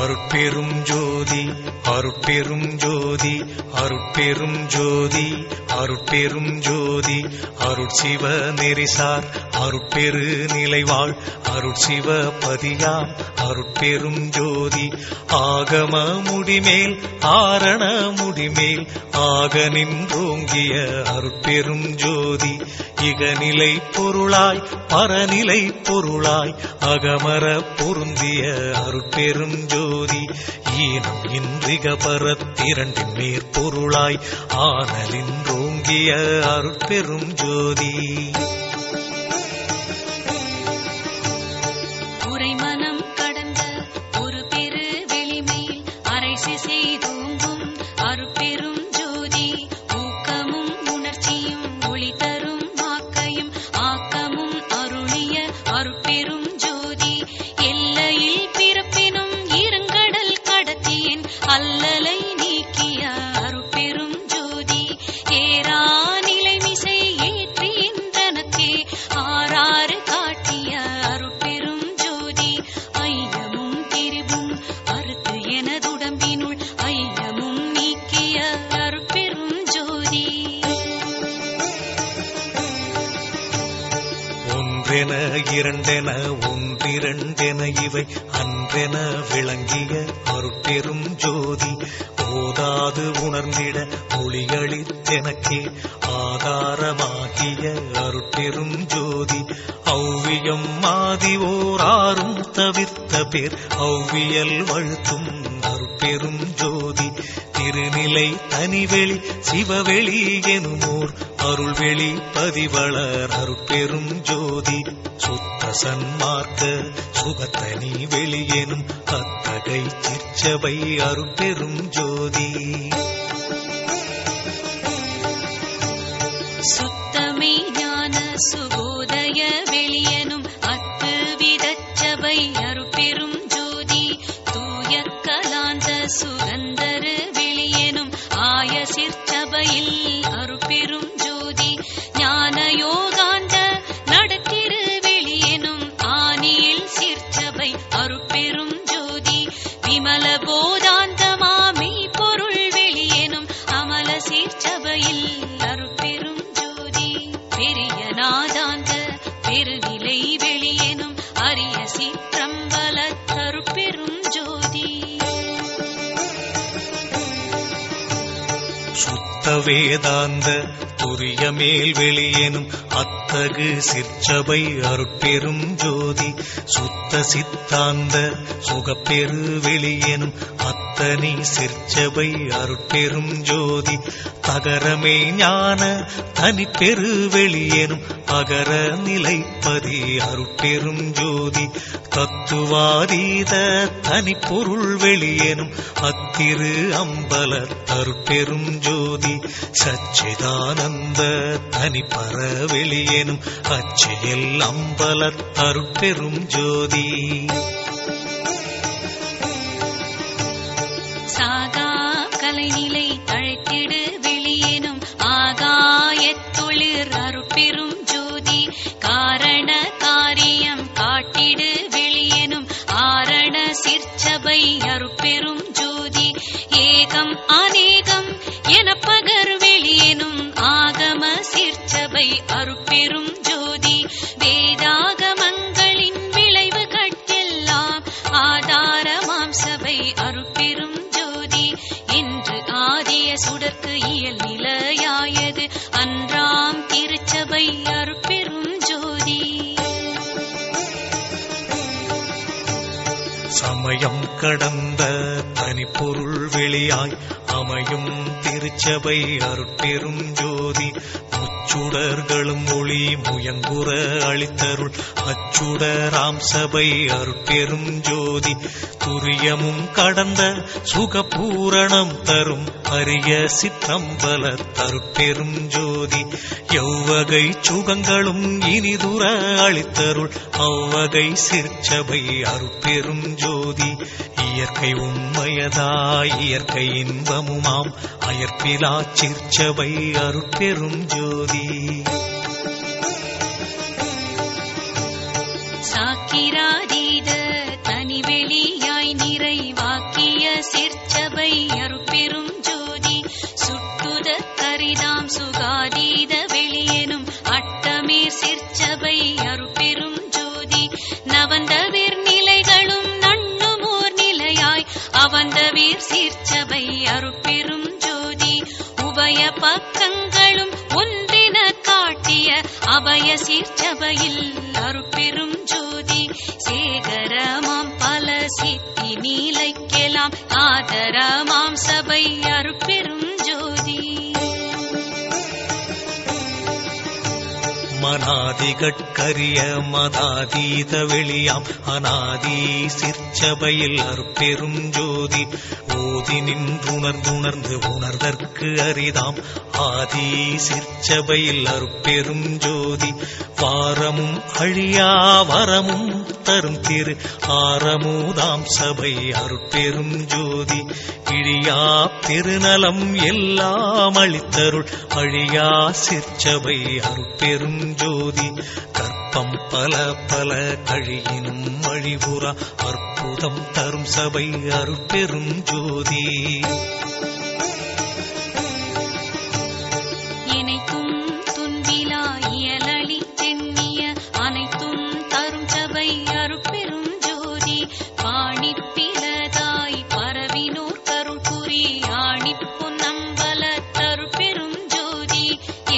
அருட்பெரும் ஜோதி அருட்பெரும் ஜோதி அருட்பெரும் ஜோதி அருட்பெரும் ஜோதி அருட்சிவ நெறிசார் அருட்பெரு நிலைவாழ் அருட்சிவ பதியாம் அருட்பெரும் ஜோதி ஆகம முடிமேல் ஆரண முடிமேல் ஆக நின்றோங்கிய அருட்பெரும் ஜோதி இகநிலை பொருளாய் பரநிலை பொருளாய் அகமர பொருந்திய அருட்பெரும் ஜோதி ஈனம் இன்றிக பரத்திரண்டின் மேற்பொருளாய் ஆனலின்றோங்கிய அருட்பெரும் ஜோதி உரைமனம் கடந்த ஒரு பெரு வெளிமேல் அரைசி செய்தோங்கும் அருட்பெரும் ஜோதி ஊக்கமும் உணர்ச்சியும் ஒளி தரும் வாக்கையும் ஆக்கமும் அருளிய அருட்பெரும் ஜோதி எல்லையில் பிறப்பினும் இருங்கடல் கடத்தியின் அல்லலை நீக்கிய அருட்பெரும் ஜோதி ஏரா நிலை மிசை ஏற்றியின் தனக்கே ஆறாறு காட்டிய அருட்பெரும் ஜோதி ஐயமும் திரிவும் அறுத்து எனதுடம்பினுள் ஐயமும் நீக்கிய அருட்பெரும் ஜோதி ஒன்றென இரண்டென ஒன்றிரண்டென இவை அன்றென விளங்கிய அருட்பெரும் ஜோதி ஓதாது உணர்ந்திட ஒளிகளித்தெனக்கே ஆதாரமாகிய அருட்பெரும் ஜோதி ஔவியம் மாதி ஓராறும் தவிர்த்த பேர் ஔவியல் வழுத்தும் அருட்பெரும் ஜோதி திருநிலை தனிவெளி சிவவெளி எனுமோர் அருள்வெளி பதிவளர் அருட்பெரும் ஜோதி சுத்த சன்மார்க்க சுகத்தனி வெளியெனும் அத்தகை சிற்சபை அருட்பெரும் ஜோதி சுத்தமே ஞான சுகோதய வெளியனும் அத்து விதச்சபை அருட்பெரும் ஜோதி தூய கலாந்த சுகந்தரு வெளியனும் ஆய சிற்சபையில் அருட்பெரும் ஜோதி ஞான யோகாந்த நடத்திரு வெளியனும் ஆனியில் சிற்சபை அருட்பெரும் ஜோதி விமல போதாந்தமாமை பொருள் வெளியனும் அமல சிற்சபையில் அருட்பெரும் ஜோதி பெரிய நாதாந்த பெருநிலை வெளியனும் அரிய சிற்றம்பல அருட்பெரும் ஜோதி சுத்த வேதாந்த துரிய மேல் வெளியெனும் அத்தகு சிற்சபை அருட்பெரும் ஜோதி சுத்த சித்தாந்த சுகப்பெரு வெளியெனும் அத்தனி சிற்சபை அருட்பெரும் ஜோதி தகரமே ஞான தனிப்பெரு வெளியெனும் அகர நிலைப்பதி அருட்பெரும் ஜோதி தத்துவாதீத தனிப்பொருள் வெளியெனும் அத்திரு அம்பல அருட்பெரும் ஜோதி சச்சிதானந்த தனிப்பர வெளியெனும் அச்சியல் அம்பல அருட்பெரும் ஜோதி சாகா கலைநிலை தழைத்திடு வெளியேனும் ஆகாயத்தொழிற் அருட்பெரும் ஜோதி காரண காரியம் காட்டிடு வெளியேனும் ஆரண சிற்சபை அருட்பெரும் ஜோதி ஏகம் அநேகம் என பகர் வெளியேனும் ஆகம சிற்சபை அருட்பெரும் ஜோதி வேதாகமங்களின் விளைவு கட்டெல்லாம் ஆதாரமாம் சபை அருட்பெரும் ஜோதி இன்று ஆதிய சுடற்கு இயல் நிலையாயது அன்றாம் திருச்சபை அருட்பெரும் ஜோதி சமயம் கடந்த தனிப்பொருள் வெளியாய் அமையும் திருச்சபை அருட்பெரும் ஜோதி முச்சுடர்களும் ஒளி முயங்குற அளித்தருள் அச்சுடராம் சபை அருட்பெரும் ஜோதி துரியமும் கடந்த சுகபூரணம் தரும் அரிய சித்தம்பல அருட்பெரும் ஜோதி எவ்வகை சுகங்களும் இனிதுர அளித்தருள் அவ்வகை சிற்சபை அருட்பெரும் ஜோதி இயற்கை உண்மையதாய் இயற்கை இன்பமுமாம் அயற்பிலா சிற்சபை அருட்பெரும் ஜோதி சாக்கிராதீத தனிவெளியாய் நிறைவாக அருட்பெரும் ஜோதி நவந்தவீர் நிலைகளும் நண்ணுமோர் நிலையாய் அவந்தவீர் சீர்ச்சபை அருட்பெரும் ஜோதி உபய பக்கங்களும் ஒன்றின காட்டிய அபய சீர்ச்சபையில் அருட்பெரும் ஜோதி சேகரமாம் பல சித்தி நீலைக்கெல்லாம் ஆதரமாம் சபை அருட்பெரும் ஜோதி மனாதிகட்கரிய மதாதீத வெளியாம் அநாதி சிற்சபையில் அருட்பெரும் ஜோதி ஓதி நின்றுணர்ந்துணர்ந்து உணர்தற்கு அரிதாம் ஆதி சிற்சபையில் அருட்பெரும் ஜோதி வாரமும் அழியா வரமும் தரும் திரு ஆரமுதாம் சபை அருட்பெரும் ஜோதி இழியா பெருநலம் எல்லாம் அளித்தருள் அழியா சிற்சபை அருட்பெரும் ஜோதி கற்பம் பல பல கழியினும் அழிவுறா அற்புதம் தரும் சபை அருட்பெரும் ஜோதி இணைத்தும் துன்பிலா இயலளி தென்னிய அனைத்தும் தரும் சபை அருட்பெரும் ஜோதி பாணிப்பிலதாய் பரவினோர் கருள் புரி ஆணிப்பு நம்பல தருட்பெரும் ஜோதி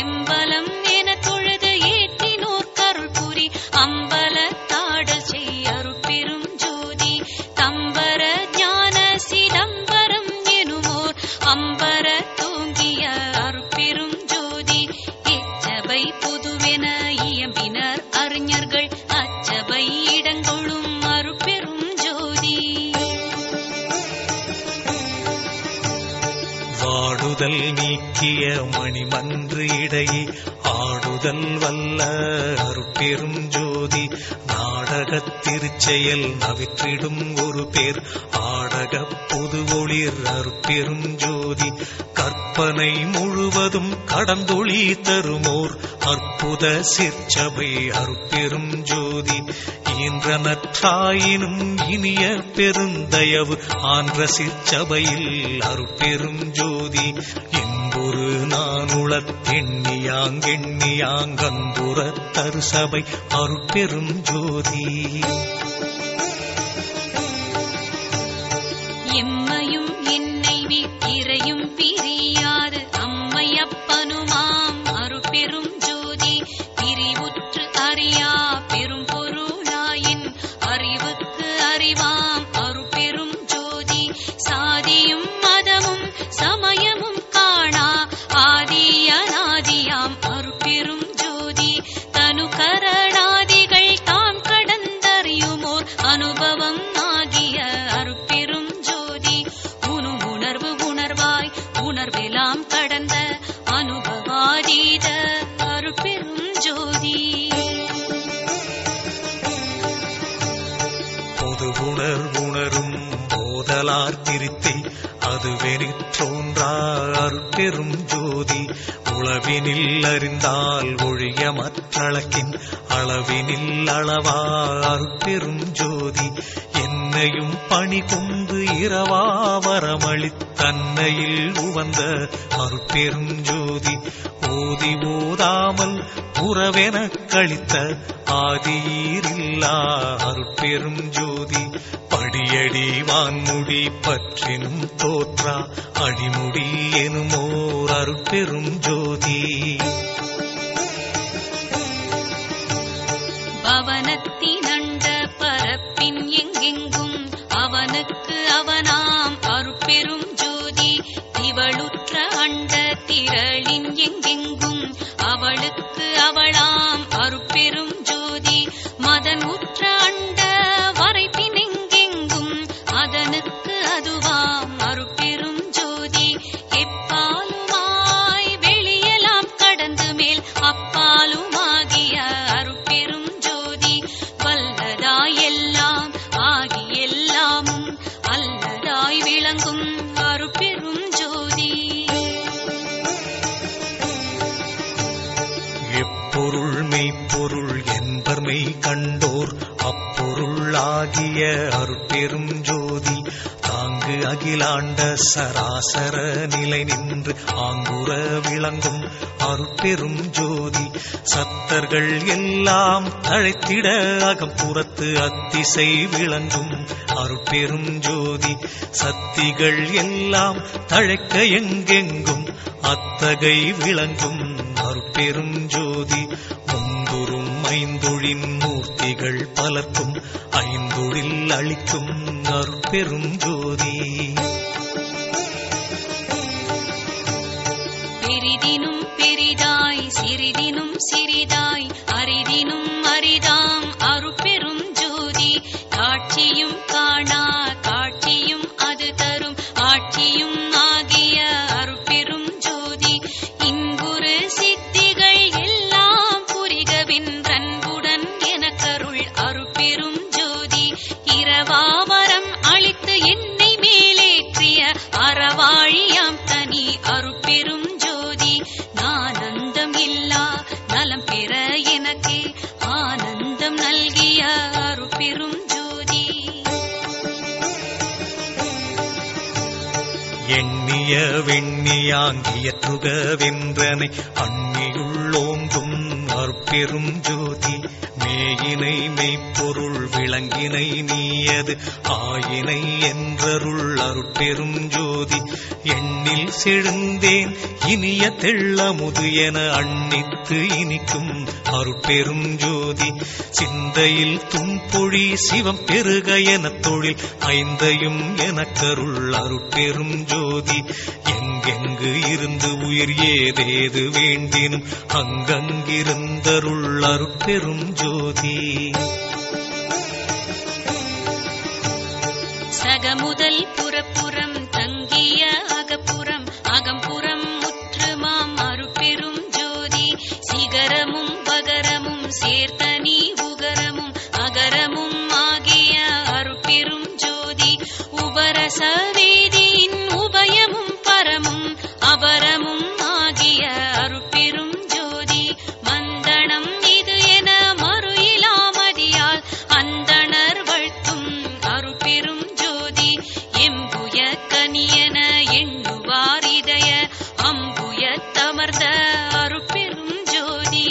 எம்பலம் என தொழுது ஏற்றினோர் கருள் புரி அம்பல தாடல் செய் அருட்பெரும் ஜோதி தம்பர ஞான சிதம்பரம் எனுமோர் அம்பர தூங்கிய அருட்பெரும் ஜோதி எச்சபை பொதுவென இயம்பினர் அறிஞர்கள் அச்சபை இடங்கொள்ளும் அருட்பெரும் ஜோதி வாடுதல் நீக்கிய மணிமன்று இடையே ஆடுதல் வல்ல அருட்பெரும் ஜோதி நாடகத் திருச்செயல் நவிற்றிடும் ஒரு பேர் ஆடக பொது ஒளிர் அருட்பெரும் ஜோதி கற்பனை முழுவதும் கடந்தொளி தருமோர் அற்புத சிற்சபை அருட்பெரும் ஜோதி ஈன்ற நற்றாயினும் இனிய பெருந்தயவு ஆன்ற சிற்சபையில் அருட்பெரும் ஜோதி என்பொரு நானுளத் எண்ணியாங்கன்புற தருசபை அருட்பெரும் ஜோதி எம்மையும் என்னை வீட்டிரையும் பிரியாது அம்மையப்பனுமாம் அருட்பெரும் ஜோதி பிரிவுற்று அறியா பெரும் பொருளாயின் அறிவுக்கு அறிவாம் அருட்பெரும் ஜோதி சாதியும் மதமும் சமயமும் காணா ஆதி அநாதியாம் அருட்பெரும் ஜோதி தனு கரணாதிகள் தாம் கடந்தறியுமோர் அனுபவம் ஆகிய அருட்பெரும் ஜோதி உணர்வு உணர்வாய் உணர்வெல்லாம் கடந்த அனுபவாதீத அருட்பெரும் ஜோதி பொது உணர்வுணரும் போதலார் திருத்தை அதுவெனிற்றோன்றா அருட்பெரும் ஜோதி உளவினில் அறிந்தால் ஒழிய மற்றளக்கின் அளவினில் அளவா அருட்பெரும் ஜோதி என்னையும் பணி கொண்டு இரவா வரமளித்தன்னையில் உவந்த அருட்பெரும் ஜோதி ஓதி ஓதாமல் உறவெனக் கழித்த ஆதியில்லா அருட்பெரும் ஜோதி படியடி வான்முடி பற்றினும் தோற்றா அடிமுடி எனுமோர் அருட்பெரும் ஜோதி பவனத்தினண்ட பரப்பின் எங்கெங்கும் அவனுக்கு அவனாம் அருட்பெரும் ஜோதி திவளுற்ற அண்ட திரளின் எங்கெங்கும் அவளுக்கு அவளாம் அருட்பெரும் ஜோதி மதன் உற்ற அண்ட வரைப்பின் எங்கெங்கும் அதனுக்கு அதுவாம் அருட்பெரும் ஜோதி எப்பாலுமாய் வெளியெல்லாம் கடந்து மேல் அப்பாலுமாகிய அருட்பெரும் ஜோதி வல்லதாய் எல்லாம் ஆகி எல்லாமும் அல்லதாய் விளங்கும் அருட்பெரும் ஜோதி எப்பொருள் மெய்ப்பொருள் என்பர் மெய் கண்டோர் அப்பொருள் ஆகிய அருட்பெரும் ஜோதி தாங்கு அகிலாண்ட சராசர நிலை நின்று ஆங்குற விளங்கும் அருட்பெரும் ஜோதி. சத்தர்கள் எல்லாம் தழைத்திட அகம்புறத்து அத்திசை விளங்கும் அருட்பெரும் ஜோதி. சத்திகள் எல்லாம் தழைக்க எங்கெங்கும் அத்தகை விளங்கும் அருட்பெரும் ஜோதி. முந்துரும் ஐந்தொழின் மூர்த்திகள் பலர்க்கும் ஐந்தொழில் அளிக்கும் அருட்பெரும் ஜோதி. பெரிதினும் பெரிதாய் சிறிதினும் சிறிதாய் அரிதினும் அரிதாம் அருட்பெரும் ஜோதி. காட்சியும் காணா காட்சியும் அது தரும் ஆட்சியும் ஆகிய அருட்பெரும் ஜோதி. இன்புறு சித்திகள் எல்லாம் புரிகவென்றன்புடன் எனக்கருள் அருட்பெரும் ஜோதி. இரவாவரம் அளித்து என்னை மேலேற்றிய அறவாழியாம் தனி அருட்பெரும் ஜோதி. நானந்தம் இல்லா நலம் பெற எனக்கே ஆனந்தம் நல்கிய அருட்பெரும் ஜோதி. எண்ணிய வெண்ணியாங்கியற்றுக வென்றனை அண்ணியுள்ளோங்கும் அருட்பெரும் ஜோதி. மேயினை மெய்ப்பொருள் விளங்கினை நீயது ஆயினை என்றருள் அருட்பெரும் ஜோதி. எண்ணில் செழுந்தேன் இனிய தெள்ளமுது என அண்ணித்து இனிக்கும் அருட்பெரும் ஜோதி. சிந்தையில் தும்பொழி சிவம் பெருக என தொழில் ஐந்தையும் எனக்கருள் அருட்பெரும் ஜோதி. எங்கெங்கு இருந்து உயிர் ஏதேது வேண்டினும் அங்கங்கிருந்தருள் அருட்பெரும் ஜோதி. சகமுதல் புறப்புறம் தங்கிய அகப்புறம் அகம்புறம் முற்றுமாம் அருட்பெரும் ஜோதி. சிகரமும் பகரமும் சேர்த்தனி உகரமும் அகரமும் ஆகிய அருட்பெரும் ஜோதி. உபரச வேதியின் உபயமும் பரமும் அபரமும் ஆகிய அருட்பெரும் ஜோதி. மந்தனம் இது என மறு இலாமதியால் அந்தணர் வழ்த்தும் அருட்பெரும் ஜோதி. எம்புய கனியன எண்ணுவார் இதய அம்புய தமர்ந்த அருட்பெரும் ஜோதி.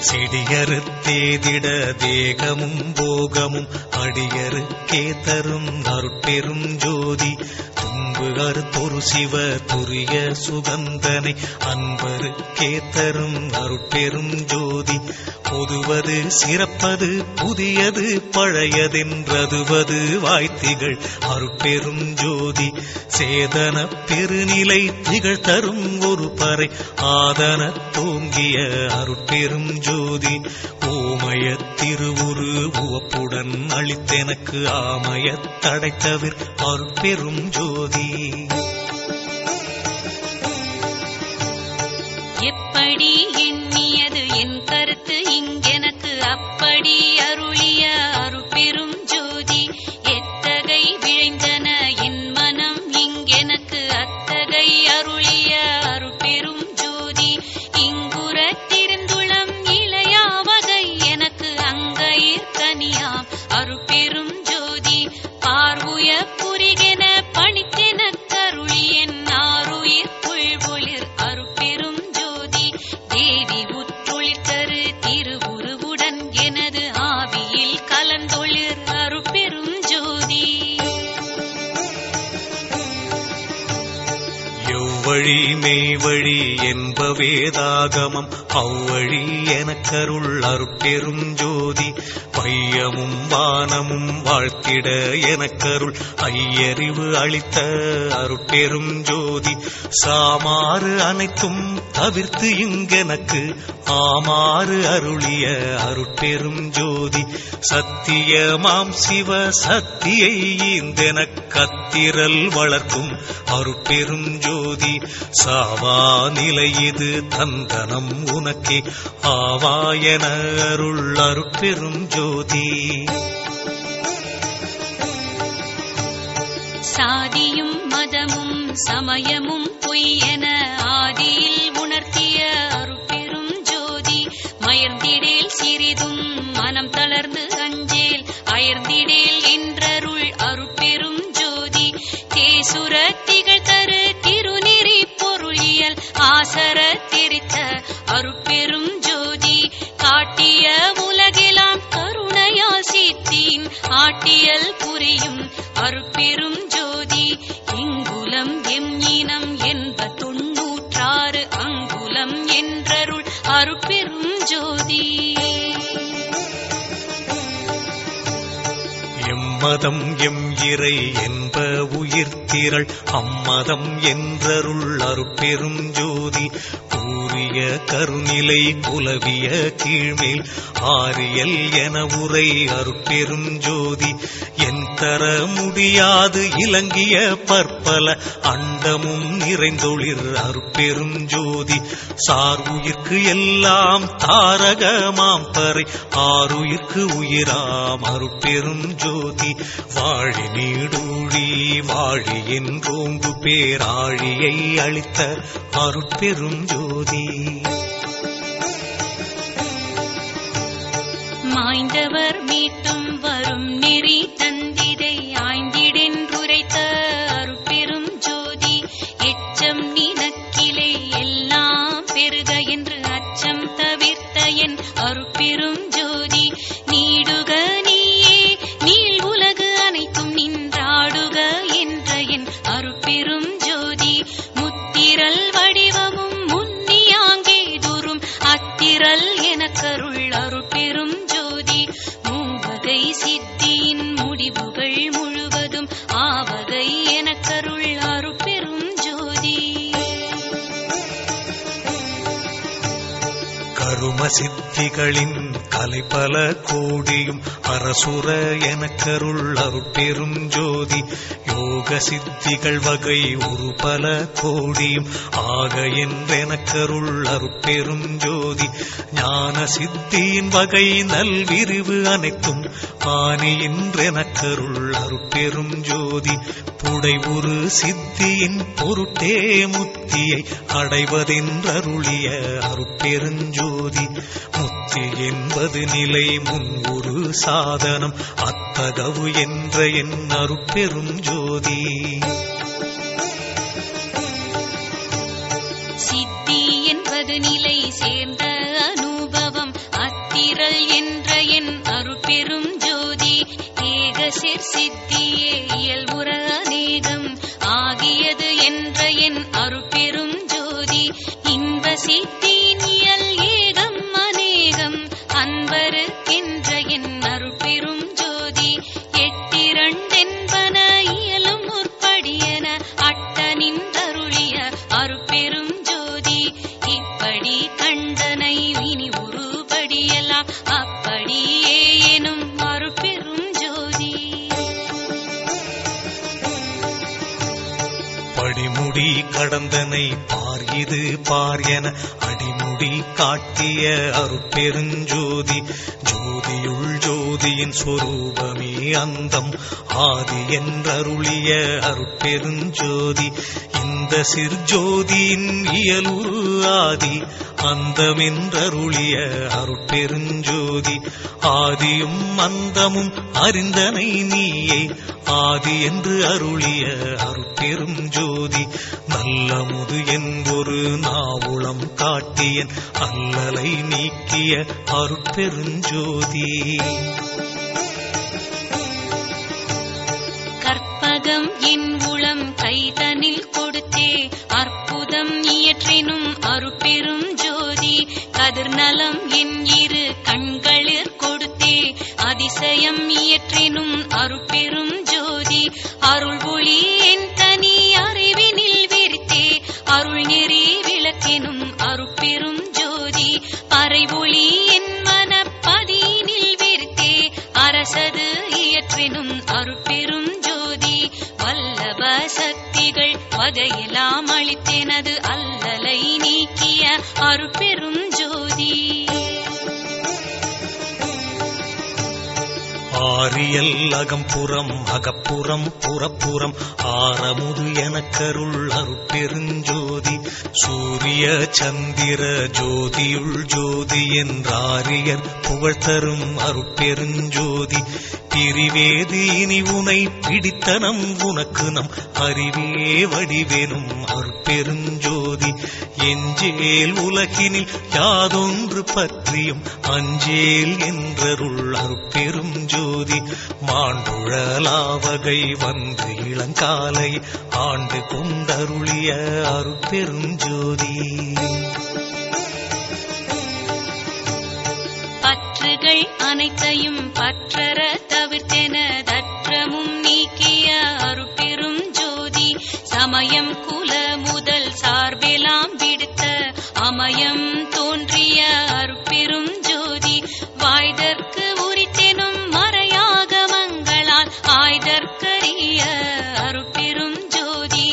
சிடியறுத்தேதிட தேகமும் போகமும் அடியருக்கே தரும் அருட்பெரும் ஜோதி. துன்புகர் தொரு சிவ துரிய சுகந்தனை அன்பருக்கே தரும் அருட்பெரும் ஜோதி. பொதுவது சிறப்பது புதியது பழையதென்றதுவது வாய்த்திகள் அருட்பெரும் ஜோதி. சேதன பெருநிலை திகழ் தரும் ஒரு பறை ஆதன தோங்கிய அருட்பெரும் ஜோதி. ஓமய திருவுரு உவப்புடன் அளித்தெனக்கு ஆமய தடைத்தவிர் அருட்பெரும் ஜோதி. எப்படி எண்ணியது என் கருத்து இங்கெனக்கு அப்படி அருளிய அருட்பெரும் ஜோதி. எத்தகை விழைந்தன என் மனம் இங்கெனக்கு அத்தகை அருளிய அருட்பெரும் ஜோதி. இங்குறத் திருந்துளம் இளையாவகை எனக்கு அங்கயிற் கனியாம் அருட்பெரும் ஜோதி. பார்வுய புரிகென பணித்தெனக் கருளி என் ஆருயிர் புள்பொழிர் அருட்பெரும் ஜோதி. தேவி உற்றொழிற் தரு திருவுருவுடன் எனது ஆவியில் கலந்தொழிர் அருட்பெரும் ஜோதி. எவ்வழி மெய்வழி என்ப வேதாகமம் அவ்வழி எனக்கருள் அருட்பெரும் ஜோதி. பையமும் வானமும் வாழ்த்திட எனக்கருள் ஐயறிவு அளித்த அருட்பெரும் ஜோதி. சாமாறு அனைத்தும் தவிர்த்து இங்கெனக்கு ஆமாறு அருளிய அருட்பெரும் ஜோதி. சத்தியமாம் சிவ சத்தியை ஈந்தெனக் கத்திரல் வளர்க்கும் அருட்பெரும் ஜோதி. சாவா நிலை இது தந்தனம் உனக்கே ஆவாயன அருள் அருட்பெரும் ஜோதி. சாதியும் மதமும் சமயமும் பொய்யென ஆதியில் உணர்த்திய அருட்பெரும் ஜோதி. மயர்ந்திடேல் சிறிதும் மனம் தளர்ந்து அஞ்சேல் அயர்ந்திடே அருட்பெரும் ஜோதி காட்டிய உலகெல்லாம் கருணையால் சித்தியின் ஆட்டியல் புரியும் அருட்பெரும் ஜோதி இங்குலம் எம் இனம் என்ப 96 அங்குலம் என்றருள் அருட்பெரும் ஜோதி எம்மதம் எம் இறை என்ப உயிர்த்திரள் அம்மதம் என்றருள் அருட்பெரும் ஜோதி கூறிய கருநிலை குலவிய கீழ்மேல் ஆரியல் என உரை அருட்பெரும் ஜோதி என் தர முடியாது இலங்கிய பற்பல அண்டமும் நிறைந்தொளிர் அருட்பெரும் ஜோதி சார் உயிர்க்கு எல்லாம் தாரகமாம் பறை ஆறுயிர்க்கு உயிராம் அருட்பெரும் ஜோதி வாழி நீடூழி வாழி என்றோங்கு பேராழியை அளித்த அருட்பெரும் ஜோதி மாய்ந்தவர் மீட்டும் வரும் நெறி தந்திதை ஆய்ந்திடென்றுரைத்த அருட்பெரும் ஜோதி எச்சம் நினக்கிலே எல்லாம் பெருக என்று அச்சம் தவிர்த்த என் அருட்பெரும் ஜோதி நீடுக நீயே நீள் உலகு அனைத்தும் நின்றாடுக என்ற என் அருட்பெரும் ஜோதி முத்திரல் வடிவமும் முன்னியாங்கே துரும் அத்திரல் எனக்கருள் அருட்பெரும் ஜோதி மூவகை சித்தியின் முடிவுகள் முழுவதும் ஆவகை எனக்கருள் அருட்பெரும் ஜோதி கரும சித்திகளின் கலைபல கோடியும் அரசுர எனக்கருள் அருட்பெரும் ஜோதி யோக சித்திகள் வகை ஒரு பல கோடியும் ஆக என்றெனக்கருள் அருட்பெரும் ஜோதி ஞான சித்தியின் வகை நல்விரிவு அனைத்தும் ஆனி என்றெனக்கருள் அருட்பெரும் ஜோதி புடை ஒரு சித்தியின் பொருட்டே முத்தியை அடைவதென்றருளிய அருட்பெருஞ்சோதி முத்தி என்பது நிலை முன் ஒரு சாதனம் அத்தகவு என்ற என் அருட்பெரும் ஜோதி சித்தி என்பது நிலை சேர்ந்த அனுபவம் அத்திரல் என்ற என் அருட்பெரும் ஜோதி ஏகசிற் சித்தியே இயல்புற அநேகம் ஆகியது என்ற என் அருட்பெரும் ஜோதி இன்ப சித்தியின் இயல் ஏகம் அநேகம் அன்பருக்கென்ற என் அருட்பெரும் ஜோதி எட்டிரண்டென்பன இயலும் முற்படியன அட்ட நின்றருளிய அருட்பெரும் ஜோதி இப்படி கண்டனை இனி ஒருபடியெல்லாம் அப்படியே எனும் அருட்பெரும் ஜோதி படிமுடி கடந்தனை பார் இது பார் என அடிமுடி காட்டிய அருட்பெருஞ்சோதி ஜோதியுள் ஜோதியின் சொரூபமே அந்தம் ஆதி என்றருளிய அருட்பெருஞ்சோதி இந்த சிற்ஜோதியின் இயலுரு ஆதி அந்தமென்றருளிய அருட்பெருஞ்சோதி ஆதியும் அந்தமும் அறிந்தனை நீயே ஆதி என்று அருளிய அருட்பெரும் ஜோதி நல்லமுது என்பொரு நாவுளம் காட்டியன் அல்லலை நீக்கிய அருட்பெருஞ்சோதி கற்பகம் என் உளம் கைதனில் கொடுத்தே அற்புதம் இயற்றினும் அருட்பெரும் ஜோதி கதிர்நலம் என் இரு கண்களிற் கொடுத்தே அதிசயம் இயற்றினும் அருட்பெரும் ஜோதி அருள் ஒளி என் தனி அறிவினில் விரித்தே அருள் நெறி விளக்கெனும் அருட்பெரும் ஜோதி பறை ஒளி என் மனப்பதியினில் விரித்தே அரசது இயற்றினும் அருட்பெரும் ஜோதி வல்லப சக்திகள் வகையெல்லாம் அளித்தெனது அல்லலை நீக்கிய அருட்பெரும் ஜோதி ஆரியல் அகம்புறம் அகப்புறம் புறப்புறம் ஆரமுது எனக்கருள் அருட்பெருஞ்சோதி சூரிய சந்திர ஜோதியுள் ஜோதி என்றாரியர் புகழ்தரும் அருட்பெருஞ்சோதி பிரிவேது இனி உனை பிடித்தனம் உனக்கு நம் அறிவே வடிவேனும் அருட்பெருஞ்சோதி. எஞ்சேல் உலகினில் யாதொன்று பற்றியும் அஞ்சேல் என்றருள் அருட்பெரும் ஜோதி. மாண்டுழலாவகை வந்து இளங்காலை ஆண்டு கொண்டருளிய அருட்பெருஞ்சோதி. பற்றுகள் அனைத்தையும் பற்றற தவிர்த்தென தற்றமும் நீக்கிய அருட்பெரும் ஜோதி. சமயம் குல முதல் சார்பெலாம் விடுத்த அமயம் தோன்றிய அருட்பெரும் ஜோதி. வாய்தற்கு உரித்தெனும் மறையாக மங்களால் ஆய்தற்கரிய அருட்பெரும் ஜோதி.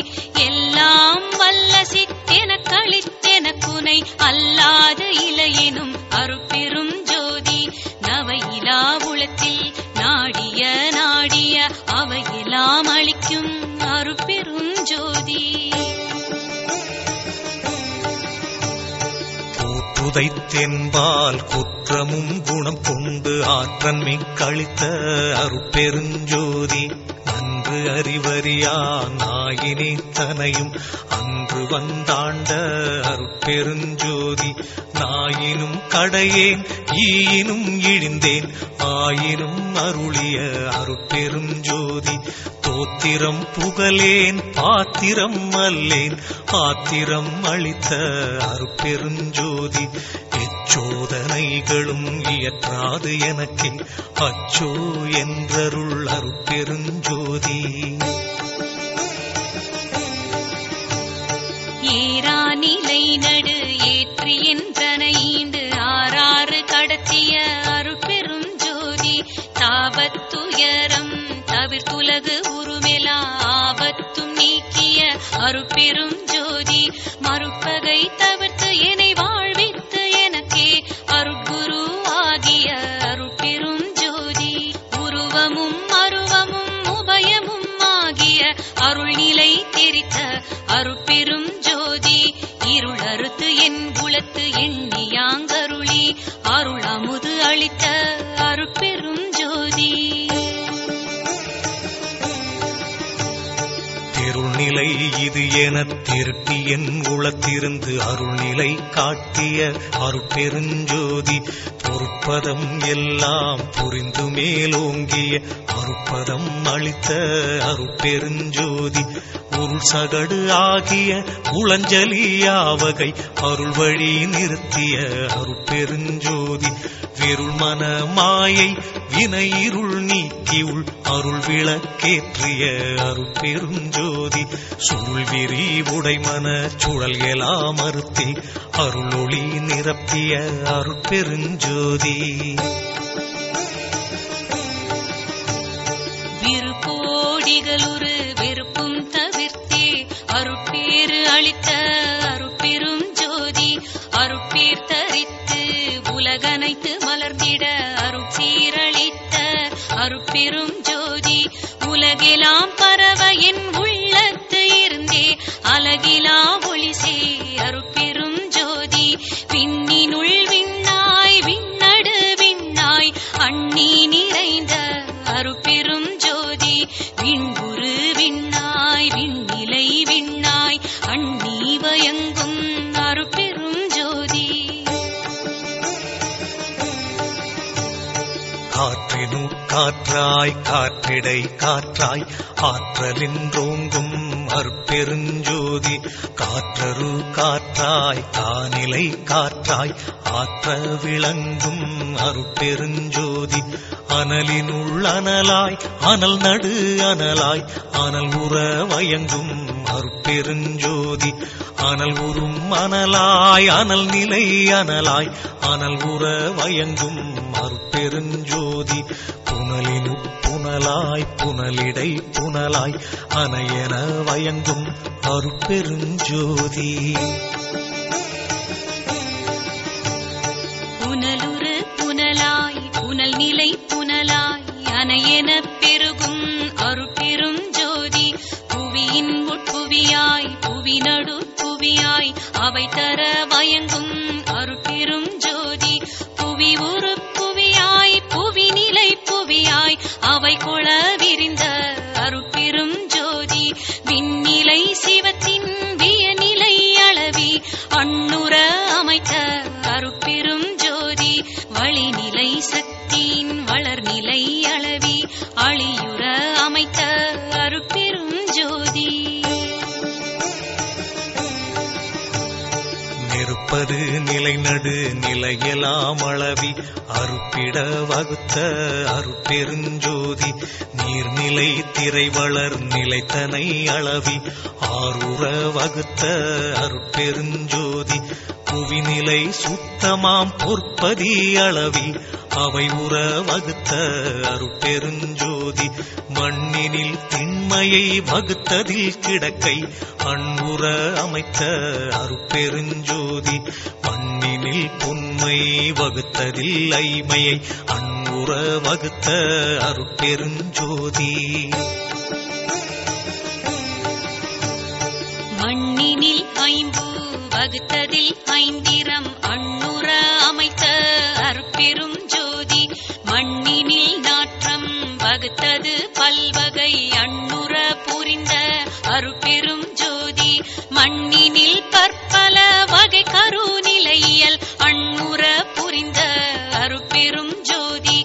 எல்லாம் வல்ல சித்தென கழித்தென குனை அல்லாது இலையெனும் அருட்பெரும் ஜோதி. நவையிலா உளத்தில் நாடிய நாடிய அவையெல்லாம் அளிக்கும் அருட்பெரும் ஜோதி. புதைத்தென்பால் குற்றமும் குணம் கொண்டு ஆற்றன்மை கழித்த அருட்பெருஞ்சோதி. நன்று அறிவறியா நாயினே தனையும் அன்று வந்தாண்ட அருட்பெருஞ்சோதி. நாயினும் கடையேன் ஈயினும் இழிந்தேன் ஆயினும் அருளிய அருட்பெருஞ்சோதி. தோத்திரம் புகழேன் பாத்திரம் அல்லேன் ஆத்திரம் அளித்த அருட்பெருஞ்சோதி. எச்சோதனைகளும் இயற்றாது எனக்கே அச்சோ என்றருள் அருட்பெருஞ்சோதி. ஏரா நிலை நடு ஏற்றி என்றன ஈண்டு ஆறாறு கடத்திய அருட்பெரும் ஜோதி. தாபத்துயரம் தவிர்த்துலகு உருமெலா ஆபத்தும் நீக்கிய அருட்பெரும் ஜோதி. மறுப்பகை தவிர்த்து என்னை வாழ்வித்து எனக்கே அருட்குரு ஆகிய அருட்பெரும் ஜோதி. உருவமும் அருவமும் உபயமும் ஆகிய அருள்நிலை தெரித்த அருட்பெரும் ஜோதி. இருள் அறுத்து என் குலத்து எண்ணியாங்கருளி அருள் அமுது அளித்த அருட்பெரும் ஜோதி. திருநிலை இது என திருட்டி என் உளத்திருந்து அருள்நிலை காட்டிய அருட்பெருஞ்சோதி. பொறுப்பதம் எல்லாம் புரிந்து மேலோங்கிய அருட்பதம் அளித்த அருட்பெருஞ்சோதி. உருள் சகடு ஆகிய உளஞ்சலியாவகை அருள் வழி நிறுத்திய அருட்பெருஞ்சோதி. விருள் மன மாயை வினை இருள் நீக்கி உள் அருள் விளக்கேற்றிய அருட்பெருஞ்சோதி. சுருள் விரி உடைமன சுழல் எலாம் மறுத்தே அருளொளி நிரப்பிய அருட்பெருஞ்சோதி. விருப்போடிகளுரு வெறுப்பும் தவிர்த்தே அருட்பேறு அளித்த அருட்பெரும் ஜோதி. அருட்பேர் தரித்து உலகனைத்து மலர்ந்திட அருட்சீரளித்த அருட்பெரும் ஜோதி. உலகெல்லாம் பரவ என் உள்ளத்து இருந்தே அலகிலா ஒளிசே அருட்பெரும் ஜோதி. விண்ணினுள் விண்ணாய் விண்ணடு விண்ணாய் அண்ணி நிறைந்த அருட்பெரும் ஜோதி. விண்புரு விண்ணாய் விண்ணிலை விண்ணாய் அண்ணி வயங்கும் அருட்பெரும் ஜோதி. காற்றினு காற்றாய் காற்றிடை காற்றாய் ஆற்றலின்றோங்கும் அருட்பெருஞ்சோதி. காற்றரு காற்றாய் காநிலை காற்றாய் ஆற்ற விளங்கும் அருட்பெருஞ்சோதி. அனலினுள் அனலாய் அனல் நடு அனலாய் அனல் உற வயங்கும் அருட்பெருஞ்சோதி. அனல் உறும் அனலாய் அனல் நிலை அனலாய் அனல் உற வயங்கும் அருட்பெருஞ்சோதி. புனலினு புனலாய் புனலிடை புனலாய் அனையென வயங்கும் அருட்பெருஞ்சோதி. புனலுரு புனலாய் புனல் நிலை புனலாய் அனையென பெருகும் அருட்பெரும் ஜோதி. புவியின் உட்புவியாய் புவிநடு புவியாய் அவை தர வயங்கும் அருட்பெரும் ஜோதி. புவி உரு புவியாய் புவி நிலை புவியாய் கொள விரிந்த அருட்பெரும் ஜோதி விண்ணிலை சிவத்தின் வியநிலை அளவி அண்ணுற அமைத்த அருட்பெரும் ஜோதி வழிநிலை சக்தியின் வளர்நிலை அளவி அழியுற அமைத்த அருட்பெரும் ஜோதி நெருப்பது நிலைநடு நிலையெல்லாம் அளவி அருப்பிட வகுத்த அருட்பெருஞ்சோதி நீர்நிலை திரை வளர் நிலைத்தனை அளவி ஆறுற வகுத்த அருட்பெருஞ்சோதி புவிநிலை சுத்தமாம் பொற்பதி அளவி அவை உற வகுத்த அருட்பெருஞ்சோதி மண்ணினில் திண்மையை வகுத்ததில் கிடக்கை அன்புற அமைத்த அருட்பெருஞ்சோதி மண்ணினில் பொன்மை வகுத்ததில் ஐமையை அன்புற வகுத்த அருட்பெருஞ்சோதி மண்ணினில் ஐம்பு வகுத்ததில் ஐந்திரம் அண்ணுற அமைத்த அருட்பெரும் ஜோதி மண்ணினில் நாற்றம் வகுத்தது பல்வகை அண்ணுற புரிந்த அருட்பெரும் ஜோதி மண்ணினில் பற்பல வகை கருநிலையியல் அண்ணுற புரிந்த அருட்பெரும் ஜோதி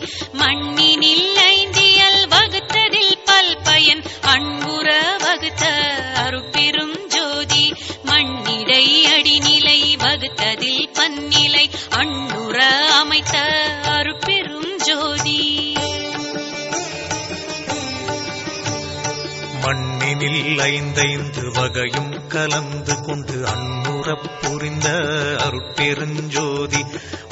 மண்ணினில் ஐந்தியல் வகுத்ததில் பல்பயன் அன்புற வகுத்த அருட்பெரும் ஜோதி மண்ணிடை அடிநிலை வகுத்ததில் பன்னிலை அண்ணுற அமைத்த அருட்பெரும் ஜோதி மண்ணினில் ஐந்தைந்து வகையும் கலந்து கொண்டு அன்னுறப் புரிந்த அருட்பெருஞ்சோதி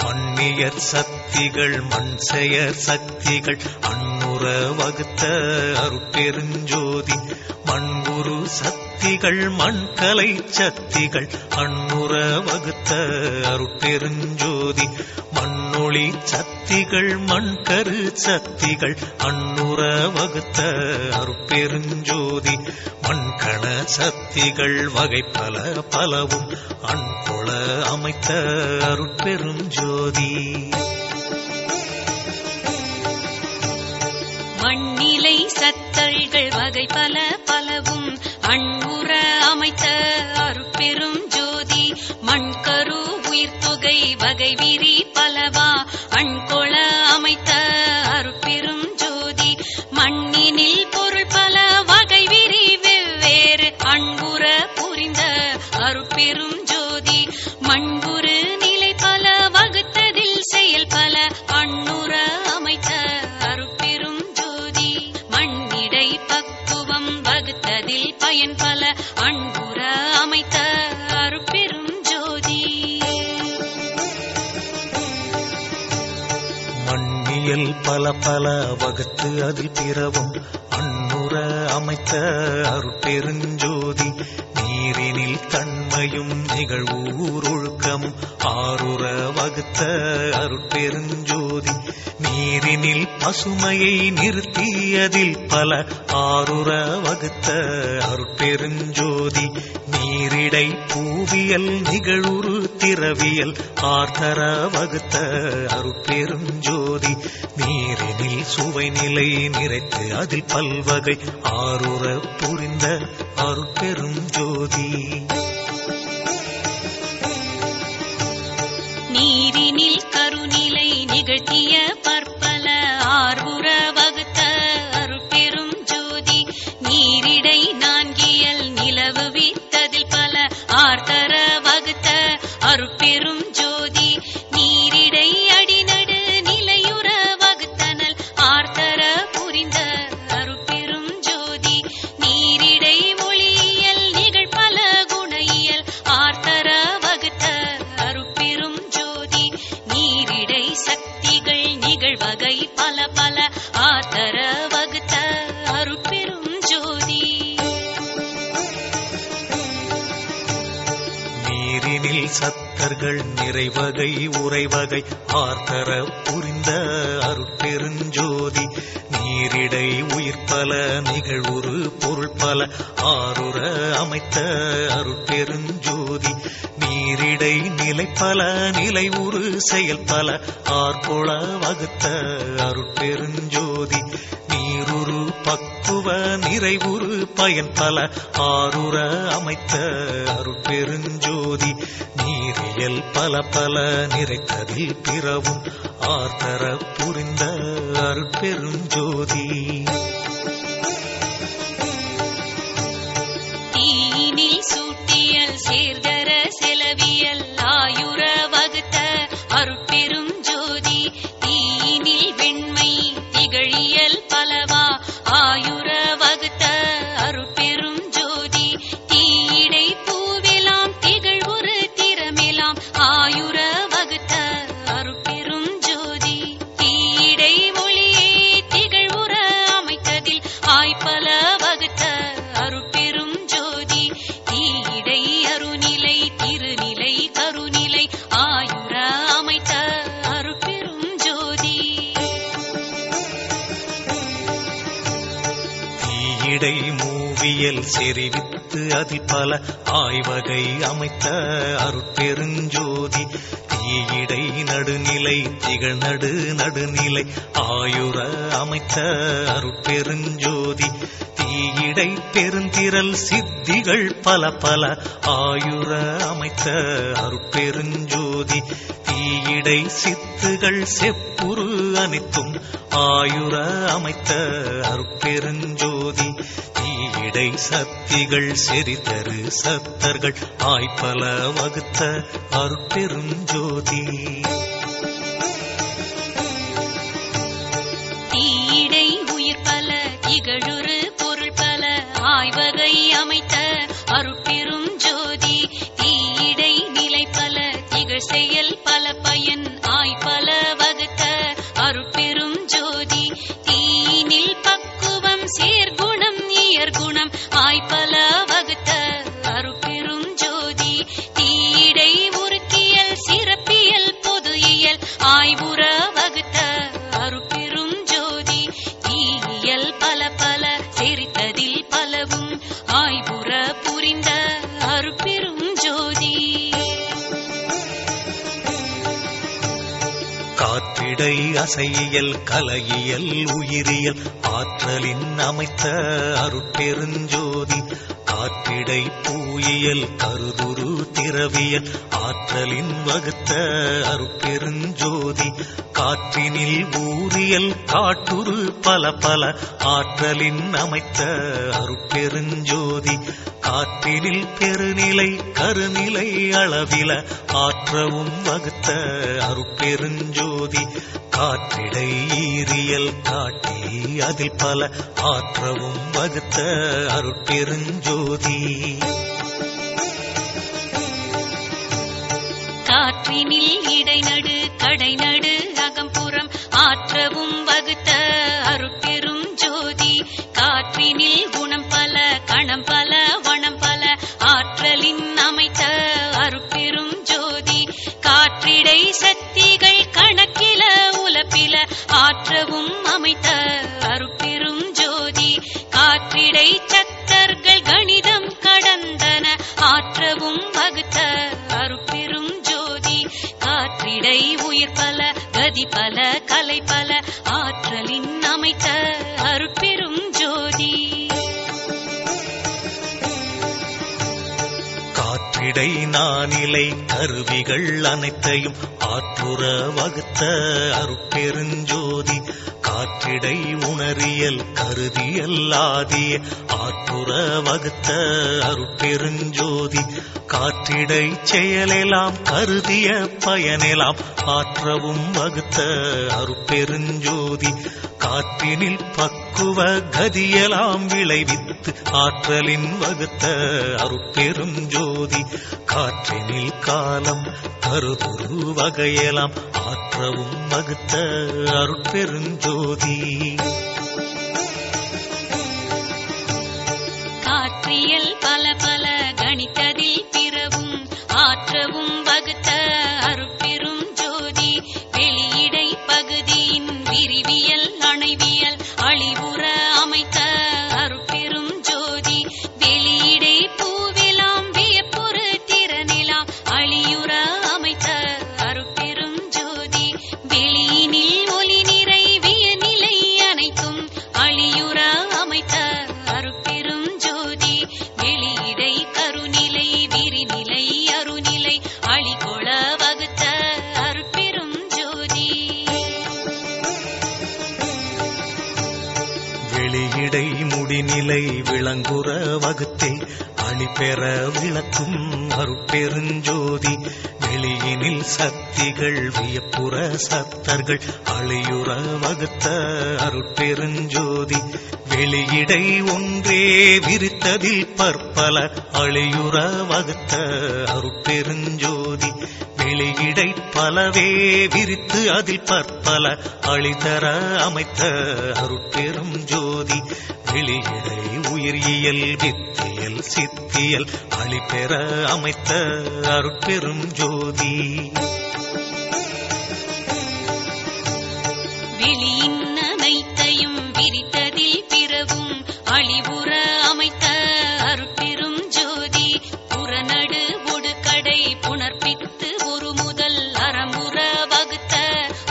மண்ணியர் சக்திகள் மண் செயற் சக்திகள் அன்னுற வகுத்த அருட்பெருஞ்சோதி மண்குரு சக்திகள் மண்கலை சக்திகள் அன்னுற வகுத்த அருட்பெருஞ்சோதி மண்ணொளி சக்திகள் மண்கரு சக்திகள் அன்னுற வகுத்த அருட்பெருஞ்சோதி மண்கண சக்திகள் வகை பல பலவும் அன்கொள அமைத்த அருட்பெருஞ்சோதி மண்ணிலை சத்தல்கள் வகை பல பலவும் அன்புற அமைத்த அருட்பெரும் ஜோதி மண்கரு உயிர்த்தொகை வகை விரி பலவா அண்கொள அமைத்த அருட்பெரும் ஜோதி மண்ணினில் பொருள் பல வகை விரி வெவ்வேறு அன்புற புரிந்த அருட்பெரும் ஜோதி மண்புரு நிலை பல வகுத்ததில் செயல் பல அண்ணுற அமைத்த அருட்பெரும் ஜோதி மண்ணிடை பக்குவம் வகுத்ததில் பயன் பல அன்புற அமைத்த அருட்பெரும் ஜோதி மண்ணியல் பல பல வகுத்து அதில் பிறவும் அன்னுற அமைத்த அருட்பெருஞ்சோதி நீரினில் தன்மையும் நிகழ்வூர் ஒழுக்கமும் ஆறுற வகுத்த அருட்பெருஞ்சோதி நீரினில் பசுமையை நிறுத்தியதில் பல ஆறுற வகுத்த அருட்பெருஞ்சோதி நீரிடை பூவியல் நிகழ்வுறு திரவியல் ஆர்த்தர வகுத்த அருட்பெருஞ்சோதி நீரினில் சுவை நிலை நிறைத்து அதில் பல்வகை ஆறுற புரிந்த அருட்பெருஞ்சோதி நீரினில் கருநிலை நிகழ்த்திய பற்பல ஆர்வுற வகுத்த அருட்பெரும் ஜோதி நீரிடை நான்கியல் நிலவு வித்ததில் பல ஆர்த்தர வகுத்த அருட்பெரும் ஜோதி நீரிடை அடிநடு நிலையுற வகுத்தனல் ஆர்த்தர புரிந்த அருட்பெரும் ஜோதி நீரிடை மொழியியல் நிகழ்பல குணையியல் ஆர்த்தர வகுத்த அருட்பெரும் ஜோதி நீரிடை சக்திகள் நிகழ்வகை பல பல ஆர்த்தர வகுத்த அருட்பெரும் ஜோதி நீரினில் சத்த சத்தர்கள் நிறைவகை உறைவகை ஆர்த்தர புரிந்த அருட்பெருஞ்சோதி நீரிடை உயிர்ப்பல நிகழ்வுறு பொருள் பல ஆருற அமைத்த அருட்பெருஞ்சோதி நீரிடை நிலை பல நிலை உரு செயல் பல ஆர்கொள வகுத்த அருட்பெருஞ்சோதி நீருரு பக்குவ நிறைவுறு பயன் பல ஆருற அமைத்த அருட்பெருஞ்சோதி நீரியல் பல பல நிறைத்ததில் பிறவும் ஆர்த்தர புரிந்த அருட்பெருஞ்சோதி தீயினில் சூட்டியல் சேர்தர செலவியல் ஆயுர வகுத்த அருட்பெரும் ஜோதி தீயினில் வெண்மை திகழியல் பலவா ஆயுர வகுத்த அருட்பெரும் ஜோதி தீயிடை பூவெலாம் திகழ்வுறு திறமெலாம் ஆயுர வகுத்த அருட்பெரும் ஜோதி தீயிடை மொழியே திகழ்வுற அமைத்ததில் ஆய்பல வகுத்த அருட்பெரும் ஜோதி தீயிடை அருநிலை திருநிலை கருநிலை ஆயுர அமைத்த அருட்பெரும் ஜோதி தீயிடை மூவியல் செறிவித்து அதில் பல ஆய்வகை அமைத்த அருட்பெருஞ்சோதி தீயிடை நடுநிலை திகழ் நடுநிலை ஆயுர அமைத்த அருட்பெருஞ்சோதி தீயிடை பெருந்திரல் சித்திகள் பல பல ஆயுர அமைத்த அருட்பெருஞ்சோதி தீயிடை சித்துகள் செப்புரு அனைத்தும் ஆயுர அமைத்த அருட்பெருஞ்சோதி தீயிடை சக்திகள் செறிதரு சத்தர்கள் ஆய்பல வகுத்த அருட்பெருஞ்சோதி தீயிடை உயிர் பல திகழுறு பொருள் பல ஆய்வகை அமைத்த அருட்பெரும் ஜோதி தீயிடை நிலை பல திகழ் செயல் பல பயன் ஆய்பல வகுத்த அருட்பெரும் ஜோதி தீயினில் பக்குவம் சேர்குணம் இயற்குணம் ஆய்பல வகுத்த அருட்பெரும் ஜோதி தீயிடை உருக்கியல் சிறப்பியல் பொது இயல் ஆய்வுற வகுத்த அருட்பெரும் ஜோதி தீயியல் பல பல செறித்ததில் பலவும் ஆய்வுற புரிந்த அருட்பெரும் ஜோதி காற்றிடை அசையியல் கலையியல் உயிரியல் ஆற்றலின் அமைத்த அருட்பெருஞ்சோதி காற்றிடை பூயியல் கருதுரு திரவியல் ஆற்றலின் வகுத்த அருட்பெருஞ்சோதி காற்றினில் ஊரியல் காட்டுரு பல பல ஆற்றலின் அமைத்த அருட்பெருஞ்சோதி காற்றினில் பெருநிலை கருநிலை அளவில ஆற்றவும் வகுத்த அருட்பெருஞ்சோதி காற்றிடை ஈரியல் காட்டி அதில் பல ஆற்றவும் வகுத்த அருட்பெருஞ்சோதி காற்றினில் இடைநடு கடைநடு அகம்புறம் ஆற்றவும் வகுத்த அருட்பெரும் ஜோதி காற்றினில் குணம் பல கணம் பல வனம் பல ஆற்றலின் அமைத்த அருட்பெரும் ஜோதி காற்றிடை சக்திகள் கணக்கில உலப்பில ஆற்றவும் அமைத்த அருட்பெரும் ஜோதி காற்றிடை சத்தர்கள் கணிதம் கடந்தன ஆற்றவும் வகுத்த அருட்பெரும் ஜோதி காற்றிடை உயிர் பல கதி பல கலை பல ஆற்றலின் அமைத்த அருட்பெரும் ஜோதி காற்றிடை நானிலை கருவிகள் அனைத்தையும் ஆற்றுற வகுத்த அருட்பெருஞ்சோதி காற்றிடை உணரியல் கருதியல் ஆதிய ஆற்றுற வகுத்த அருட்பெருஞ்சோதி காற்றிடை செயலெல்லாம் கருதிய பயனெல்லாம் ஆற்றவும் வகுத்த அருட்பெருஞ்சோதி காற்றினில் பக்குவ கதியெல்லாம் விளைவித்து ஆற்றலின் வகுத்த அருட்பெருஞ்சோதி காற்றினில் காலம் கருதுரு வகையெல்லாம் ஆற்றவும் வகுத்த அருட்பெருஞ்சோதி காற்றியல் பல பல கணித்ததில் பிறவும் ஆற்றவும் வகுத்த வெளியினில் ஒளி நிறை வியநிலை அனைத்தும் அழியுற அமைத்த அருட்பெரும் ஜோதி வெளியிடை கருநிலை விரிநிலை அருநிலை அழிகொள வகுத்த அருட்பெரும் ஜோதி வெளியிடை முடிநிலை விளங்குற வகுத்தே அழிபெற விளக்கும் அருட்பெருஞ்சோதி வெளியினில் சக்திகள் வியப்புற சத்தர்கள் அழியுற வகுத்த அருட்பெருஞ்சோதி வெளியிடை ஒன்றே விரித்ததில் பற்பல அழியுற வகுத்த அருட்பெருஞ்சோதி வெளியிடை பலவே விரித்து அதில் பற்பல அழிதர அமைத்த அருட்பெரும் ஜோதி வெளியிடை உயிரியல் வித்தியல் சித்தியல் அழிபெற அமைத்த அருட்பெரும் ஜோதி வெளியின் அனைத்தையும் விரித்ததில் பிறவும் அழிவுற அமைத்த அருட்பெரும் ஜோதி புறநடு ஒடுக்கடை புணர்ப்பித்து ஒரு முதல் அறமுற வகுத்த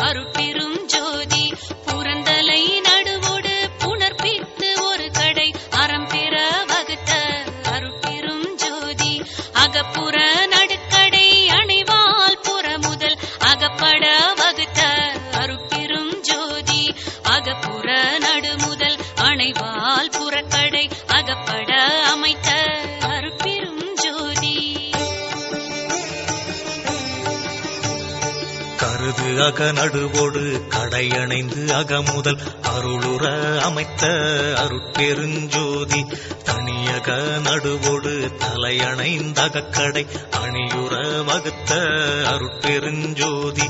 அருட்பெரும் ஜோதி புறந்தலை நடுவோடு புணர்ப்பித்து ஒரு கடை அறம் பெற வகுத்த அருட்பெரும் ஜோதி அகப்புற நடுக்கடை அணைவால் புற முதல் அகப்பட வகுத்த அருட்பெரும் ஜோதி அகப்புற நடுமுதல் அணைவால் புறக்கடை அகப்பட அமைத்த அருட்பெரும் ஜோதி கருது அக நடுவோடு கடையணைந்து அகமுதல் அருளுற அமைத்த அருட்பெருஞ்சோதி தனியக நடுவோடு தலையணைந்தகக்கடை அணியுற வகுத்த அருட்பெருஞ்சோதி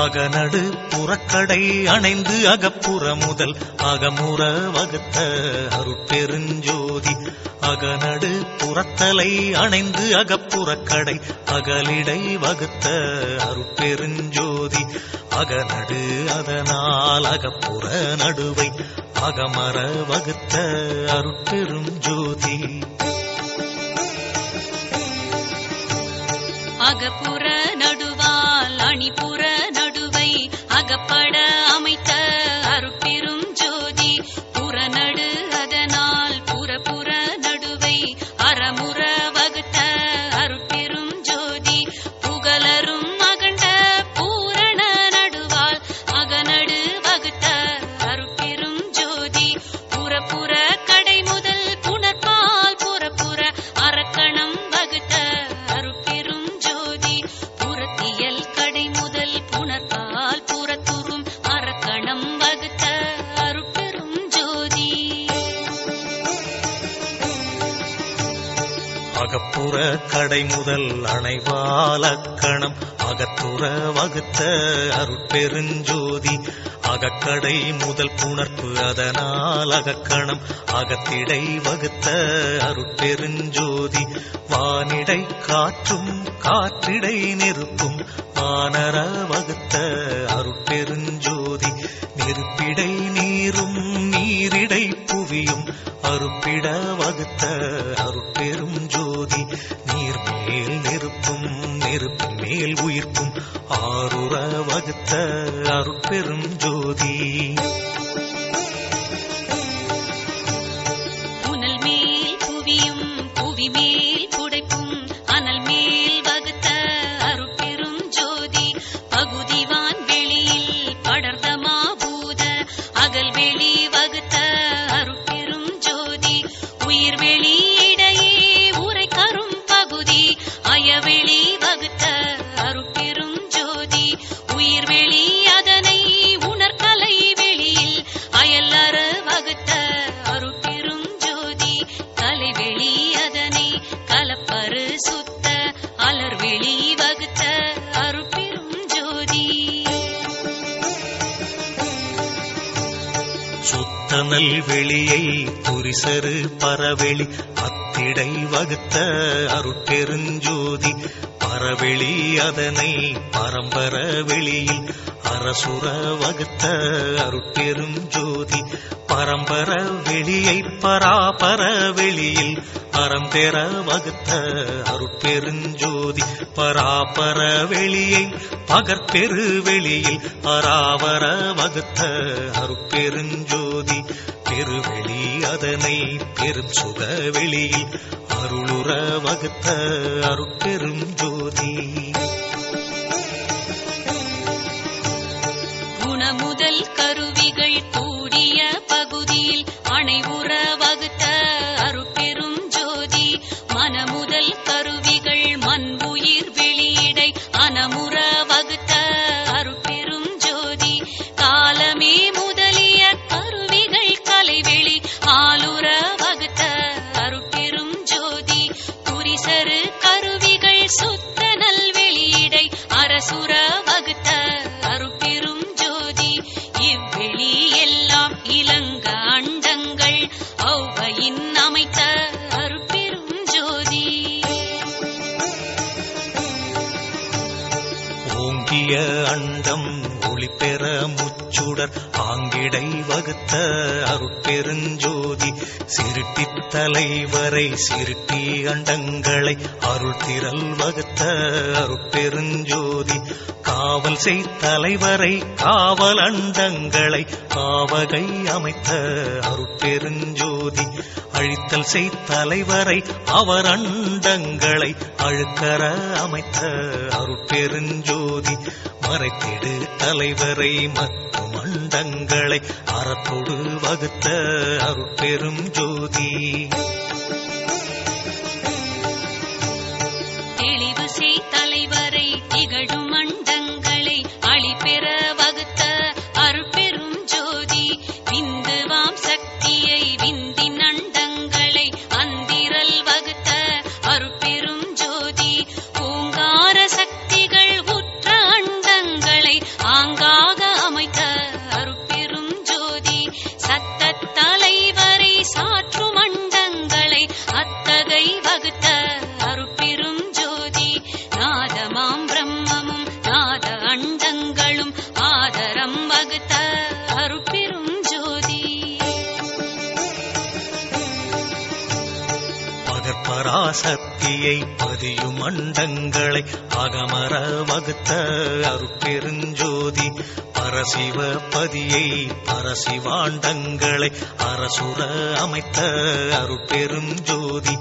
அகநடு புறக்கடை அணைந்து அகப்புற முதல் அகமுற வகுத்த அருட்பெருஞ்சோதி அகநடு புறத்தலை அணைந்து அகப்புறக்கடை அகலிடை வகுத்த அருட்பெருஞ்சோதி அகநடு அதனால் அகப்புற நடுவை அகமர வகுத்த அருட்பெரும் ஜோதி அகப்புற நடுவால் அணிபுற நடுவை அகப்பட அமைத்த அருட்பெரும் ஜோதி புறநடு அதனால் புறப்புற நடுவை அறமுற வகுத்த அருட்பெரும் ஜோதி புகழரும் அகண்ட பூரண நடுவால் அகநடு வகுத்த அருட்பெரும் ஜோதி புறப்புற கடை முதல் புணர்பால் புறப்புற அரக்கணம் வகுத்த அருட்பெரும் ஜோதி புறத்தியல் கடை முதல் புணர்பால் புறத்துறும் அரக்கணம் வகுத்த அருட்பெரும் ஜோதி அகப்புற கடை முதல் அணைவாலக்கணம் அகத்துற வகுத்த அருட்பெருஞ்சோதி அகக்கடை முதல் புணர்ப்பு அதனால் அகக்கணம் அகத்திடை வகுத்த அருட்பெருஞ்சோதி வானிடை காற்றும் காற்றிடை நெருப்பும் வானர வகுத்த அருட்பெருஞ்சோதி நெருப்பிடை நீரும் நீரிடை புவியும் அருப்பிட வகுத்த அருட்பெரும் ஜோதி நீர்மேல் நெருப்பும் நெருப்பின் மேல் உயிர்ப்பும் ஆறுற வகுத்த அருட்பெரும் ஜோதி புனல் மேல் புவியும் புவி மேல் புடைப்பும் அனல் மேல் வகுத்த அருட்பெரும் ஜோதி பகுதிவான் வெளியில் படர்தமா பூத அகல் வெளி வகுத்த அருட்பெரும் ஜோதி உயிர் வெளி இடையே உரை கரும் பகுதி அயவெளி வகுத்த அருட்பெரும் ஜோதி உயிர் வெளி அதனை உணர்கலை வெளியில் அயல்லற வகுத்த அருட்பெரும் ஜோதி கலைவெளி அதனை கலப்பரு சுத்த அலர்வெளி வகுத்த அருட்பெரும் ஜோதி சுத்தனல் வெளியை துரிசரு பரவெளி அத்திடை வகுத்த அருட்பெருஞ்சோதி பரவெளி அதனை பரம்பர வெளியில் அரசுர வகுத்த அருட்பெரும் ஜோதி பரம்பர வெளியை பராபர வெளியில் அறம்பெற வகுத்த அருட்பெருஞ்சோதி பராபர வெளியை பகற்பெரு வெளியில் பராவர வகுத்த அருட்பெருஞ்சோதி பெருவெளி அதனை பெரும் சுக வெளியில் அருளுற வகுத்த அருட்பெரும் ஜோதி குணமுதல் கருவிகள் கூடிய பகுதியில் அணைவுற வகுத்த அருட்பெரும் ஜோதி மனமுதல் கருவிகள் மண்புயிர் வெளியிடை அனமுற வகுத்த அருட்பெரும் ஜோதி காலமே முதலிய கருவிகள் கலைவெளி ஆளுற வகுத்த அருட்பெரும் ஜோதி புரிசரு கருவிகள் சுத்த நல்வெளியிடை அரசுர வகுத்த அருட்பெரும் ஜோதி இவ்வெளி எல்லாம் இலங்க அண்டங்கள் ஔவையின் அமைத்த அருட்பெரும் ஜோதி ஓங்கிய அண்டம் ஒளிபெற முச்சுடர் ஆங்கிடை வகுத்த அருட்பெருஞ்சோதி சிருட்டி தலைவரை சிருட்டி அண்டங்களை அருள் திரள் வகுத்த அருட்பெருஞ்சோதி காவல் செய் தலைவரை காவல் அண்டங்களை காவகை அமைத்த அருட்பெருஞ்சோதி அழித்தல் செய் தலைவரை அவர் அண்டங்களை அழுக்கற அமைத்த அருட்பெருஞ்சோதி மறைத்திடு தலைவரை மற்றும் அண்டங்களை அறத்தோடு வகுத்த அருட்பெரும் ஜோதி தெளிவு செய் தலைவரை திகழும் அண்டங்களை அழிபெற வகுத்த அருட்பெரும் ஜோதி விந்துவாம் சக்தியை விந்தின் அண்டங்களை அந்திரல் வகுத்த அருட்பெரும் ஜோதி ஓங்கார சக்திகள் உற்ற அண்டங்களை ஆங்காக அமைத்த அருட்பெரும் ஜோதி சத்த தலைவரை சாற்றும் அண்டங்களை அத்தகை வகுத்த அருட்பெரும் ஜோதி நாதமாம் பிரம்மமும் நாத அண்டங்களும் ஆதரம் வகுத்த அருட்பெரும் ஜோதி பகற்பராசக்தியை பதியும் அண்டங்களை அகமர வகுத்த அருட்பெருஞ்சோதி பரசிவ பதியை பரசிவாண்டங்களை அரசுர அமைத்த அருட்பெரும் ஜோதி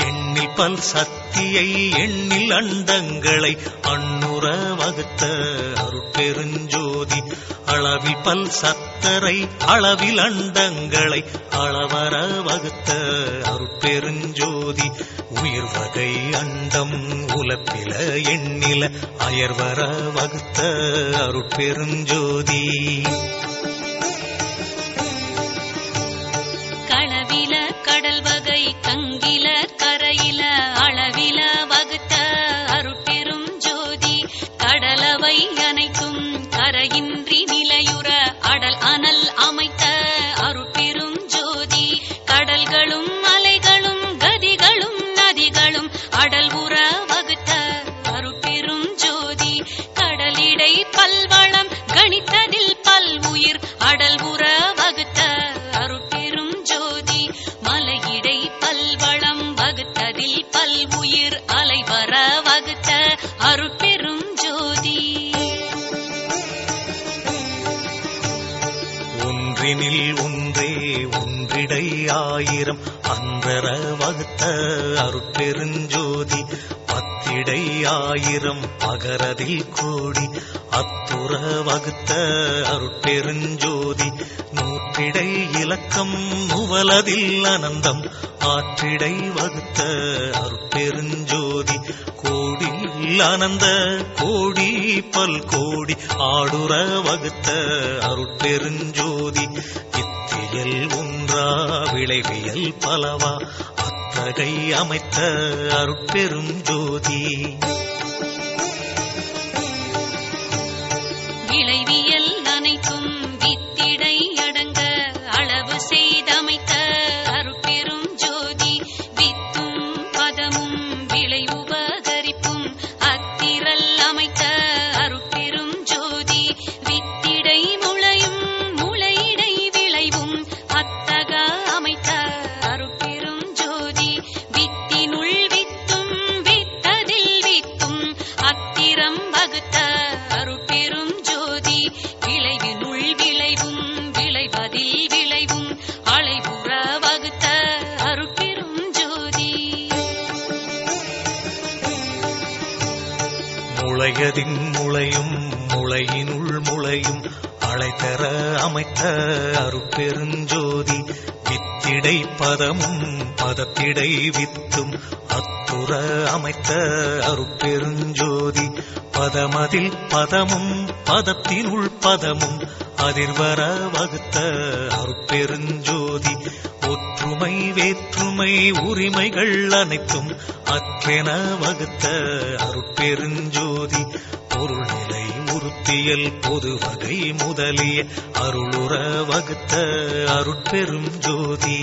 எண்ணில் பல் சக்தியை எண்ணில் அண்டங்களை அண்ணுற வகுத்த அருட்பெருஞ்சோதி அளவில் பல் சத்தரை அளவில் அண்டங்களை அளவர வகுத்த அருட்பெருஞ்சோதி உயிர் வகை அண்டம் உலப்பில எண்ணில அயர்வர வகுத்த அருட்பெருஞ்சோதி களவில கடல் வகை கங்கில கரையில அளவில வகுத்த அருட்பெரும் ஜோதி கடலவை அனைத்தும் கரையின்றி நிலையுற அடல் அனல் அமைத்த அருட்பெரும் ஜோதி கடல்களும் அலைகளும் கதிகளும் நதிகளும் அடல் உற வகுத்த அருட்பெரும் ஜோதி கடலிடை பல்வளம் கணித்ததில் பல்வுயிர் அடல் உற வகுத்த அருட்பெரும் ஜோதி மலையிடை பல்வளம் வகுத்ததில் பல்வுயிர் அலைவர வகுத்த அருட்பெரும் ஜோதி ஒன்றினில் ஒன்றே ஒன்றிடை ஆயிரம் அன்றர வகுத்த அருட்பெருஞ்சோதி பத்திடை ஆயிரம் பகரதில் கோடி அத்துற வகுத்த அருட்பெருஞ்சோதி நூற்றிடை இலக்கம் நுவலதில் அனந்தம் ஆற்றிடை வகுத்த அருட்பெருஞ்சோதி கோடியில் அனந்த கோடி பல் கோடி ஆடுற வகுத்த அருட்பெருஞ்சோதி இத்தியல் ஒன்றா விளைவியல் பலவா அத்தகை அமைத்த அருட்பெரும் ஜோதி விளைவியல் அனைத்தும் வித்திடை அடங்க அளவு செய்தமைத்த அருட்பெரும் ஜோதி வித்தும் பதமும் விளை உபகரிப்பும் அத்திரல் அமைத்த அருட்பெரும் ஜோதி முளையதின் முளையும் முளையினுள் முளையும் அளைதர அமைத்த அருட்பெருஞ்சோதி வித்திடை பதமும் பதத்திடை வித்தும் அத்துற அமைத்த அருட்பெருஞ்சோதி பதமதில் பதமும் பதத்தினுள் பதமும் அதிர்வர வகுத்த அருட்பெருஞ்சோதி ஒற்றுமை வேற்றுமை உரிமைகள் அனைத்தும் அற்றென வகுத்த அருட்பெருஞ்சோதி பொருள்நிலை உறுத்தியல் பொது வகை முதலிய அருளுற வகுத்த அருட்பெருஞ்சோதி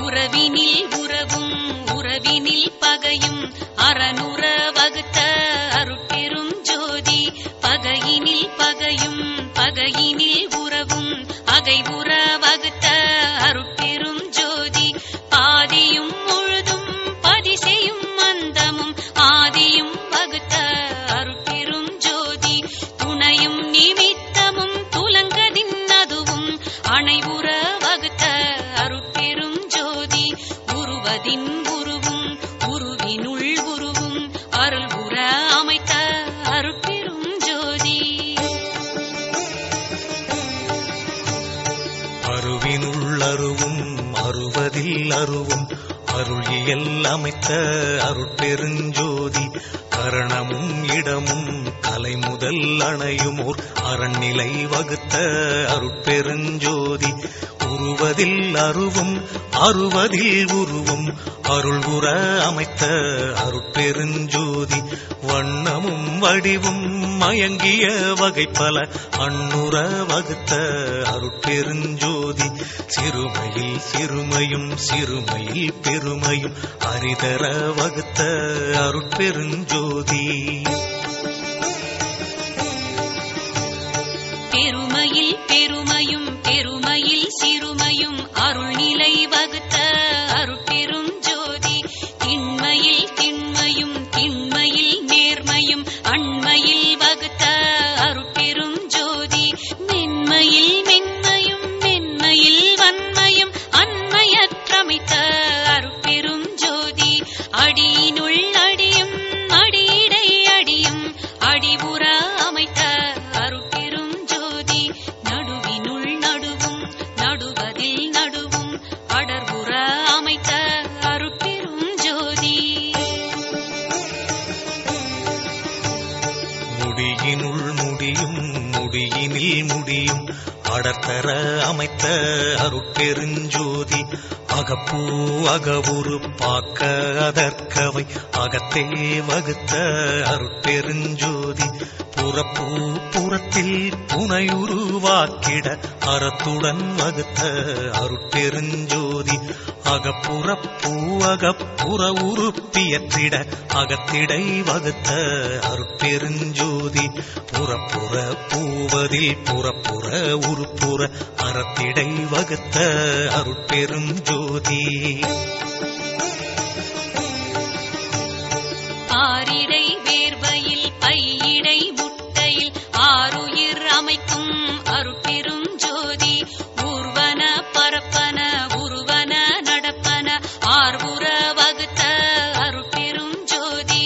உறவினில் உறவும் உறவினில் பகையும் அறனுற வகுத்த அருட்பெரும் ஜோதி பகையினில் பகையும் பகையினில் உறவும் அகைவுற வகுத்த அருட்பெரும் ஜோதி பாதியும் முழுதும் பதிசெயும் அந்தமும் ஆதியும் வகுத்த அருட்பெரும் ஜோதி துணையும் நிமித்தமும் துலங்கதின் அதுவும் அணைவுற வகுத்த அருட்பெரும் ஜோதி உருவதின் உருவும் உருவினுள் உருவும் அருள் உற அமைத்த அருட்பெரும் ஜோதி அருவினுள் அருவும் அருவதில் அருவும் அருளியல் அமைத்த அருட்பெருஞ்சோதி கரணமும் இடமும் கலை முதல் அணையுமோர் அரண்நிலை வகுத்த அருட்பெருஞ்சோதி உருவதில் அருவும் அருவதில் உருவும் அருள் உற அமைத்த அருட்பெருஞ்சோதி வண்ணமும் வடிவும் மயங்கிய வகை பல அண்ணுற வகுத்த அருட்பெருஞ்சோதி சிறுமையில் சிறுமையும் சிறுமையில் பெருமையும் அரிதர வகுத்த அருட்பெருஞ்சோதி பெருமையில் பெருமையும் பெருமையில் சிறுமையும் அருள்நிலை வகுத்த அருட்பெரும் ஜோதி திண்மையில் திண்மையும் திண்மையில் நேர்மையும் அண்மையில் வகுத்த அருட்பெரும் ஜோதி மென்மையில் மென்மையும் மென்மையில் வன்மையும் அண்மையற்றமைத்த அருட்பெரும் ஜோதி அடியினுள் அடியும் அடியிடை அடியும் அடிவுற அமைத்த அருட்பெரும் ஜோதி நடுவினுள் நடுவும் நடுவதில் நடுவும் அடர்வுற அமைத்த அருட்பெரும் ஜோதி முடியினுள் முடியும் முடியினில் முடியும் அடர்த்தர அமைத்த அருட்பெருஞ்சோதி அகப்பூ அகவுரு பாக்க அதற்கவை அகத்தே வகுத்த அருட்பெருஞ்சோதி புறப்பூ புறத்தில் புனையுருவாக்கிட அறத்துடன் வகுத்த அருட்பெருஞ்சோதி அகப்புறப்பூ அகப்புற உறுப்பியற்றிட அகத்திடை வகுத்த அருட்பெருஞ்சோதி புறப்புற பூவதில் புறப்புற உருப்புற அறத்திடை வகுத்த அருட்பெருஞ்சோதி ஆரிடை வேர்வையில் பையிடை முட்டையில் ஆருயிர் அமைக்கும் அருட்பெரும் ஜோதி ஊர்வன பரப்பன உருவன நடப்பன ஆர்வுற வகுத்த அருட்பெரும் ஜோதி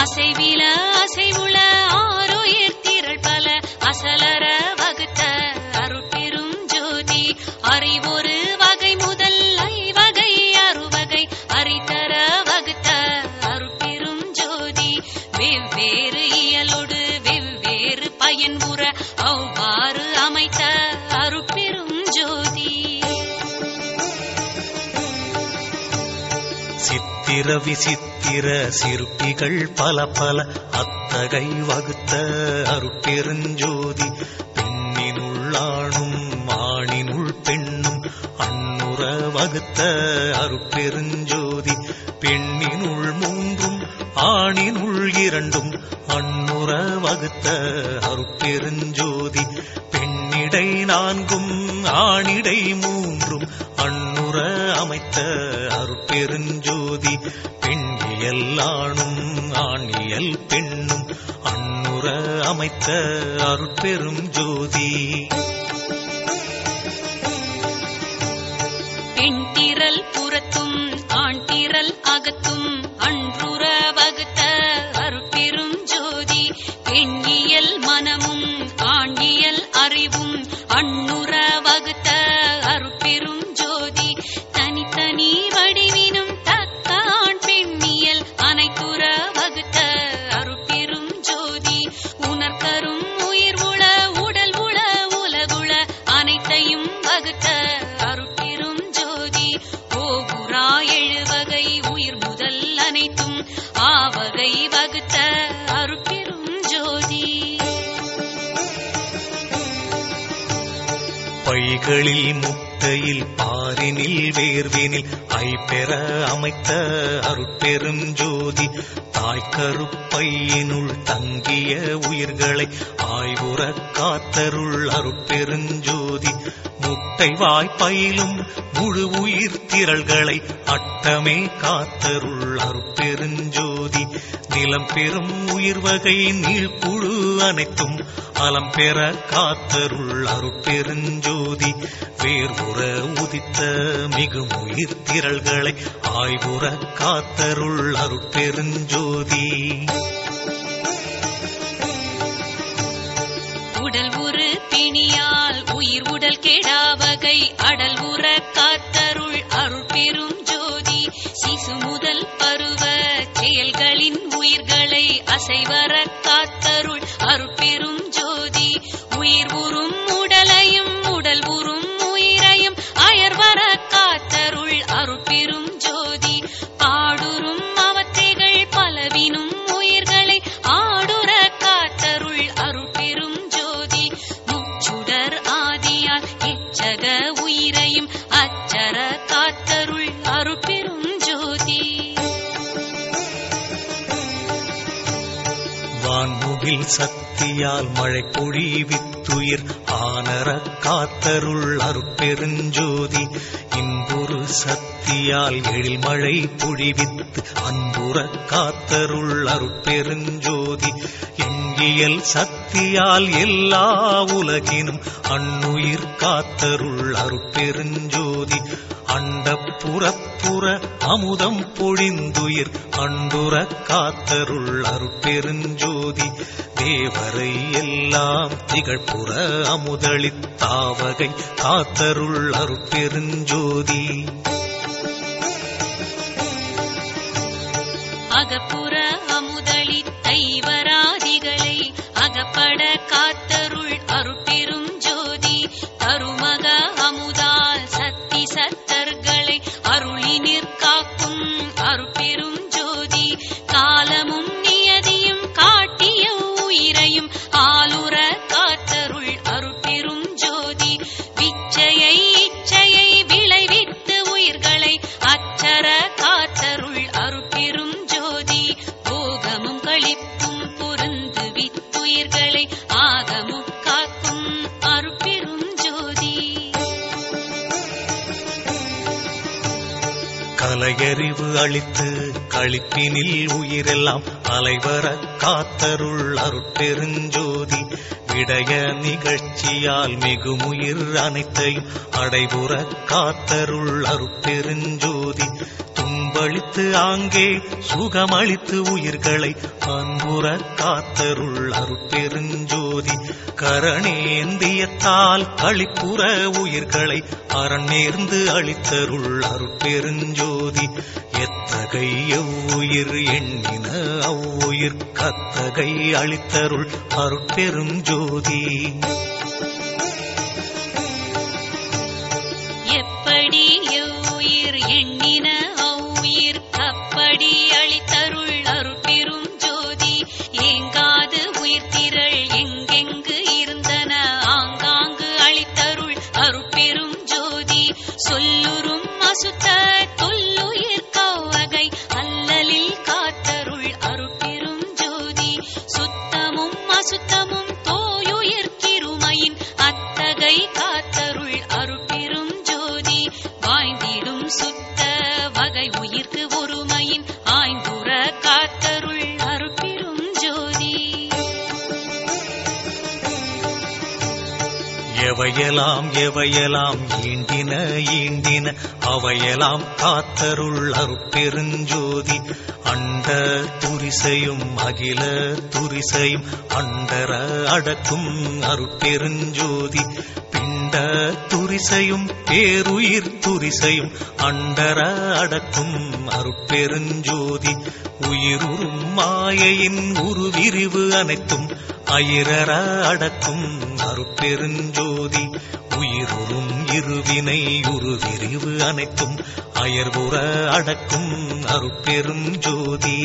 அசைவில அசைவுள ஆருயிர் திரள் பல அசலர வகுத்த அருட்பெரும் ஜோதி அறிவொரு வகை முதல் ஐவகை அறுவகை அறிதர வகுத்த அருட்பெரும் ஜோதி வெவ்வேறு இயலோடு வெவ்வேறு பயன் உற அவ்வாறு அமைத்த அருட்பெரும் ஜோதி சித்திர விசித்திர சிற்பிகள் பல பல அத்தகை வகுத்த அருட்பெருஞ்சோதி பெண்ணினுள் ஆணும் ஆணினுள் பெண்ணும் அன்னுற வகுத்த அருட்பெருஞ்சோதி பெண்ணினுள் மூன்றும் ஆணினுள் இரண்டும் அன்னுற வகுத்த அருட்பெருஞ்சோதி பெண்ணிடை நான்கும் ஆணிடை மூன்றும் அன்னுற அமைத்த அருட்பெருஞ்சோதி பெண்ணியல் ஆணும் ஆணியல் பெண்ணும் அன்னுற அமைத்த அருட்பெரும் ஜோதி பெண்திரள் புறத்தும் ஆண்திரள் அகத்தும் அன்று எண்ணியல் மனமும் ஆண்டியல் அறிவும் அண்ணுற வகுத்த அருட்பெரும் ஜோதி தனித்தனி வடிவினும் தக்கான் பெண்ணியல் அனைத்துற வகுத்த அருட்பெரும் ஜோதி உணர்கரும் உயிர் உள உடல் உள உலகுள அனைத்தையும் வகுத்த அருட்பெரும் ஜோதி ஓகுரா எழுவகை உயிர் முதல் அனைத்தும் ஆவகை வகுத்த அருட்பெரும் ஜோதி பைகளில் முட்டையில் பாரினில் வேர்வினில் ஐப்பெற அமைத்த அருட்பெரும் ஜோதி தாய்க்கருப்பையினுள் தங்கிய உயிர்களை ஆய்வுற காத்தருள் அருட்பெருஞ்சோதி முட்டை வாய்ப்பையிலும் முழு உயிர் திரள்களை அட்டமே காத்தருள் அருட்பெருஞ்சோதி நிலம் பெறும் உயிர் வகை நீழ்ப்புழு அனைத்தும் அலம் பெற காத்தருள் அருட்பெருஞ்சோதி வேர்வுற உதித்த மிகும் உயிர் திரள்களை ஆய்வுற காத்தருள் அருட்பெருஞ்சோதி உடல் உரு பிணியால் உயிர் உடல் கெடாவகை அடல் உற காத்தருள் அருட்பெரும் ஜோதி சிசு முதல் பருவ செயல்களின் உயிர்களை அசைவர காத்தருள் அருட்பெரும் ஜோதி உயிர் உறும் உடலையும் உடல் உறும் உயிரையும் அயர்வர காத்தருள் அருட்பெரும் ஜோதி பாடுறும் அவத்தைகள் பலவினும் உயிர்களை ஆடுற காத்தருள் அருட்பெரும் ஜோதி முச்சுடர் ஆதியால் எச்சக உயிரையும் அச்சர காத்தருள் அருட்பெரும் ஜோதி வான்முகில் சக்தியால் மழை பொழிவித்துயிர் ஆனர காத்தருள் அருட்பெருஞ்சோதி இன்புறு சக்தியால் எழில் மழை பொழிவித்து அன்புற காத்தருள் அருட்பெருஞ்சோதி எங்கியல் சக்தியால் எல்லா உலகினும் அன்னுயிர் காத்தருள் அருட்பெருஞ்சோதி அண்டப்புறப்புற அமுதம் பொழிந்துயிர் அண்டுற காத்தருள் அருட்பெருஞ்சோதி தேவரை எல்லாம் திகழ்புற அமுதளித்தாவகை காத்தருள் அருட்பெருஞ்சோதி அகப்புற அமுதளி தைவராதிகளை அகப்பட காத்தருள் அருட்பெரும் ஜோதி தருமக அமுதால் சக்தி சத்தர்களை அருளினிற் காக்கும் அருட்பெரும் ஜோதி காலமும் நியதியும் காட்டிய உயிரையும் ஆளுற காத்தருள் அருட்பெரும் ஜோதி விச்சையை இச்சையை விளைவித்து உயிர்களை அச்சர காத்தருள் அருட்பெரும் ஜோதி போகமும் களிப்பும் பொருந்து வித்துயிர்களை ஆகமும் காக்கும் அருட்பெரும் ஜோதி கலையறிவு அளித்து களிப்பினில் உயிரெல்லாம் அலைவர காத்தருள் அருட்பெருஞ்சோதி விடய நிகழ்ச்சியால் மிகுமுயிர் அனைத்தையும் அடைபுற காத்தருள் அருட்பெருஞ்சோதி துன்பளித்து ஆங்கே சுகமளித்து உயிர்களை அன்புற காத்தருள் அருட்பெருஞ்சோதி கரணேந்தியத்தால் களிப்புற உயிர்களை அறநேர்ந்து அளித்தருள் அருட்பெருஞ்சோதி எத்தகை எவ்வுயிர் எண்ணின அவ்வுயிர் கத்தகை அளித்தருள் அருட்பெருஞ்சோதி எப்படி எவ்வுயிர் எண்ணின அவ்வுயிர் கப்படி அளித்தருள் அருட்பெரும் ஜோதி ஏங்காது உயிர் திரள் எங்கெங்கு இருந்தன ஆங்காங்கு அளித்தருள் அருட்பெரும் ஜோதி சொல்லுறும் அசுத்த தொல்லுயிர் கவ்வகை அல்லலில் காத்தருள் அருட்பெரும் ஜோதி சுத்தமும் அசுத்தமும் தோயுயிர் கிருமையின் எவையெல்லாம் எவையெல்லாம் ஈண்டின ஈண்டின அவையெல்லாம் காத்தருள் அருட்பெருஞ்சோதி அண்ட துரிசையும் அகில துரிசையும் அண்டர அடக்கும் அருட்பெருஞ்சோதி பிண்ட துரிசையும் பேருயிர் துரிசையும் அண்டர அடக்கும் அருட்பெருஞ்சோதி உயிருறும் மாயையின் உருவிரிவு அனைத்தும் அயிரற அடக்கும் அருட்பெருஞ்சோதி உயிருறும் இருவினை உருவிரிவு அனைத்தும் அயர்வுற அடக்கும் அருட்பெருஞ்சோதி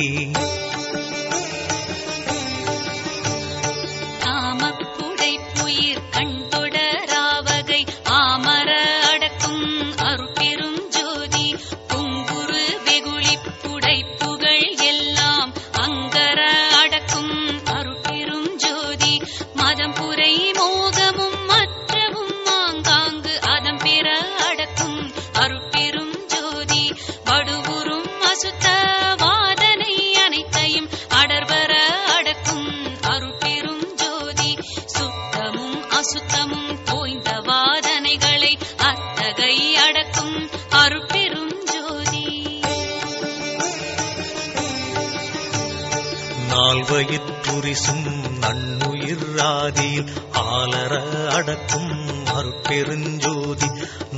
காமப்புடைப்புயிர் கண்தொடராவகை ஆமர அடக்கும் அருட்பெருஞ்சோதி பொங்குரு வெகுளி புடைப்புகள் எல்லாம் அங்கர அடக்கும் அருட்பெருஞ்சோதி மதம் புரை மோகமும் மற்றவும் ஆங்காங்கு அதம் பெற அடக்கும் அருட்பெருஞ்சோதி வடுவுறும் அசுத்த வாதனை அனைத்தையும் அடர்வர அடக்கும் அருட்பெருஞ்சோதி சுத்தமும் அசுத்தமும் தோய்ந்த வாதனைகளை அத்தகை அடக்கும் அருட்பெருஞ்சோதி நால்வயிற்றுரிசும் நன்னுயிர் ஆதியில் ஆலர அடக்கும் அருட்பெருஞ்சோதி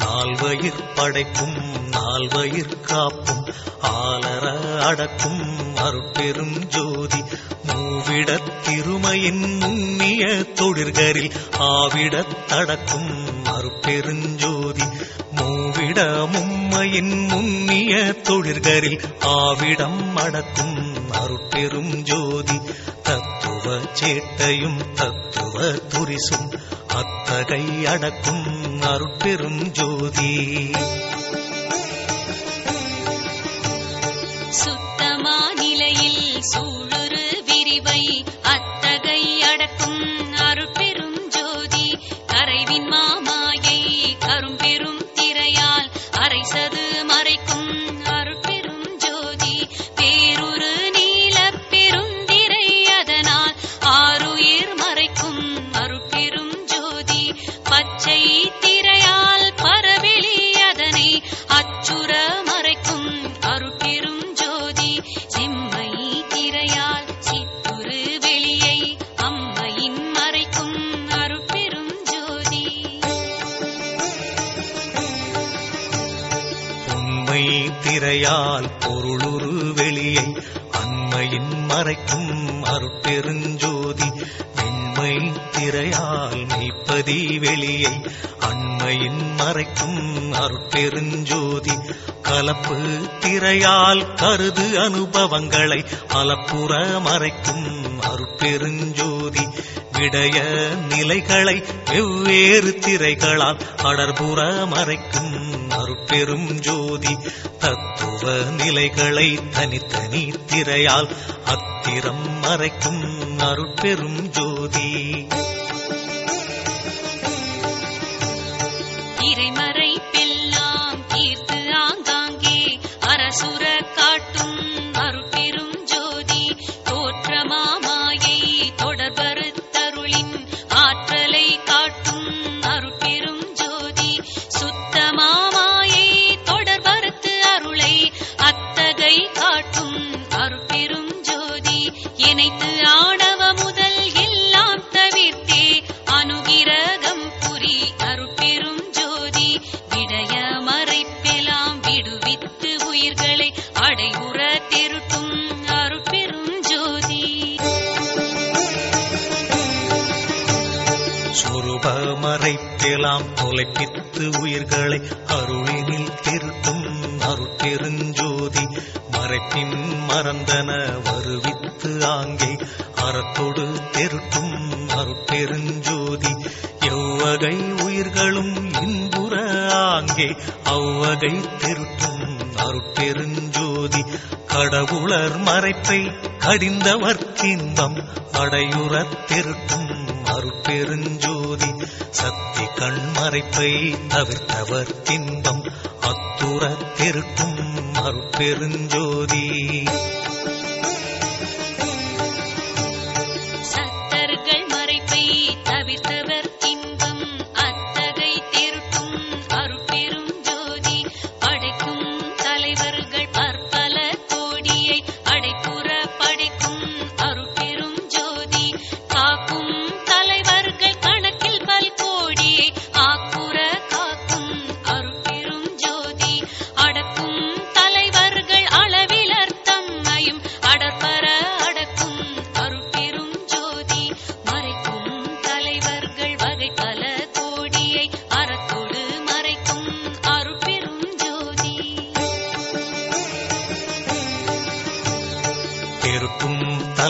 நால்வயிற் படைக்கும் நால்வயிற் காப்பும் ஆலர அடக்கும் அருட்பெருஞ்சோதி மூவிடத் திருமையின் முன்னிய தொழிற்கரில் ஆவிடத் தடக்கும் அருட்பெருஞ்சோதி மூவிட மும்மையின் முன்னிய தொழிற்கரில் ஆவிடம் அடக்கும் அருட்பெருஞ்சோதி தத்துவ சேட்டையும் தத்துவ துரிசும் அத்தகை அடக்கும் அருட்பெருஞ்சோதி சுத்தமா நிலையில் சூழுரு விரிவை அத்தகை அடக்கும் அருட்பெருஞ்சோதி கரைவின் மாமாயை கரும்பெரும் திரையால் அரைசது மறைக்கும் அருட்பெருஞ்சோதி பேருரு நீல பெருந்திரை அதனால் ஆருயிர் மறைக்கும் அருட்பெருஞ்சோதி பச்சை திரையால் பரவெளி அதனை அச்சுர மறைக்கும் அருட்பெருஞ்சோதி செம்மை திரையால் சித்துரு வெளியை அம்மையின் மறைக்கும் அருட்பெருஞ்சோதி உண்மை திரையால் பொருளுரு வெளியை அண்மையின் மறைக்கும் அருட்பெருஞ்சோதி வெண்மை திரையால் மெய்ப்பதி வெளியை அண்மையின் மறைக்கும் அருட்பெருஞ்சோதி கலப்பு திரையால் கருது அனுபவங்களை அலப்புற மறைக்கும் அருட்பெருஞ்சோதி விடய நிலைகளை வெவ்வேறு திரைகளால் அடர்புற மறைக்கும் அருட்பெருஞ்சோதி தத்துவ நிலைகளை தனித்தனி திரையால் அத்திரம் மறைக்கும் அருட்பெருஞ்சோதி திரைமறை பெல்லாம் தீர்த்து ஆங்காங்கே அரசுர காட்டும் அருட்பெருஞ்சோதி தோற்றமாமாயை தொடர்பறுத்தருளின் ஆற்றலை காட்டும் அருட்பெருஞ்சோதி சுத்தமாமாயை தொடர்பறுத்து அருளை அத்தகை காட்டும் அருட்பெருஞ்சோதி இணைத்து ஆணவ முதல் எல்லாம் தவிர்த்தே அனுகிரகம் புரி அருட்பெருஞ்சோதி விடய மறைப்பெல்லாம் விடுவித்து உயிர்களை அடைவுற திருட்டும் அருட்பெருஞ்சோதி சொருப மறைப்பெல்லாம் தொலைப்பித்து உயிர்களை அருளினில் திருட்டும் அருட்பெருஞ்சோதி மறைப்பின் மறந்தன வருவித்து ஆங்கே அறத்தொடு திருட்டும் அருட்பெருஞ்சோதி எவ்வகை உயிர்களும் இன்புற ஆங்கே அவ்வகை திருட்டும் அருட்பெருஞ்சோதி கடவுளர் மறைப்பை கடிந்தவர்க்கின்பம் அடையுறத் திருட்டும் அருட்பெருஞ்சோதி சக்தி கண் மறைப்பை தவிர்த்தவர்க்கின்பம் அத்துறத் திருட்டும் அருட்பெருஞ்சோதி சத்தர்கள் மறைப்பை தவிர்த்தவர் இன்பம்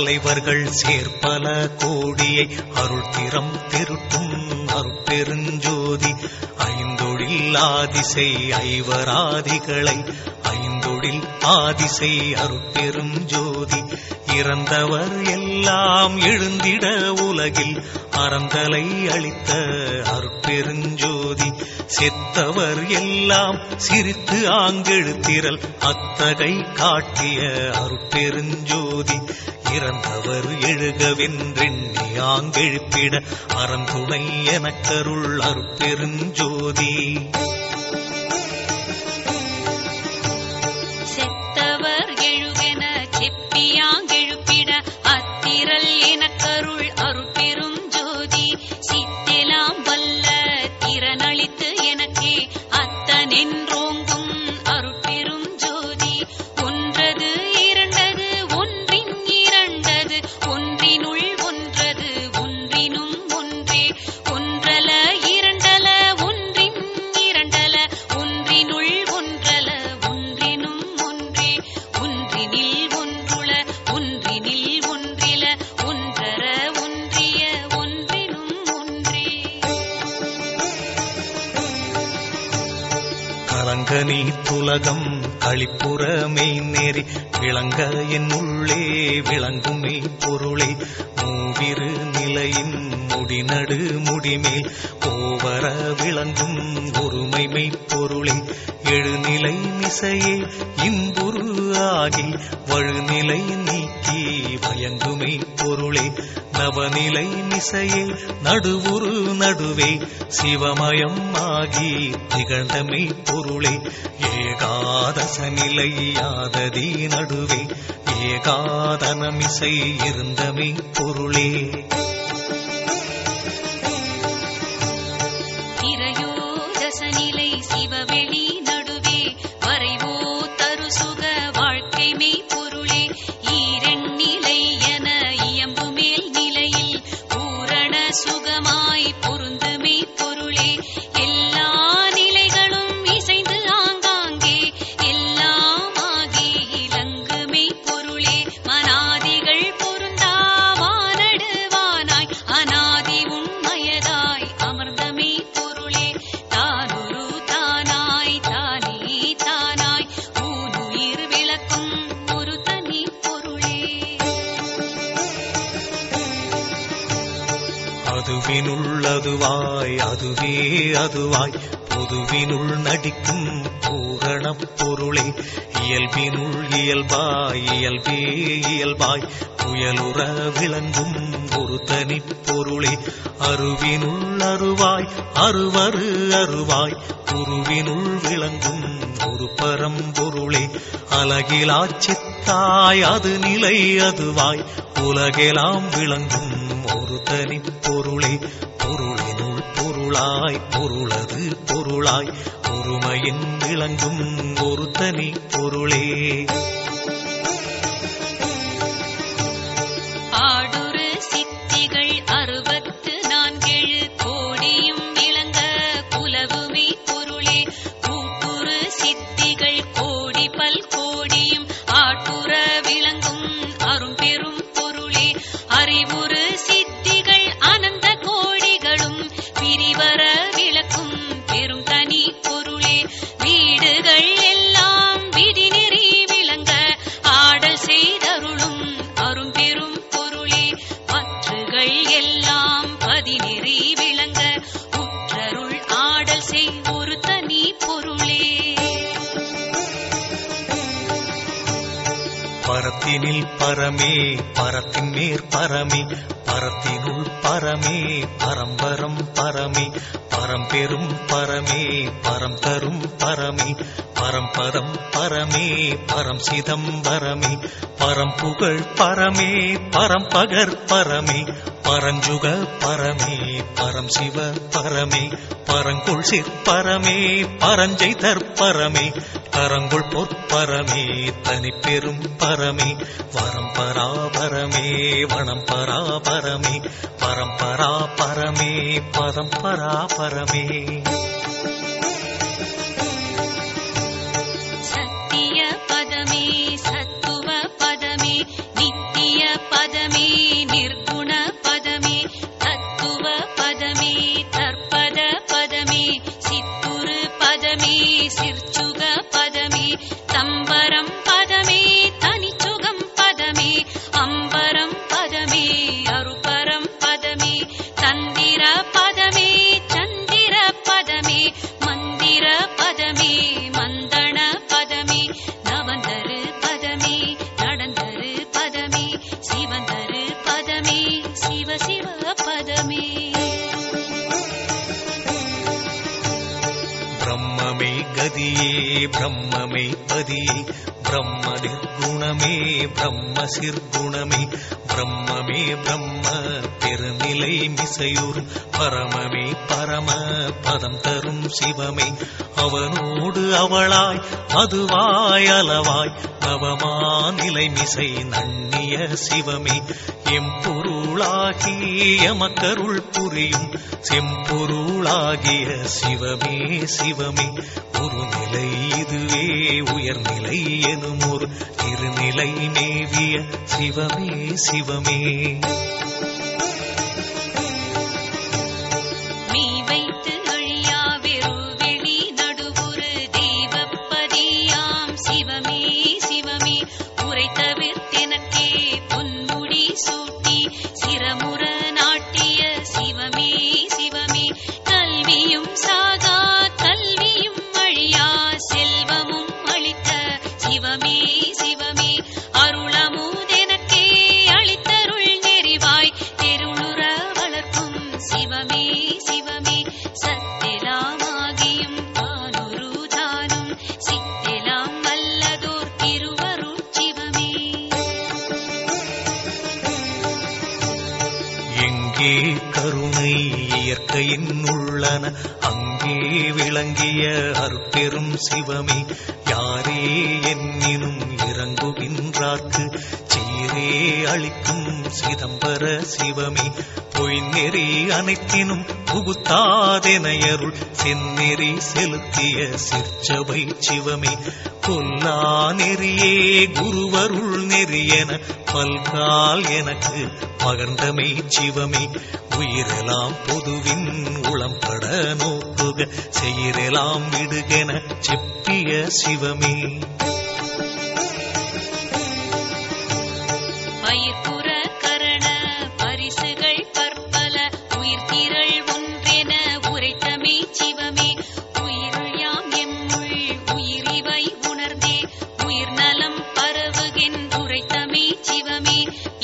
தலைவர்கள் சேர்ப்பல கோடியை அருள் திறம் திருட்டும் அருட்பெருஞ்சோதி ஐந்தொழில் ஆதிசை ஐவராதிகளை ஐந்தொழில் ஆதிசை அருட்பெரும் ஜோதி இறந்தவர் எல்லாம் எழுந்திட உலகில் அறந்தலை அளித்த அருட்பெருஞ்சோதி செத்தவர் எல்லாம் சிரித்து ஆங்கெழுத்திரல் அத்தகை காட்டிய அருட்பெருஞ்சோதி இறந்தவர் எழுகவென்றெண்ணி ஆங்கெழுப்பிட அறந்துணை எனக்கருள் அருட்பெருஞ்சோதி செத்தவர் எழுகென செப்பியாங்கெழுப்பிட அத்திரல் எனக்கருள் அருட்பெரும் ஜோதி சித்தெலாம் வல்ல திறனளித்து எனக்கே அத்தனென்றோங்கும் அருட்பெரும் ஜோதி ஒன்றது இரண்டது ஒன்றின் இரண்டது ஒன்றினுள் ஒன்றது ஒன்றினும் ஒன்றே ஒன்றல இரண்டல ஒன்றின் இரண்டல ஒன்றினுள் ஒன்றல ஒன்றினும் ஒன்றே ஒன்றினில் ஒன்றுள ஒன்றினில் ஒன்றில ஒன்றர ஒன்றிய ஒன்றினும் ஒன்றே கலங்கனி துலகம் களிப்புறமே நேரி விளங்க என் உள்ளே விளங்குமே பொருளே மூவிரு நிலையின் முடிநடு முடிமேல் ஓவர விளங்கும் ஒருமைமை பொருளே எழுநிலை மிசையே இன்புரு ஆகி வழுநிலை நீக்கி வயங்குமே பொருளே நவநிலை மிசையே நடுவுரு நடுவே சிவமயம் ஆகி திகழ்ந்தமை பொருளே ஏகாதச நிலையாததி நடுவே ஏகாதனமிசை இருந்தமை பொருளே திரையோதசநிலை சிவவெளி நடுவே வரைவோ தருசுக வாழ்க்கை மெய் பொருளே ஈரெண்ணிலை என இயம்பு மேல் நிலையில் பூரண சுகமாய் பொருந்துமே பொருளே எல்லா நிலைகளும் இசைந்து ஆங்காங்கே எல்லாமாகி இலங்குமே பொருளே மனாதிகள் பொருந்தா வானடுவானாய் அநாதி உண்மயதாய் அமர்ந்தமே பொருளே தானொரு தானாய் தானே தானாய் ஊனுயிர் விளக்கும் ஒரு தனி பொருளே அதுவினுள்ளதுவாய் அதுவே அதுவாய் பொதுவினுள் நடிக்கும் பூரணப் பொருளே இயல்பினுள் இயல்பாய் இயல்பே இயல்பாய் புயலுற விளங்கும் ஒரு தனிப் பொருளே அருவினுள் அருவாய் அருவரு அருவாய் உருவினுள் விளங்கும் ஒரு பரம்பொருளே அலகிலாச் சித்தாய் அது நிலை அதுவாய் உலகெலாம் விளங்கும் ஒரு தனிப் பொருளே பொருளினுள் பொருளாய் பொருளது பொருளாய் ஒருமையின் விளங்கும் ஒரு தனி பொருளே ஆடுரு சித்திகள் 64 கோடியும் விளங்க புலவுமே பொருளே கூட்டுரு சித்திகள் கோடி பல் கோடியும் ஆட்டுற விளங்கும் அரும்பெரும் பொருளே அறிவுறு சித்திகள் அனந்த கோடிகளும் பிரிவர விளக்கும் பெரும் தனி பொருளே வீடுகள் எல்லாம் விதிநெறி விளங்க ஆடல் செய்தருளும் அரும்பெரும் பொருளே பற்றுகள் எல்லாம் பதிநெறி விளங்க உற்றருள் ஆடல் செய் ஒரு தனி பொருளே பரத்தினில் பரமே பரத்தின் மேற் பரமே பரத்தினுள் பரமே பரம்பரம் பரமே பரம்பெரும் பரமே பரம் தரும் பரமே பரம்பதம் பரமே பரம் சிதம்பரமே பரம்புகழ் பரமே பரம்பகர் பரமே பரஞ்சுக பரமே பரம் சிவ பரமே பரங்குள் சிற்பரமே பரஞ்சை தற்பரமே கரங்குள் பொற்பரமே தனிப்பெரும் பரமே வரம் பராபரமே வனம் பராபரமே பரம்பரா பரமே பதம் பராபரமே சத்திய பதமே சத்துவ பதமே நித்திய பத சிவ பதமே. பிரம்மமே கதியே பிரம்மமே பதியே பிரம்ம நிர்குணமே பிரம்ம சிற்குணமே பிரம்மமே பிரம்ம பெருநிலை மிசையுறும் பரமமே பரம பதம் தரும் சிவமே. அவனோடு அவளாய் அதுவாய் அளவாய் நவமாநிலை மிசை நன்னிய சிவமே. எம்பொருளாகி எமக்கருள் புரியும் செம்பொருளாகிய சிவமே சிவமே. ஒரு நிலை இதுவே உயர்நிலை எனும் ஒரு திருநிலை மேவிய சிவமே சிவமே. மெய் வைத்து அழியா வெறுவெளி நடுவுறு தெய்வப்பதியாம் சிவமே சிவமே. உரை தவிர்த்தெனக்கே பொன்முடி சூட்டி சிரமுற நாட்டிய சிவமே சிவமே. கல்வியும் சாகா கல்வியும் அழியா செல்வமும் அளித்த சிவமே சிவமே. அருளமுதெனக்கே அளித்தருள் நெறிவாய் தெருளுற வளர்க்கும் சிவமே சிவமே. சத்தெலாமாகியும் தானொரு தானும் சித்தெலாம் வல்லதோர் திருவருட் சிவமே. எங்கே கருணை இயற்கையின் உள்ளன அங்கே விளங்கிய அருட்பெரும் சிவமே. யாரே என்னினும் இறங்குகின்றார்க்கு சீரே அளிக்கும் சிதம்பர சிவமே. பொய்நெறி அனைத்தினும் புகுத்தாதெனையருள் செந்நெறி செலுத்திய சிற்சபை சிவமே. கொல்லா நெறியே குருவருள் நெறியென பல்கால் எனக்கு பகர்ந்தமை சிவமே. உயிரெலாம் பொதுவின் உளம்பட நோக்குக செயிரெலாம் விடுகென செப்பிய சிவமே. பயிர்ப்புற கரண பரிசுகள் பற்பல உயிர்த்திரள் ஒன்றென உரைத்தமை சிவமே. உயிருள் யாம் எம்முள் உயிரிவை உணர்ந்தே உயிர் நலம் பரவுகின்றுரைத்தமை சிவமே.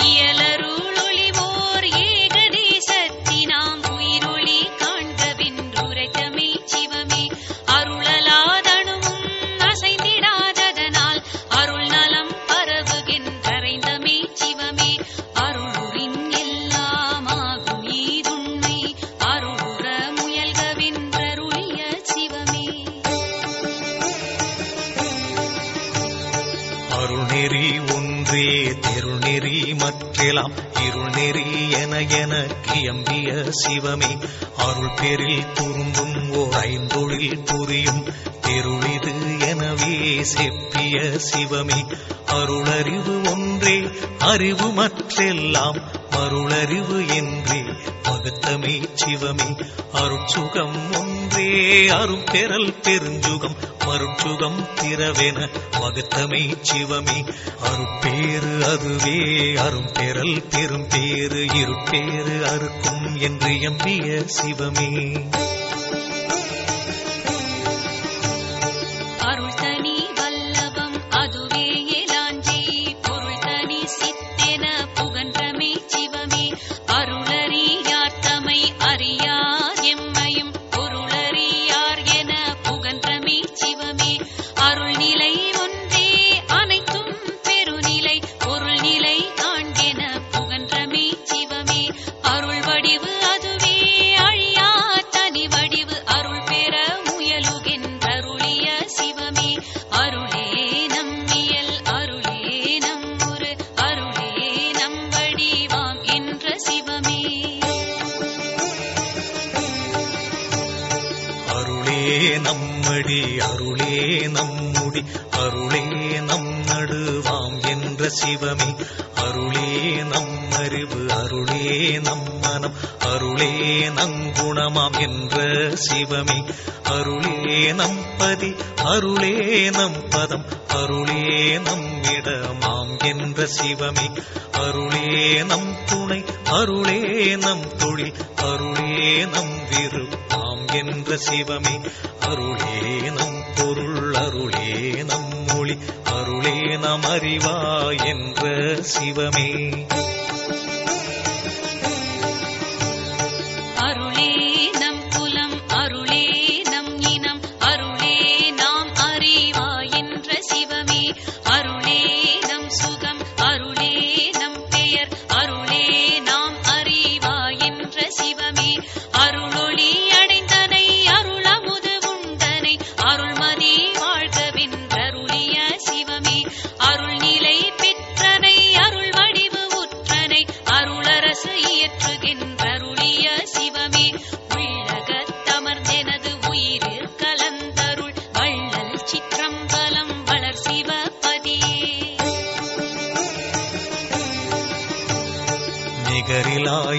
இயலருள் ஒளிவோர் ஏகதேசத்தினாம் உயிரொளி காண்கவென்றுரைத்தமை சிவமே. அருளலாதணுவும் அசைந்திடாததனால் அருள் நலம் பரவுகின்றறைந்தமை சிவமே. அருளுரின் எல்லாமாகும் ஈதுண்மை அருளுற முயல்கவென்றருளிய சிவமே. அருள்நெறி ஒன்றே தெருநெறி மற்றெல்லாம் இருள்நெறி என கியம்பிய சிவமே. அருள் பெரில் துரும்பும் ஓர் ஐந்தொழில் புரியும் தெருளிது எனவே செப்பிய சிவமே. அருளறிவு ஒன்றே அறிவு மற்றெல்லாம் மருளறிவு என்றே பகுத்தமை சிவமே. அருட்சுகம் ஒன்றே அரும் பெறல் பெருஞ்சுகம் மருட்சுகம் திறவென வகுத்தமை சிவமே. அருட்பேறு அதுவே அரும் பெறல் பெரும் பேறு இருட்பேறு அறுக்கும் என்று எம்பிய சிவமே. அருள் தனி வல்லபம் அதுவே எலாஞ்சி பொருள் தனி சித்தென புகன்றமை சிவமே. அருளறியார் தமை அறியார் எம்மையும் பொருளறியார் என புகன்றமை சிவமே. அருள்நிலை ஒன்றே அனைத்தும் பெருநிலை பொருள் நிலை காண்கென புகன்றமை சிவமே. அருள் வடிவு அதுவே அழியா தனி வடிவு அருள் பெற முயலுகின்றருளிய சிவமே. அருளே நம்மியல் அருளே நம்முரு அருளே நம் வடிவாம் என்ற சிவமே. அருளே நம்மடி அருளே நம்முடி அருளே நம் நடுவாம் என்ற சிவமே. அருளே நம் அறிவு அருளே நம் மனம் அருளே நங்குணமாம் என்ற சிவமே. அருளே நம் பதி அருளே நம் பதம் அருளே நம் இடமாம் என்ற சிவமே. அருளே நம் துணை அருளே நம் தொழில் அருளே நம் விருப்பாம் என்ற சிவமே. அருளே நம் பொருள் அருளே நம் மொழி அருளே நம் அறிவா என்ற சிவமே.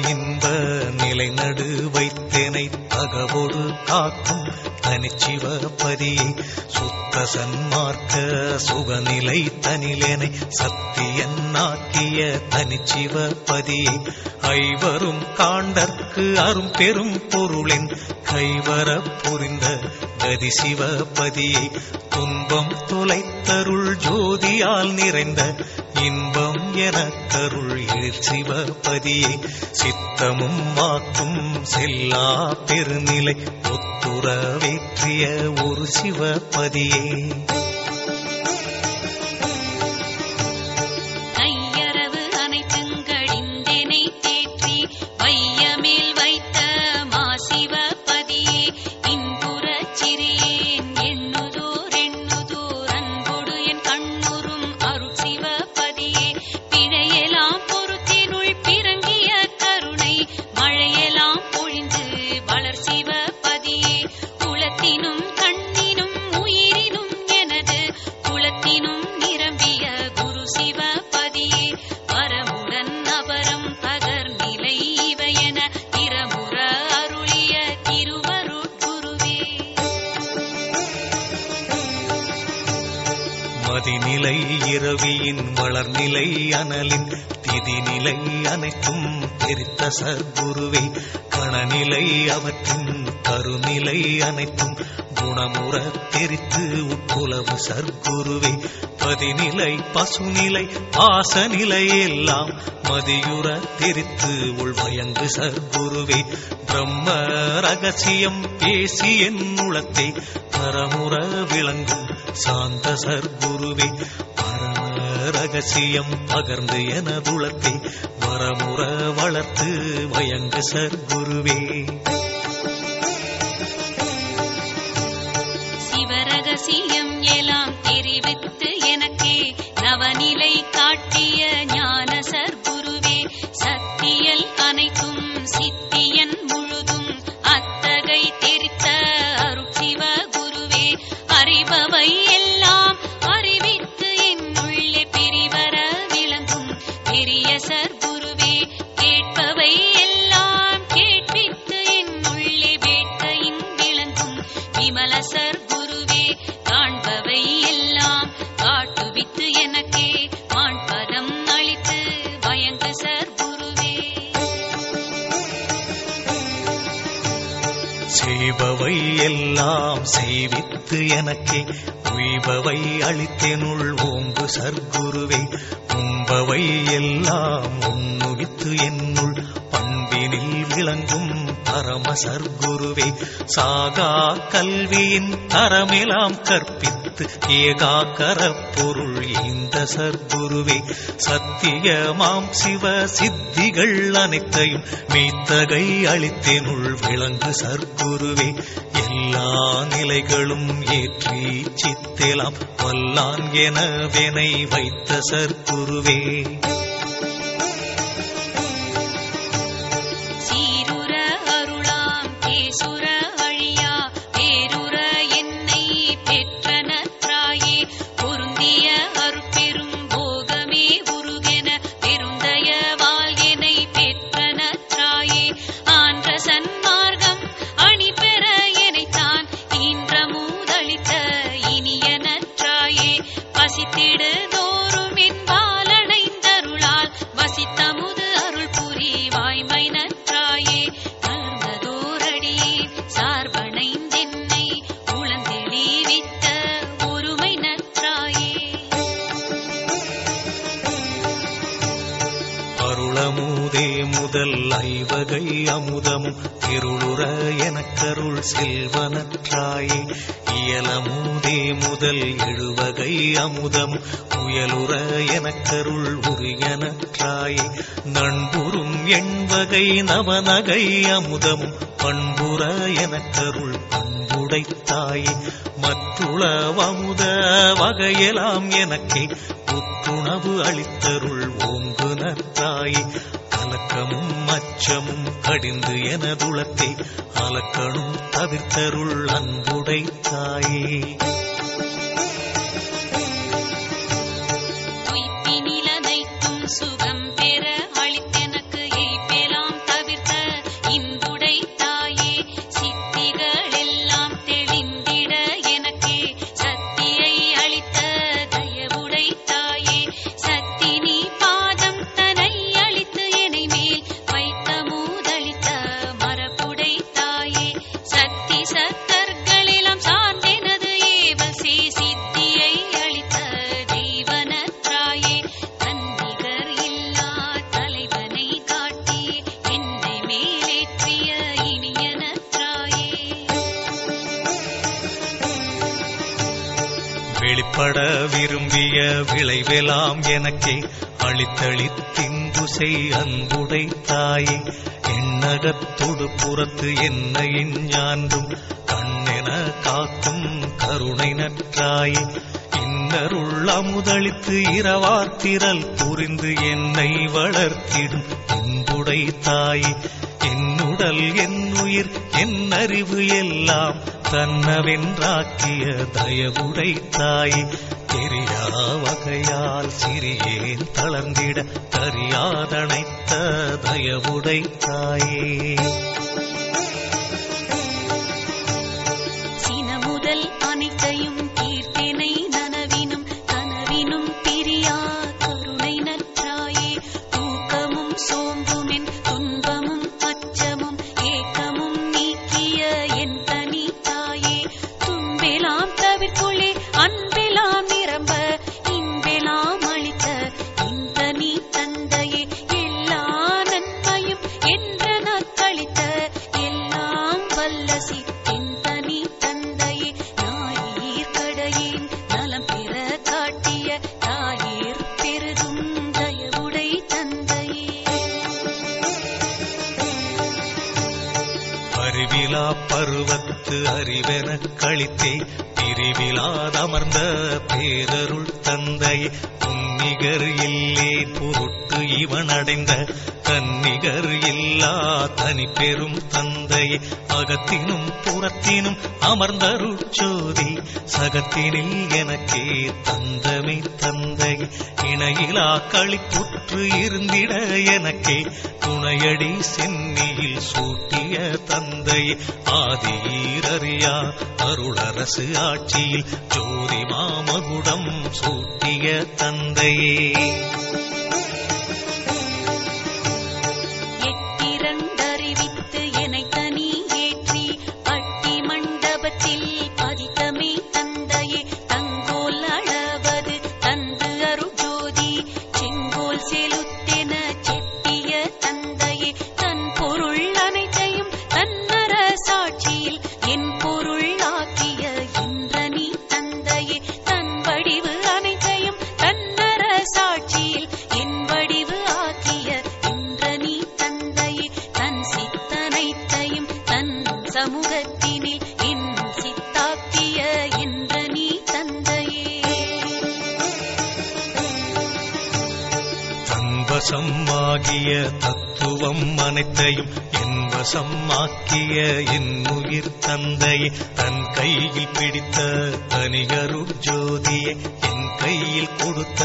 இன்ப நிலை நடு வைத்தேனை தகவோடு காக்கும் தனிச்சிவபதியை சுத்த சன்மார்க்க சுகநிலை தனிலேனை சத்தியன்னாக்கிய தனிச்சிவபதியை ஐவரும் காண்டற்கு அரும் பெரும் பொருளின் கைவர புரிந்த கதி சிவபதியை துன்பம் தொலைத்தருள் ஜோதியால் நிறைந்த இன்பம் எனக்கருள் எழில் சிவபதியை சித்தமும் வாக்கும் செல்லா பெருநிலை ஒத்துறவேற்றிய ஒரு சிவபதியே கையறவு அனைத்துங்களிந்தனை தேற்றி வையமேல் வைத்த மாசிவபதியே இன்புறச் சிறியேன் எண்ணுதோர் அன்பொடு என் கண்ணுறும் அருட்சிவபதியே பிழையெல்லாம் பொறுத்தினுள் பிறங்கிய கருணை மழையெல்லாம் பொழிந்து வளர் சிவபதியே குலத்தினும் கண்ணினும் உயிரினும் எனது குலத்தினும் நிரம்பிய குரு சிவபதியே வரமுடன் அபரம் பகர்நிலை இவையென திறமுற அருளிய திருவருட்குருவே மதிநிலை இரவியின் வளர்நிலை அனலின் திதிநிலை அனைத்தும் தெரித்த சர்க்குருவே கணநிலை அவற்றின் கருநிலை அனைத்தும் குணமுற தெரித்து உட்புலவு சர்க்குருவே பதிநிலை பசுநிலை பாசநிலை எல்லாம் மதியுற தெரித்து உள்வயங்கு சர்க்குருவே பிரம்ம ரகசியம் பேசி என் உளத்தை பரமுற விளங்கும் சாந்த சர்க்குருவே பரம ரகசியம் பகர்ந்து எனதுளத்தை வரமுற வளர்த்து வயங்கு சர்க்குருவே சிவரகசியம் எல்லாம் தெரிவித்து எனக்கே நவநிலை காட்டிய ஞான சர்க்குருவே சத்தியல் அனைத்தும் சித்தியன் முழுதும் அத்தகை தெரித்த அருட்சிவ குருவே அறிபவை எல்லாம் அறிவித்து என்னுள்ளே பிரிவர விளங்கும் பெரிய சர்க்குருவே கேட்பவை எல்லாம் கேட்பித்து என்னுள்ளே வேட்கையின் விளங்கும் விமல சர்க்குருவே காண்பவை எல்லாம் காட்டுவித்து எனக்கே மாண்பதம் அளித்து பயங்கு சர்க்குருவே செய்பவை எல்லாம் செய்வித்து எனக்கே உய்பவை அளித்தெனுள் ஓங்கு சர்க்குருவே உம்பவை எல்லாம் உண்ணுவித்து என்னுள் பண்பினில் விளங்கும் பரம சர்க்குருவே சாகா கல்வியின் தரமெல்லாம் கற்பித்து ஏகாக்கர பொருள் இந்த சர்க்குருவே சத்தியமாம் சிவ சித்திகள் அனைத்தையும் மெய்த்தகை அளித்தெனுள் விளங்கு சர்க்குருவே எல்லா நிலைகளும் ஏற்றி சித்தெலாம் வல்லான் எனவெனை வைத்த சர்க்குருவே சீருர அருளாம் கேசுர அழியா பேருர என்னை பெற்றனற்றாயே பொருந்திய அருட்பெரும் போகமே உருகென பெருந்தய வாழ்கெனை பெற்றனற்றாயே ஆன்ற சன்மார்க்கம் அணிபெற எனைத்தான் ஈன்ற மூதளித்த இனியனற்றாயே பசித்திடு தோறும் என் பாலடைந்தருளால் வசித்தமுது அருள் புரி வாய்மை நற்றாயே கலந்ததோரடியே சார்பணைந்தென்னை உளந்தெளிவித்த ஒருமை நற்றாயே அருளமுதே முதல் ஐவகை அமுதமும் திருளுற எனக்கருள் செல்வனற்றாயே இயலமுதே முதல் எழுவகை அமுதமும் உயலுற எனக்கருள் உரியனற்றாயே நண்புறும் எண்வகை நவநகை அமுதமும் பண்புற எனக்கருள் பண்புடைத்தாயே மற்றுளவமுத வகையெல்லாம் எனக்கே புத்துணவு அளித்தருள் ஓங்கு நற்றாயே கலக்கமும் அச்சமும் கடிந்து எனதுளத்தை அலக்கணும் தவிர்த்தருள் அன்புடைத்தாயே துய்ப்பினிலனைத்தும் சுகம் பெற அளித்தெனக்கு எய்ப்பெலாம் வெளிப்பட விரும்பிய விளைவெலாம் எனக்கே அளித்தளித்தின்பு செய் அன்புடை தாயே, எண்ணகத்தொடு புறத்து என்னையின் ஞான்றும் கண்ணென காக்கும் கருணை நற்றாயே, இன்னருள் அமுதளித்து இரவாத்திரல் புரிந்து என்னை வளர்த்திடும் அன்புடை தாயே, என்னுடல் என்னுயிர் என் அறிவு எல்லாம் தன்னவென்றாக்கிய தயவுடை தாயே, தெரியா வகையால் சிறியேன் தளர்ந்திட தறியாதனைத்த தயவுடை தாயே. சினமுதல் அனைத்தையும் தீர்த்தனை நனவினும் கனவினும் பிரியா கருணை நற்றாயே, தூக்கமும் சோம்புமென் துன்பமும் அச்சமும் ஏக்கமும் நீக்கிய என் தனி தாயே, துன்பெலாம் தவிர்க்குள்ளே அன்பெலாம் நிரம்ப இன்பெலாம் அளித்த இந்த நீ தந்தையே, எல்லா நன்மையும் என்ற நற்களித்த எல்லாம் வல்லசி என் தனி தந்தையே, நாயீர் கடையேன் நலம் பெற காட்டிய தாயீர் பெருகும் தயவுடை தந்தையே. அறிவிலா பருவத்து அறிவெனக் கழித்தே பிரிவிலாதமர்ந்த பேரருள் தந்தையே, உன்னிகர் இல்லே பொருட்டு இவன் அடைந்த தன்னிகர் இல்லா தனி பெரும் தந்தையே, அகத்தினும் புறத்தினும் அமர்ந்தருட்சோதி சகத்தினில் எனக்கே தந்தமே தந்தையே, இணையிலா களிப்புற்று இருந்திட எனக்கே துணையடி சென்னியில் சூட்டிய தந்தையே, ஆதியீரறியா அருளரசு ஆட்சியில் ஜோதி மாமகுடம் சூட்டிய தந்தையே. எட்டிரண்டறிவித்து என்னை தனி ஏற்றி பட்டி மண்டபத்தில் பதித்தமே தந்தையே, தங்கோல் அளவது தந்து அருஜோதி செங்கோல் செலுத்தென செப்பிய தந்தையே, தன் பொருள் அனைத்தையும் தன்னர சாட்சியில் என் பொருள் ஆக்கிய இன்றனி தந்தையே, தன் வடிவு அனைத்தையும் தன்னர சாட்சியில் என் வடிவு ஆக்கிய இன்றனி தந்தையே, தன் சித்தனைத்தையும் தன் சமூகத்தினில் என் சித்தாக்கிய இன்றனி தந்தையே. தன்வசம் ஆகிய தத்துவம் அனைத்தையும் என் வசம் ஆக்கிய என் உயிர் தந்தையே, தன் கையில் பிடித்த தனிகருட் ஜோதியே, என் கையில் கொடுத்த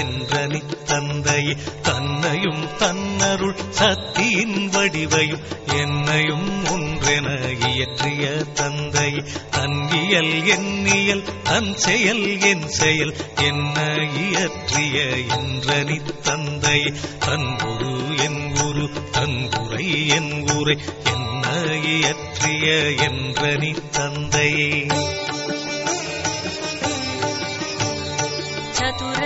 என்றனி தந்தையே, தன்னையும் தன்னருள் சக்தியின் வடிவையும் என்னையும் ஒன்றென இயற்றிய தந்தையே, தன் இயல் எண்ணியல் தன் செயல் என் செயல் என்ன இயற்றிய என்றனி தந்தையே, தன் குரு என் குரு தன் குறை என் குறை என்ன இயற்றிய என்றனி தந்தையே. சதுர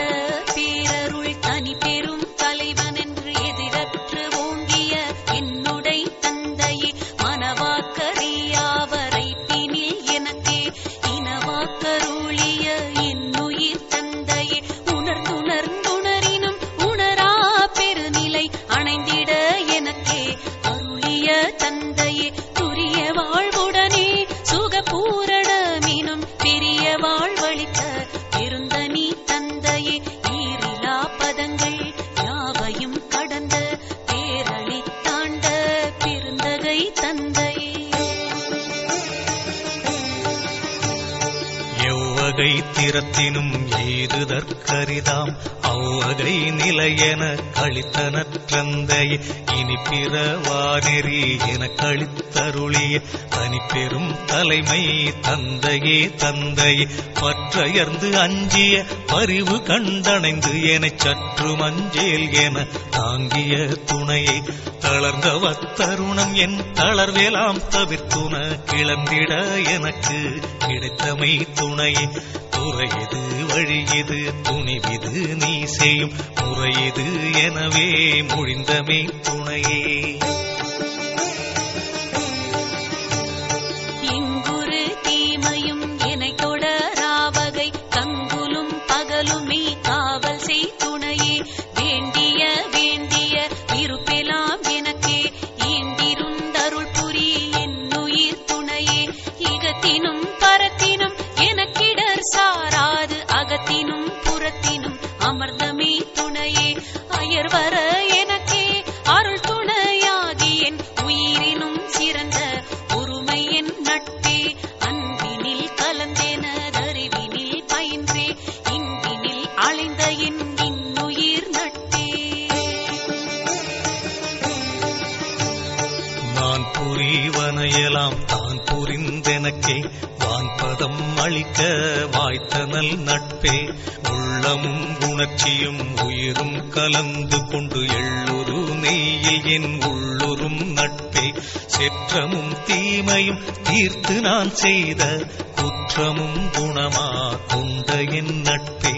பேரருள் தனி பெரும் தலைவன் என்று எதிரற்று ஓங்கிய என்னுடை தந்தையே, மனவாக்கறியாவரை பினில் எனக்கே இனவாக்கருளிய என்னுயிர் தந்தையே, உணர்ந்துணர்ந்துணரினும் உணரா பெருநிலை அணைந்திட எனக்கே அருளிய தந்தையே, துரிய வாழ்வுடனே சுகபூரணமினும் பெரிய வாழ்வளித்த பெருந்தனி தந்தையே, ஈரிலா பதங்கள் யாவையும் கடந்த பேரளித்தாண்ட பெருந்தகை தந்தையே. எவ்வகை திறத்தினும் ஏதுதற்கரிதாம் அவ்வகை நிலையென கழித்தனற்றந்தையே, இனி பிறவானெறி என கழித்தருளிய தனிப்பெரும் தலைமை தந்தையே தந்தையே, பற்றையர்ந்து அஞ்சிய பரிவு கண்டணைந்து எனச் சற்று மஞ்சேல் என தாங்கிய துணையை, தளர்ந்தவத்தருணம் என் தளர்வேலாம் தவிர்த்துன கிளம்பிட எனக்கு கிடைத்தமை துணையே, துறையது வழியது துணிவிது நீ செய்யும் முறையது எனவே முடிந்தமே துணையே. எங்குரு தீமையும் எனை தொடராவகை கங்க புரிவனையெல்லாம் தான் புரிந்தெனக்கே வான்பதம் அளிக்க வாய்த்தனல் நட்பே. உள்ளமும் உணர்ச்சியும் உயிரும் கலந்து கொண்டு எள்ளுரு நெய்யில் என் உள்ளுரும் நட்பே. செற்றமும் தீமையும் தீர்த்து நான் செய்த குற்றமும் குணமா கொண்ட என் நட்பே.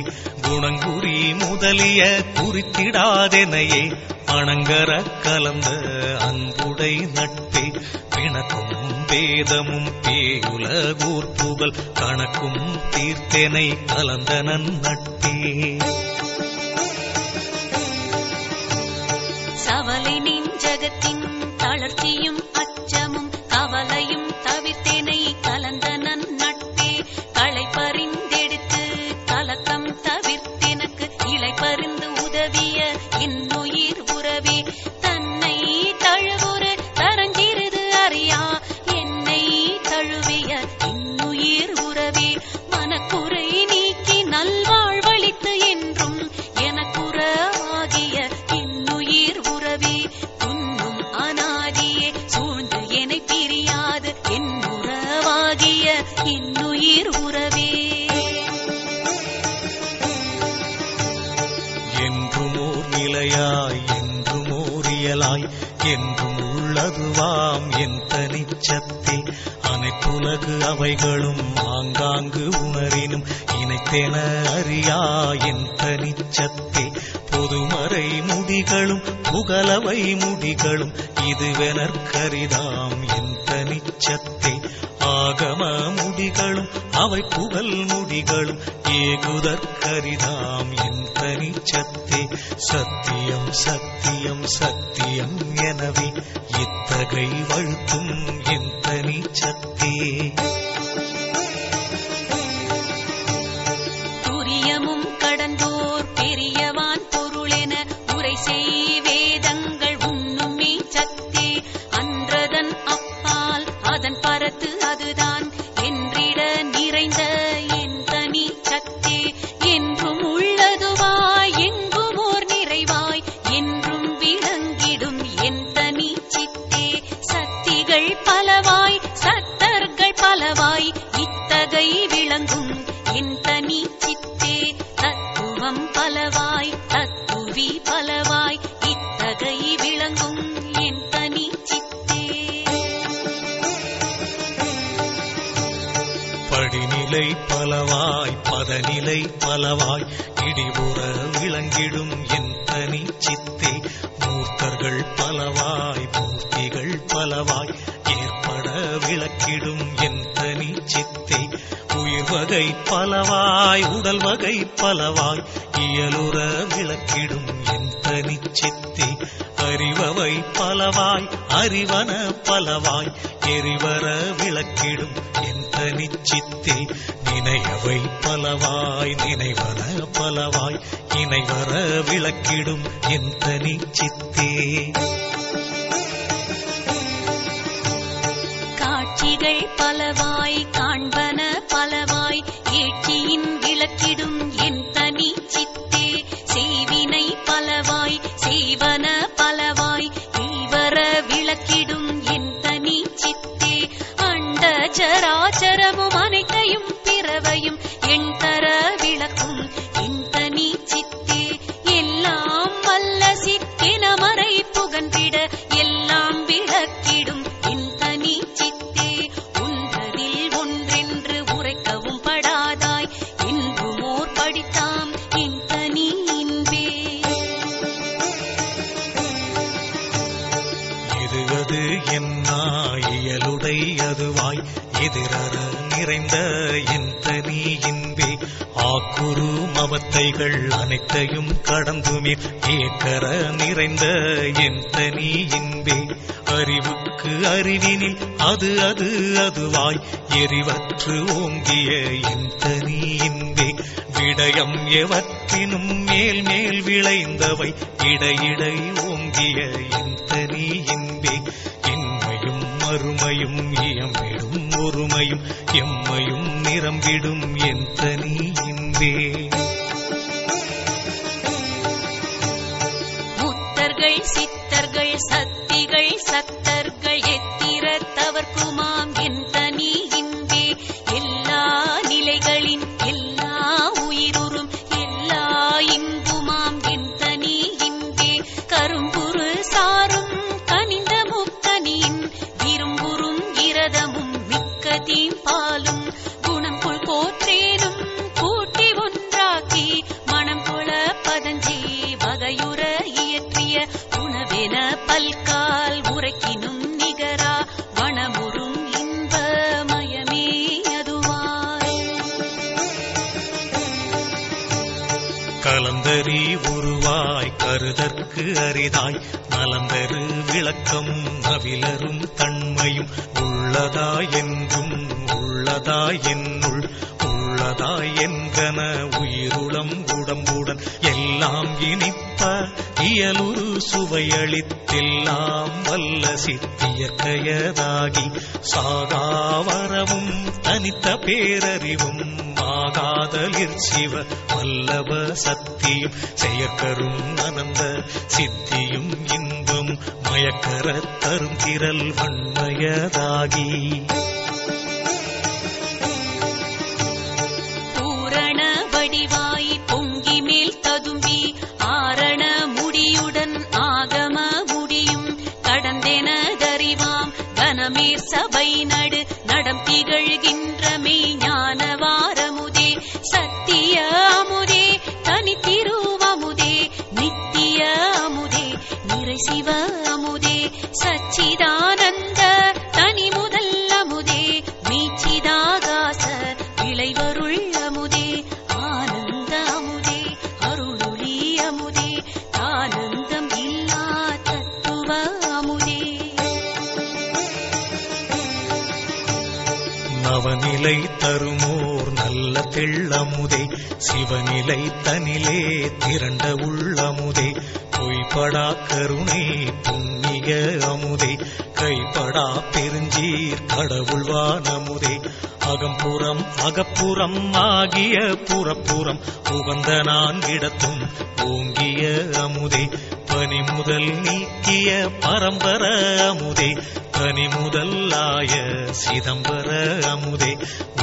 குணங்குறி முதலிய குறித்திடாதெனையே அணங்கர கலந்த அன்புடை நட்பே. பிணக்கும் வேதமும் பேயுலகூர் புகழ் கணக்கும் தீர்த்தெனை கலந்த நட்பே. சவலை நெஞ்சகத்தின் தளர்ச்சியும் அச்சமும் கவலையும் தவிர்த்தெனை கலந்த நட்பே. களை பறிந்தெடுத்து கலக்கம் தவிர்த்தெனக்கு இலை பறிந்து உதவிய என்னுயிர் உறவே. தன்னை தழுவுற தரஞ்சிறிது அறியா என்னை தழுவிய என்னுயிர் உறவே. மனக்குறை நீக்கி நல்வாழ்வளித்து என்றும் எனக்குறவாகிய என்னுயிர் உறவே. துன்னும் அநாதியே சூழ்ந்து என்னை பிரியாது என்னுறவாகிய என்னுயிர் உறவே. என்றுமோர் நிலையாய் என்றுமோர் இயலாய் என்றும் உள்ளதுவாம் என் தனிச்சத்தே. அனைத்துலகு அவைகளும் ஆங்காங்கு உணரினும் இணைத்தென அறியா என் தனிச்சத்தே. பொதுமறை முடிகளும் புகழவை முடிகளும் இதுவெனற்கரிதாம் என் தனிச்சத்தே. ஆகம முடிகளும் அவை புகழ் முடிகளும் ஏகுதற்கரிதாம் என் தனிச்சத்தே. சத்தியம் சத்தியம் சத்தியம் எனவே இத்தகை வழுத்தும் என் தனிச்சத்தே. துரியமும் கடந்தோர் பெரியவான் பொருளென உரை செய் வேதங்கள் உண்ணும் சத்தே. அன்றதன் அப்பால் அதன் பரத்து அதுதான் என்றிட நிறைந்த என் தனி சத்தே. என்றும் உள்ளதுவாய் எங்கும் ஓர் நிறைவாய் என்றும் விளங்கிடும் என் தனி சித்தே. சக்திகள் பலவாய் சத்தர்கள் பலவாய் இத்தகை விளங்கும் என் தனி சித்தே. தத்துவம் பலவாய் தத்துவி பலவாய் இத்தகை விளங்கும் என் தனி சித்தே. படிநிலை பலவாய் பதநிலை பலவாய் இடிபுற விளங்கிடும் என் தனி சித்தே. மூர்த்தர்கள் பலவாய் மூர்த்திகள் பலவாய் ஏற்பட விளக்கிடும் என் தனி சித்தே. உயிர் வகை பலவாய் உடல் வகை பலவாய் இயலுற விளக்கிடும் என் தனி சித்தே. அறிவவை பலவாய் அறிவன பலவாய் எரிவர விளக்கிடும் என் தனி சித்தே. நினையவை பலவாய் நினைவன பலவாய் இணைவர விளக்கிடும் என் தனி சித்தே. காட்சிகள் பலவாய் காண்பன பலவாய் ஏட்சியின் விளக்கிடும் என் தனி சித்தே. செய்வினை பலவாய் செய்வன பலவாய் ஈவர விளக்கிடும் என் தனி சித்தே. அண்ட சராச்சரமும் அனைத்தையும் பிறவையும் என் தர விளக்கும் என் தனி சித்தே. எல்லாம் வல்ல சித்தென மறை புகன்றிட எல்லாம் விளக்கிடும் என் தனி சித்தே. ஒன்றதில் ஒன்றென்று உரைக்கவும் படாதாய் என்றுமோர் படித்தாம் என் தனி இன்பே. எதுவது என்னா இயலுடை அதுவாய் எதிரற நிறைந்த என் தனி இன்பே. ஆக்குரு மவத்தைகள் அனைத்தையும் கடந்துமே ஏக்கர நிறைந்த என் தனி இன்பே. அறிவுக்கு அறிவினில் அது அது அதுவாய் எரிவற்று ஓங்கிய என் தனி இன்பே. விடயம் எவற்றினும் மேல் மேல் விளைந்தவை இடையிடை ஓங்கிய என் தனி இன்பே. இன்மையும் மறுமையும் இயம்பிடும் ஒருமையும் எம்மையும் நிரம்பிடும் என் தனி இன்பே. முத்தர்கள் சித்தர்கள் சத்திகள் சத்தர்கள் எத்திர கந்தரி உருவாய் கருதற்கு அரிதாய் நலந்தரு விளக்கமும் நவிலரும் தன்மையும் உள்ளதாய் என்றும் உள்ளதாய் என்னுள் உள்ளதாய் என்றன உயிருளம் உடம்புடன் எல்லாம் இனிப்ப இயலுரு சுவையளித்தெல்லாம் வல்ல சித்தியற்கையதாகி சாகாவரமும் தனித்த பேரறிவும் ஆகாதலிற் சிவ வல்லவ சத்தியும் செயற்கரும் அனந்த சித்தியும் இன்பம் மயக்கர தரும் திரள் வன்மயதாகி பூரண வடிவாய் பொங்கி மேல் ததும்பி ஆரண முடியுடன் ஆகம முடியும் கடந்தெனதறிவாம் கனமேற் சபை நடு நடம் திகழ்கின்ற மெய்ஞானவாரமுதே சத்திய அமுதே தனித்திருவமுதே நித்திய அமுதே நிறை சிவ அமுதே சச்சிதானந்த தனி முதல் அமுதே மீச்சிதாகாச விளைவருள் அமுதே ஆனந்த அமுதே அருளொளி அமுதே ஆனந்தம் இல்லா தத்துவ அமுதே நவநிலை தருமோர் நல்ல தெள்ளமுதே சிவநிலை தனிலே திரண்ட உள்ளமுதே பொய்படா கருணை புண்ணிய அமுதே கைப்படா பெருஞ்சீர் கடவுள்வானமுதே அகம்புறம் அகப்புறம் ஆகிய புறப்புறம் உகந்த நான்கிடத்தும் ஓங்கிய அமுதே பனி முதல் நீக்கிய பரம்பர அமுதே தனி முதலாய சிதம்பர அமுதே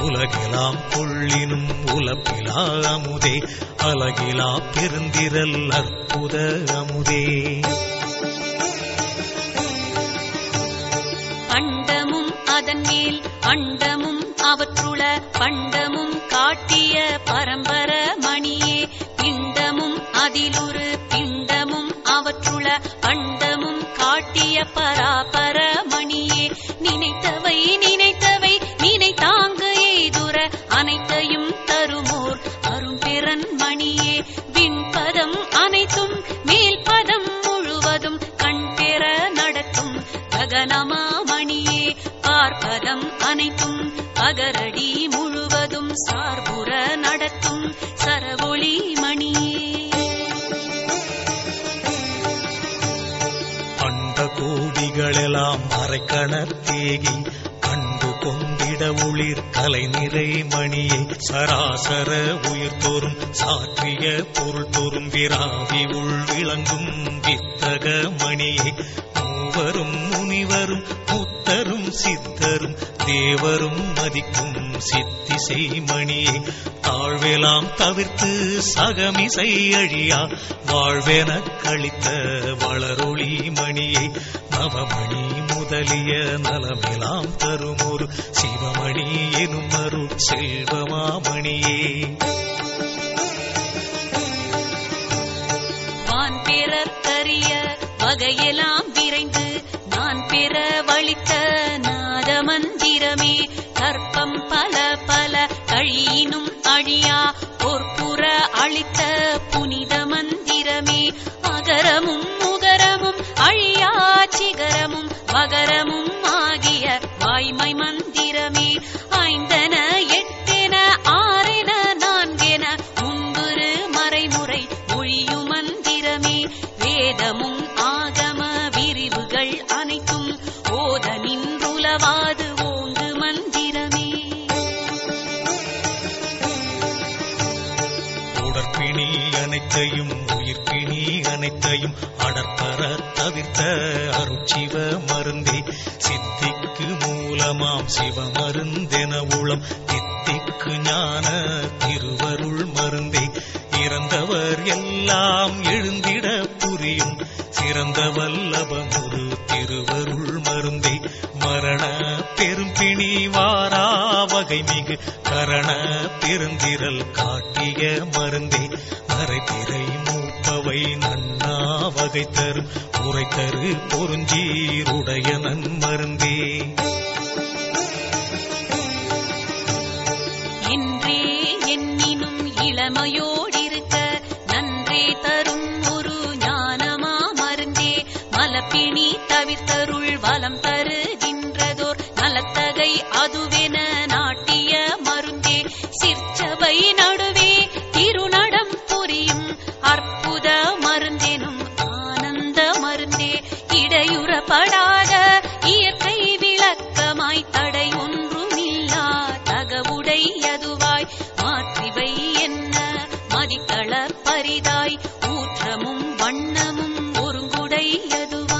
உலகெல்லாம் கொள்ளினும் உலப்பிலா அமுதே அலகிலா பெருந்திரல் அற்புத அமுதே அண்டமும் அதன் மேல் அண்டமும் அவற்றுள பண்டமும் காட்டிய பரம்பர மணியே பிண்டமும் அதிலுரு பிண்டமும் அவற்றுள பண்டமும் காட்டிய பராபர மணியே நினைத்தவை நினைத்தவை நினைத்தாங்க எய்துர அனைத்தையும் தருமோர் அரும்பெறன் மணியே விண்பதம் அனைத்தும் மேல் பதம் முழுவதும் கண்பெற நடத்தும் ககனமா மணியே பார்ப்பதம் அனைத்தும் பகரடி முழுவதும் சார்புற நடத்தும் சரவொளி மணியே அண்ட கோடிகளெல்லாம் அரைக்கணத்தேகி கண்டு கொண்டிட ஒளிர் கலை நிறை மணியை சராசர உயிர் தோறும் சாற்றிய பொருள் தோறும் விராவி உள் விளங்கும் வித்தக மணியை மூவரும் முனிவரும் முத்தரும் சித்தரும் தேவரும் மதிக்கும் சித்திசை மணியை தாழ்வெலாம் தவிர்த்து சகமிசை அழியா வாழ்வென கழித்த வளரொளி மணியை நவமணி முதலிய நலமெலாம் தரும் ஒரு சிவமணி எனும் அருள் செல்வமாமணியே வான் பெறற்கரிய வகையெல்லாம் விரைந்து நான் பெற வளித்த நாத மந்திரமே கற்பம் பல பல கழியினும் அழியா பொற்புற அளித்த புனித மந்திரமே அகரமும் முகரமும் அழியா சிகரமும் மகரமும் ஆகிய வாய்மை மந்திரமே ஐந்தன எட்டென ஆறென நான்கென முன்புறு மறைமுறை மொழியும் மந்திரமே வேதமும் ஆகம விரிவுகள் அனைத்தும் ஓத நின்றுலவாது ஓங்கு மந்திரமே உடற்பிணி அனைத்தையும் உயிர்ப்பிணி அனைத்தையும் அடற்பர தவிர்த்த அருட்சிவ மருந்தே சித்திக்கு மூலமாம் சிவமருந்தென உளம் தித்திக்கு ஞான திருவருள் மருந்தே இறந்தவர் எல்லாம் எழுந்திட புரியும் சிறந்த வல்லபமுரு திருவருள் மருந்தே மரண பெரும்பிணி வாரா வகை மிகு கரண பெருந்திரல் காட்டிய மருந்தே மறைத்திரை மூப்பவை நன்னா வகை தரும் உரை தரு பொருஞ்சீருடைய நன்மருந்தே இளமையோடிருக்க நன்றே நலம் தருகின்றதோர் நலத்தகை அதுவென நாட்டிய மருந்தே சிற்சபை நடுவே திருநடம் புரியும் அற்புத மருந்தெனும் ஆனந்த மருந்தே இடையுறப்படாத இயற்கை விளக்கமாய் தடை ஒன்றுமில்லா தகவுடையதுவாய் மாற்றிவை என்ன மதித்தள பரிதாய் ஊற்றமும் வண்ணமும் ஒருங்குடையதுவாய்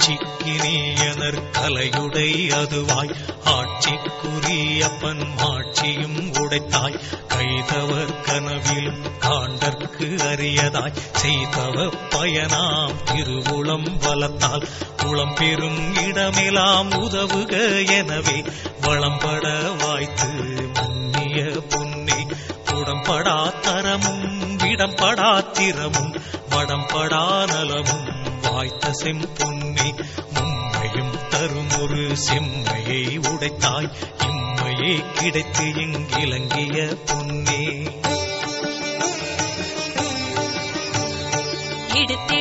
காட்சிக்கினியனர் கலையுடை அதுவாய் ஆட்சிக்குரியப்பன் மாட்சியும் உடைத்தாய் கைதவர் கனவிலும் காண்டற்கு அரியதாய் செய்தவ பயனாம் திருவுளம் வளர்த்தால் உளம் பெறும் இடமெல்லாம் உதவுக எனவே வளம்பட வாய்த்து மன்னிய பொன்னே உடம்படா தரமும் விடம்படா திறமும் வடம்படா நலமும் வாய்த்த செம்பொன்னே மும்மையும் தரும் ஒரு செம்மையை உடைத்தாய் இம்மையே கிடைத்து இங்கிலங்கிய பொன்னே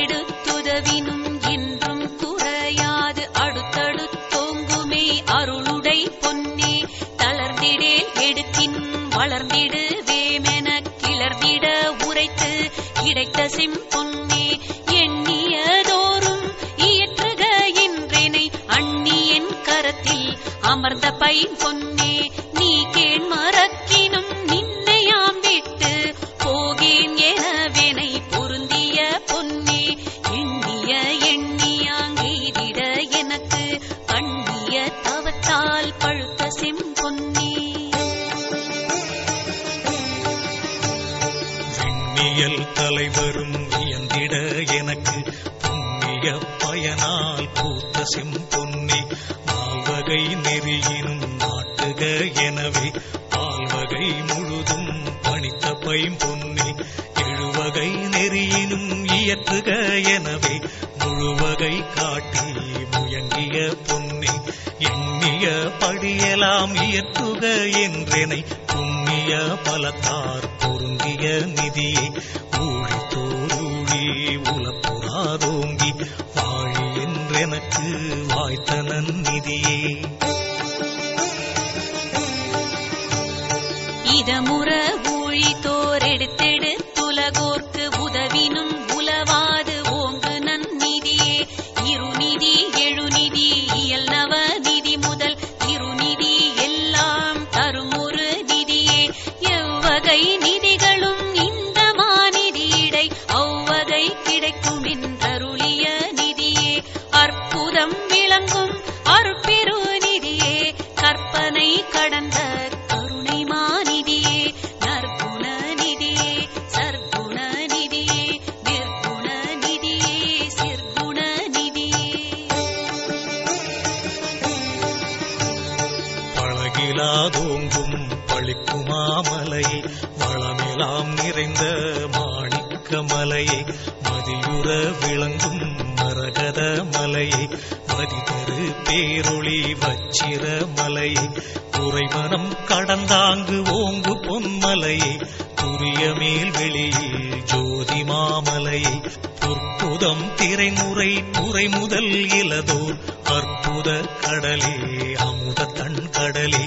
எடுத்தெடுத்துதவினும் என்றும் குறையாது அடுத்தடுத்தோங்குமே அருளுடை பொன்னே தளர்ந்திடேல் எடுக்கின் வளர்ந்திடுவேமென கிளர்ந்திட உரைத்து கிடைத்த செம்பொன்னே எண்ணியதோறும் இயற்றுக என்றேனை அந்நியன் கரத்தில் அமர்ந்த பைம்பொன்னே நீ கேண் மறக்கினும் நின்னையாம் விட்டு போகேன் எனவேனை பொருந்திய பொன்னே எண்ணிய எண்ணியாங்கெய்திட எனக்கு பண்ணிய தவத்தால் பழுத்த செம்பொன்னே விண்ணியல் தலைவரும் வியந்திட எனக்கு புண்ணிய பயனால் பூத்த செம்பொன்னே நால்வகை நெறியினும் நாட்டுக எனவே பால்வகை முழுதும் பணித்த பைம்பொன்னே எழுவகை நெறியினும் இயற்றுக எனவே முழுவகை காட்டி முயங்கிய பொன்னே எண்ணிய படியலாம் இயற்றுக என்றெனை புண்ணிய பலத்தார் பொருந்திய நிதியை ஊழித்தோரூழி உலப்புறாதோங்கி வாழி என்றெனக்கு வாய்த்த நன்னிதியே இதமுற ஊழித்தோர் எடுத்தெடுத்துலகோர்க்கு உதவினும் உலவாது ஓங்கு நன்னிதியே இருநிதி எழுநிதி இயல் நவநிதி முதல் இருநிதி எல்லாம் தரும் ஒரு நிதியே எவ்வகை நிதிகளும் இந்த மாநிதியிடை அவ்வகை கிடைக்கும் என்றருளிய நிதியே அற்புதம் விளங்கும் அருட்பெரு நிதியே கற்பனை கடந்த கருணை மாநிதியே நற்குண நிதியே சற்குண நிதியே நிர்குண நிதியே சிற்குண நிதியே பழகிலாதோங்கும் பழிக்குமாமலையை வளமெலாம் நிறைந்த மாணிக்க மலையை மதியுற விளங்கும் மரகத மலையை மதிதரு பேரொளி வச்சிர மலையை குறைமனம் கடந்தாங்கு ஓங்கு பொன்மலையை துரிய மேல் வெளியில் ஜோதி மாமலையை பொற்புதம் திரைமுறை புரை முதல் இலதோர் அற்புத கடலே அமுத தன் கடலே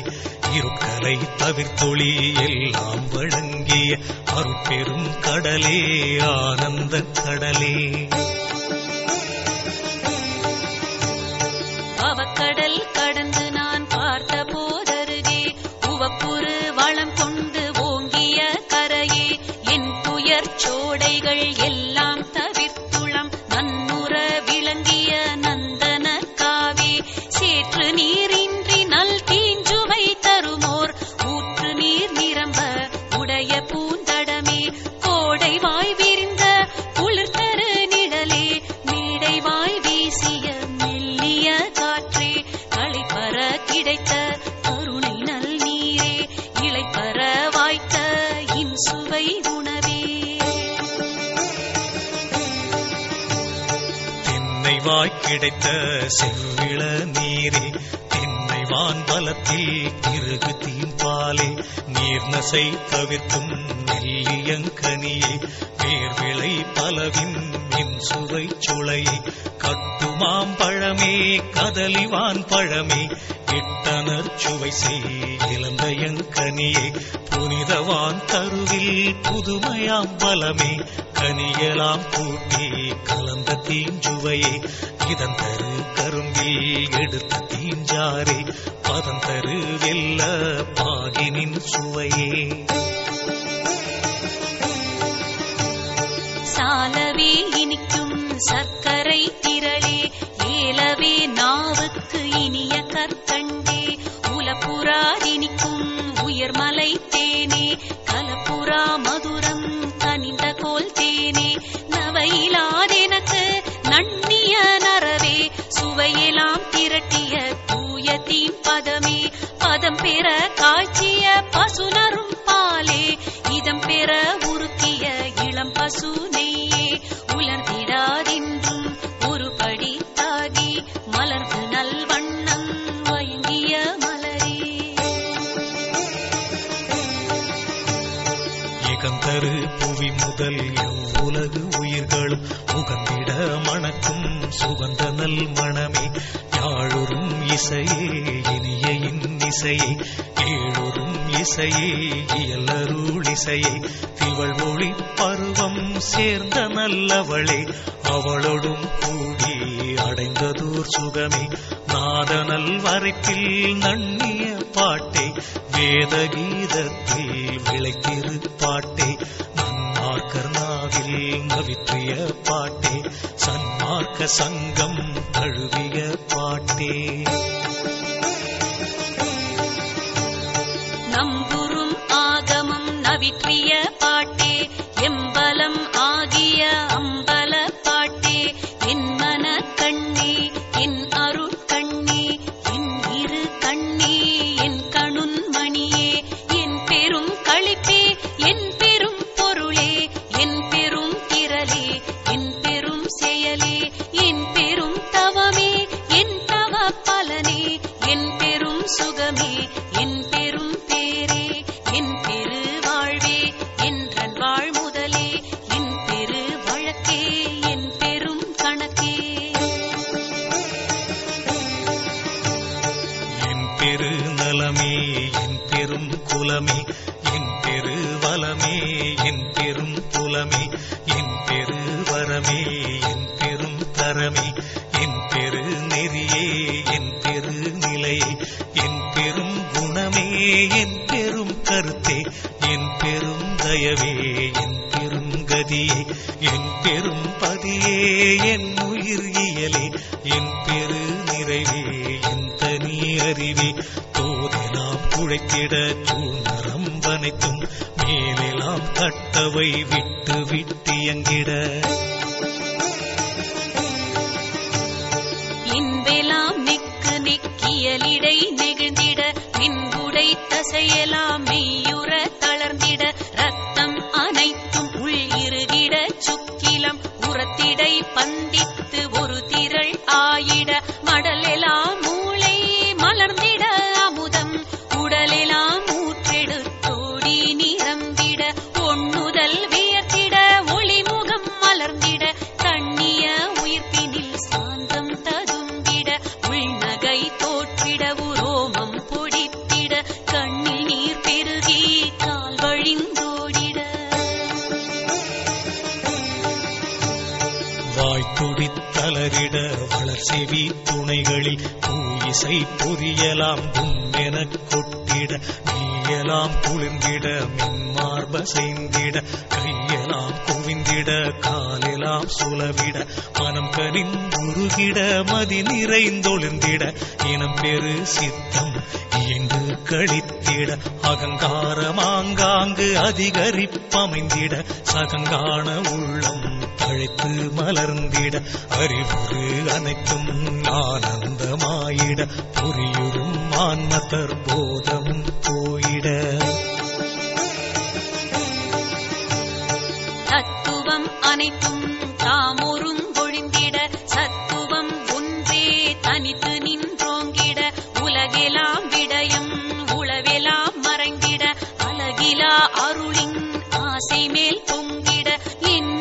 இருக்கலை தவிர்த்தொழி எல்லாம் வழங்கிய அருட்பெரும் கடலே ஆனந்த கடலே அவக்கடல் கடந்து நான் பார்த்த போதருகே உவப்புறு வளம் கொண்டு ஓங்கிய கரையே என் துயர் சோடைகள் எல்லாம் தவிர்த்துளம் நன்னுற விளங்கிய நந்தன காவே சேற்று நீரின்றி நல் தீஞ்சுவை தருமோர் ஊற்று நீர் நிரம்ப உடைய பூந்தடமே கோடை வாய் விரிந்த குளிர்தரு நிழலே மேடை வாய் வீசிய மெல்லிய காற்றே களைப்பற கிடைத்த கருணை நல் நீரே இளைப்பற வாய்த்த இன்சுவை உணவே தென்னை வாய் கிடைத்த செவ்விள நீரே தென்னை வான் பலத்தில் திருகு தீம்பாலே நீர்நசை தவிர்க்கும் நெல்லியங்கனியே நேர்விளை பலவின் மின் சுவை சுளையை கட்டுமாம் பழமே கதலிவான் பழமே இட்டனர் சுவை செய் இளந்தையங்கனியே புனிதவான் தருவில் புதுமையாம் பலமே கனியலாம் கூட்டி கலந்த தீஞ்சுவையே இதன் தரு கரும்பில் எடுத்த தீஞ்சாரே பதம் தரு வெல்ல பாகினின் சுவையே சாலவே இனிக்கும் சர்க்கரை திரளே ஏலவே நாவுக்கு இனிய கற்கண்டே உலப்புறாதினிக்கும் உயர்மலை தேனே கலப்புறா மதுரம் கனிந்த கோல் தேனே நவையிலாதெனக்கு நன்னிய நரவே சுவையெல்லாம் திரட்டிய தூய தீம் பதமே பதம் பெற காய்ச்சிய பசுனரும் பாலே இதம் பெற உருக்கிய இளம் பசு நெய்யே உலர்ந்திடாதென்றும் ஒரு படி தாகி மலர்ந்து நல்வண்ணம் வயங்கிய மலரே ஏகந்தரு புவி முதல் எவ்வுலகு உயிர்களும் உகந்திட மணக்கும் சுகந்த நல் மணமே யாழொரும் இசையே இனிய இன்னிசையே ஏழொரும் இசையே இயலருள் இசையே திவள் ஒளி பருவம் சேர்ந்த நல்லவளே அவளோடும் கூடி அடைந்ததோர் சுகமே நாதனல் வரைப்பில் நன்னிய பாட்டே வேத கீதத்தில் விளைத்திரு பாட்டே நன்மார்க்கர் நாவில் நவிற்றிய பாட்டே சன்மார்க்க சங்கம் தழுவிய பாட்டே நம்புறும் ஆகமம் நவிற்றிய பாட்டே எம்பலம் ஆகிய அம்பல பாட்டே என் மன கண்ணே என் அருட்கண்ணே என் இரு கண்ணே என் கணுன் மணியே என் பெரும் களிப்பே என் பெரும் பொருளே என் பெரும் திரளே என் பெரும் செயலே என் பெரும் தவமே என் தவ பலனே என் பெரும் சுகமே என் பெரும் பேரே என் பெரு வாழ்வே என்றன் வாழ் முதலே என் பெரு வழக்கே என் பெரும் கணக்கே என் பெரு நலமே என் பெரும் குலமே என் பெரு வளமே என் பெரும் புலமே என் பெரு வரமே என் பெரும் தரமே என் பெரு நெறியே என் பெரு நிலையே என் பெரும் குணமே என் பெரும் கருத்தே என் பெரும் தயவே என் பெரும் கதியே என் பெரும் பதியே என் உயிர் இயலே என் பெரு நிறைவே என் தனி அறிவே தோதெல்லாம் குழைத்திட சூழ்நரம்பனைத்தும் மேலெல்லாம் கட்டவை விட்டு விட்டியங்கிட இன்பெலாம் நெக்கு நெக்கியலிடை நெகிழ்ந்திட மின்குடை தசையெல்லாம் மெய்யுற தளர்ந்திட ரத்தம் அனைத்தும் உள் இருகிட சுக்கிலம் உரத்திடை பந்தித்து ஒரு திரள் ஆயிட மடலெல்லாம் மூளை மலர்ந்திட அமுதம் உடலெல்லாம் ஊற்றெடுத்தோடி நிரம்பிட ஒண்ணுதல் வியர்த்திட ஒளிமுகம் மலர்ந்திட கண்ணிய உயிர்ப்பினில் சாந்தம் ததும்பிட உள்நகை தோற்றிட உரோமம் பொடித்திட கண்ணில் நீர் பெருகி கால் வழிந்தோடிட வாய்த்துடித்தலரிட வளர் செவி துணைகளில் பூயிசை பொரியலாம் கும்மெனக் கொட்டிட நீயலாம் குளிர்ந்திட மின்மார்ப செய்திட கையெல்லாம் குவிந்திட காலெல்லாம் சுலவிட மனம் கனிந்துருகிட மதி நிறைந்தொளிர்ந்திட இனம் பெரு சித்தம் இயங்கு கழித்திட அகங்காரமாங்காங்கு அதிகரிப்பமைந்திட சகங்கான உள்ளம் தழைத்து மலர்ந்திட அறிவுறு அனைத்தும் ஆனந்தமாயிட புரியுறும் ஆன்மதர் போதமும் போயிட தத்துவம் அனைத்தும் தாமொரும் பொழிந்திட சத்துவம் ஒன்றே தனித்து நின்றோங்கிட உலகெலாம் விடயம் உளவெலாம் மறைந்திட அழகிலா அருளின் ஆசை மேல் பொங்கிட என்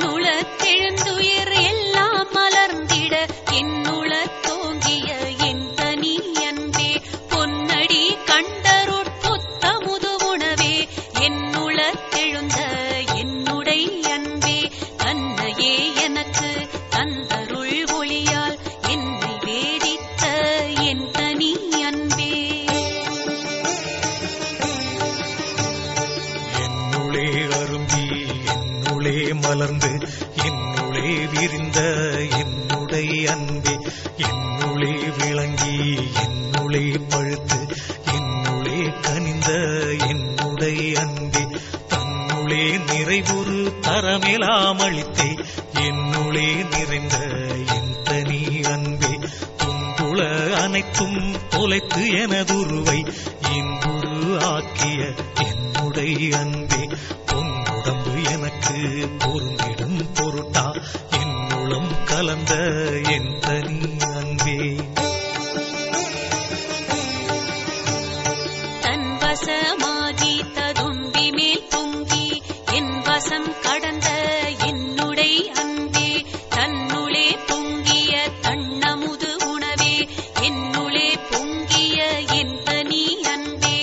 அன்பே என்னுளே விளங்கி என்னுளே பழுத்து என்னுளே கனிந்த என்னுடைய அன்பே தன்னுளே நிறைவுறு தரமெலாம் அளித்தே என்னுளே நிறைந்த என் தனி அன்பே துன்புல அனைத்தும் தொலைத்து எனதுருவை இன்புரு ஆக்கிய என்னுடைய அன்பே பொன்னுடம்பு எனக்கு பொருந்திடும் பொருட்டா என்னுளம் கலந்த என் தனி அன்பே தன்வசமாகி ததும்பி மேல் பொங்கி என் வசம் கடந்த என்னுடைய அன்பே தன்னுளே பொங்கிய தன்னமுது உணவே என்னுளே பொங்கிய என் தனி அன்பே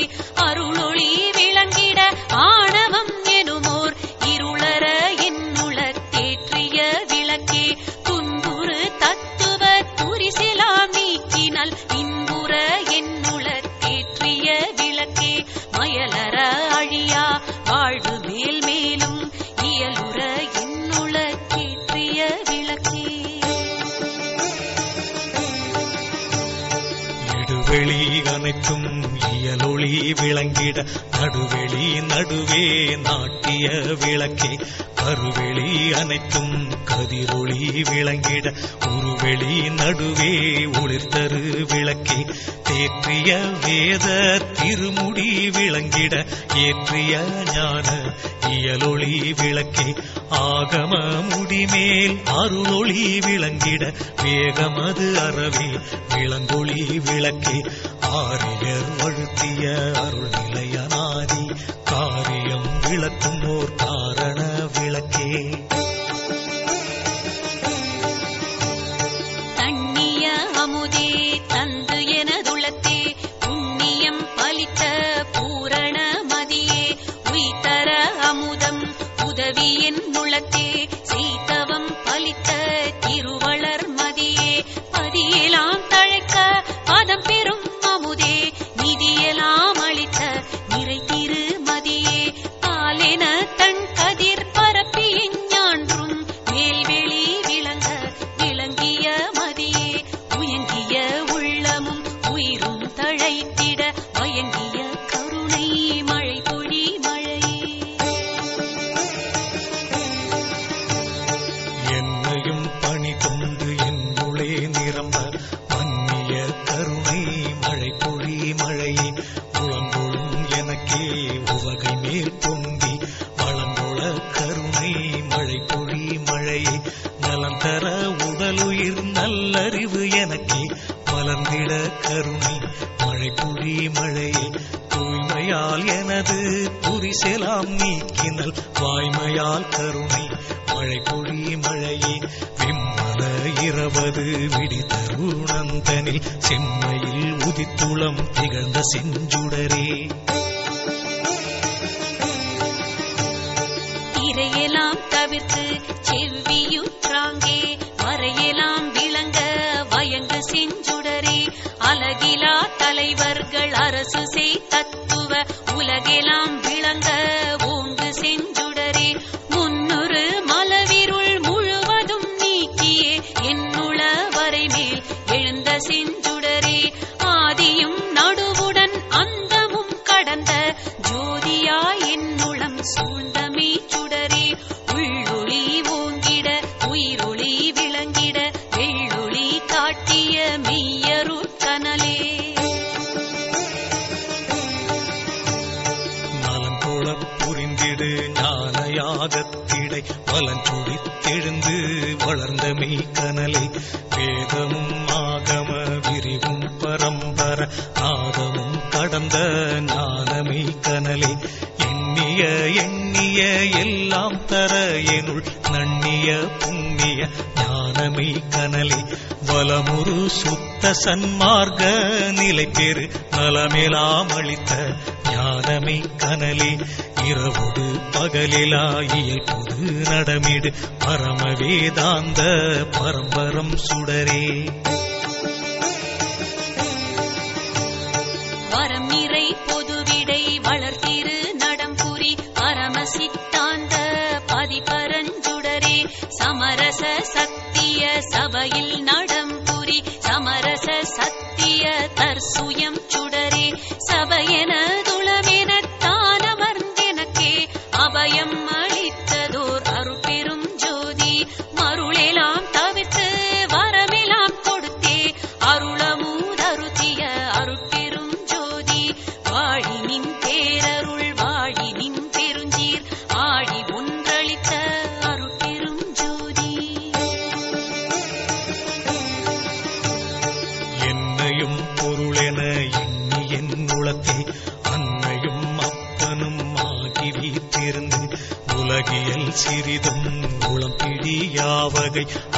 அருளொளி விளங்கிட ஆணவம் எனுமோர் இருளற என்னுள தேற்றிய விளக்கே துன்புறு தத்துவ துரிசெலாம் நீக்கினால் இன்புற என்னுள தேற்றிய விளக்கே மயலற அழியா வாழ்வு மேல் மேலும் இயலுற என்னுள தேற்றிய விளக்கே இடுவெளி அனைத்தும் இயலொளி விளங்கிட நடுவெளி நடுவே நாட்டிய விளக்கே கருவெளி அனைத்தும் கதிரொளி விளங்கிட உருவெளி நடுவே ஒளிர்தரு விளக்கே தேற்றிய வேத திருமுடி விளங்கிட ஏற்றிய ஞான இயலொளி விளக்கே ஆகம முடிமேல் அருளொளி விளங்கிட வேகமது அறவே விளங்கொளி விளக்கே ஆரியர் வழுத்திய அருள் நிலையனாதி காரியம் விளக்கும் ஓர் காரண விளக்கே தண்ணிய அமுதே தந்து எனதுளத்தே புண்ணியம் பலித்த பூரண மதியே உய்தர அமுதம் உதவி என் உளத்தே சீதவம் பலித்த திருவளர் மதியே பதியெலாம் தழைக்க பதம் பெறும் அமுதே நிதியெல்லாம் அளித்த நிறை திரு மதியே பாலென தன் கதிர் பரப்பி ஞான்றும் மேல்வெளி விளங்க விளங்கிய மதியே உயங்கிய உள்ளமும் உயிரும் தழைத்திட வயங்கிய கருணை மழை பொழி மழையே என்னையும் பணி கொண்டு என்னுளே நிரம்ப மன்னிய கருணை மழை பொழி மழையே உளங்கொழும் எனக்கே உவகை மேல் பொங்கி வளங்கொள கருணை மழை பொழி மழையே நலம் தர உடலுயிர் நல்லறிவு எனக்கே மலர்ந்திட கருணை மழை பொழி மழையே தூய்மையால் எனது புரிசெலாம் நீக்கினல் வாய்மையால் கருணை மழை பொழி மழையே விம்மல இரவது விடி தருணந்தனில் செம்மையில் உதித்துளம் திகழ்ந்த செஞ்சுடரே இறையெல்லாம் தவிர்த்து செவ்வியுற்றாங்கே வரையெல்லாம் விளங்க வயங்கு செஞ்சுடரே அலகிலா தலைவர்கள் அரசு செய் தத்துவ உலகெல்லாம் விளங்க ஓங்கு செஞ்சுடரே முன்னுறு மலவிருள் முழுவதும் நீக்கியே என்னுள வரை மேல் எழுந்த செஞ்சுடரே ஆதியும் நடுவுடன் அந்தமும் கடந்த ஜோதியாய் என்னுளம் சூழ்ந்தமே சுடரே உள்ளொளி ஓங்கிட உயிரொளி விளங்கிட வெள்ளொளி காட்டிய மெய்யருட் கனலே நலங்கோள புரிந்திடு ஞானயாகத்திடை பலஞ்சுடித்தெழுந்து வளர்ந்த மெய்கனலை வேதமும் ஆகம விரிவும் பரம்பர நாதமும் கடந்த ஞானமை கனலே எண்ணிய எண்ணிய எல்லாம் தர எனுள் நண்ணிய புண்ணிய ஞானமை கனலே வலமுரு சுத்த சன்மார்க்க நிலை பெரு நலமெலாம் அளித்த ஞானமை கனலே இரவுடு பகலிலா இயல்புடு நடமிடு பரம வேதாந்த பரம்பரம் சுடரே வரம் நிறை பொதுவிடை வளர்த்திரு நடம்புரி பரம சித்தாந்த பதிபரஞ்சுடரே சமரச சத்திய சபையில் நட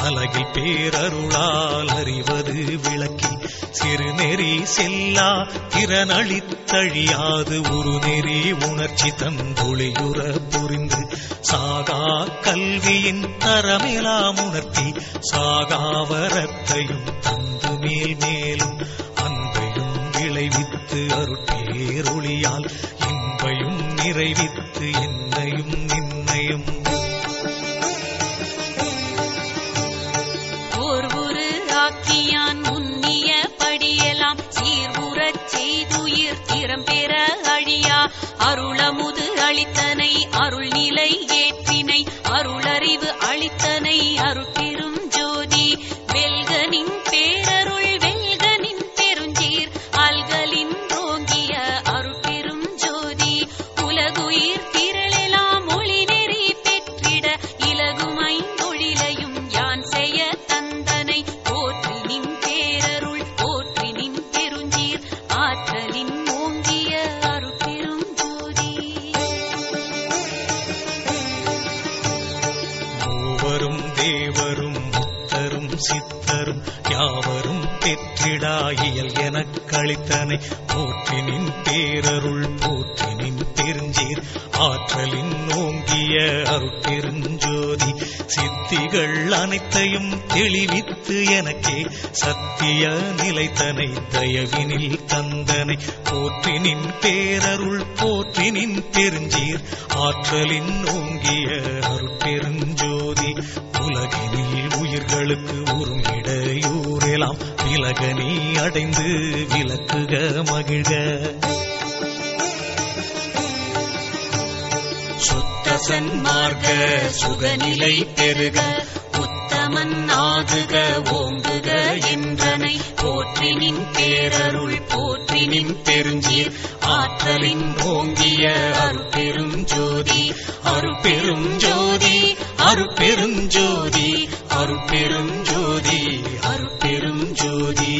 அலகில் பேரருளால் அறிவது விளக்கி சிறுநெறி செல்லா திறனளித்தழியாது ஒரு நெறி உணர்ச்சி தந்தொளியுற புரிந்து சாகா கல்வியின் தரமெலாம் உணர்த்தி சாகாவரத்தையும் தந்து மேல் மேலும் அன்பையும் விளைவித்து அருட்பேரொளியால் இன்பையும் நிறைவித்து என்னையும் நின்னையும் ஓர்வுரு ஆக்கியான் முன்னிய படியெல்லாம் சீர்வுறச் செய்துயிர் திறம் பெற அழியா அருளமுது அளித்தனை அருள் நிலை ஏற்றினை அருளறிவு அளித்தனை அருட்பெரும் ஜோதி வெல்கனின் பேரருள் வெல்கனின் பெருஞ்சீர் அல்கலின் ரோங்கிய அருட்பெரும் ஜோதி உலகுயிர் திரளெல்லாம் ஒளி நெறி பெற்றிட இலகுமைந்தொழிலையும் யான் செய்ய தந்தனை போற்றி நின் பேரருள் போற்றி நின் பெருஞ்சீர் ஆற்றலின் ஓங்கிய அருட்பெரும் ஜோதி மூவரும் தேவரும் முத்தரும் சித்தரும் யாவரும் பெற்றிடா இயல் எனக் களித்தனை போற்றி நின் பேரருள் போற்றி நின் பெருஞ்சீர் ஆற்றலின் ஓங்கிய அருட்பெருஞ்சோதி சித்திகள் அனைத்தையும் தெளிவித்து எனக்கே சத்திய நிலைத்தனை தயவினில் தந்தனை போற்றி நின் பேரருள் போற்றி நின் பெருஞ்சீர் ஆற்றலின் ஓங்கிய அருட்பெருஞ்சோதி உலகினில் உயிர்களுக்கு உறும் இடையூரெல்லாம் விலகனி அடைந்து விலக்குக மகிழ்க சுத்த சன்மார்க்க சுகநிலை பெருக உத்தமன் ஆகுக ஓங்குக என்றனை போற்றி நின் பேரருள் போற்றி நின் பெருஞ்சீர் ஆற்றலின் ஓங்கிய அருட்பெரும் ஜோதி அருட்பெரும் ஜோதி அருட்பெரும் ஜோதி அருட்பெரும் ஜோதி அருட்பெரும் ஜோதி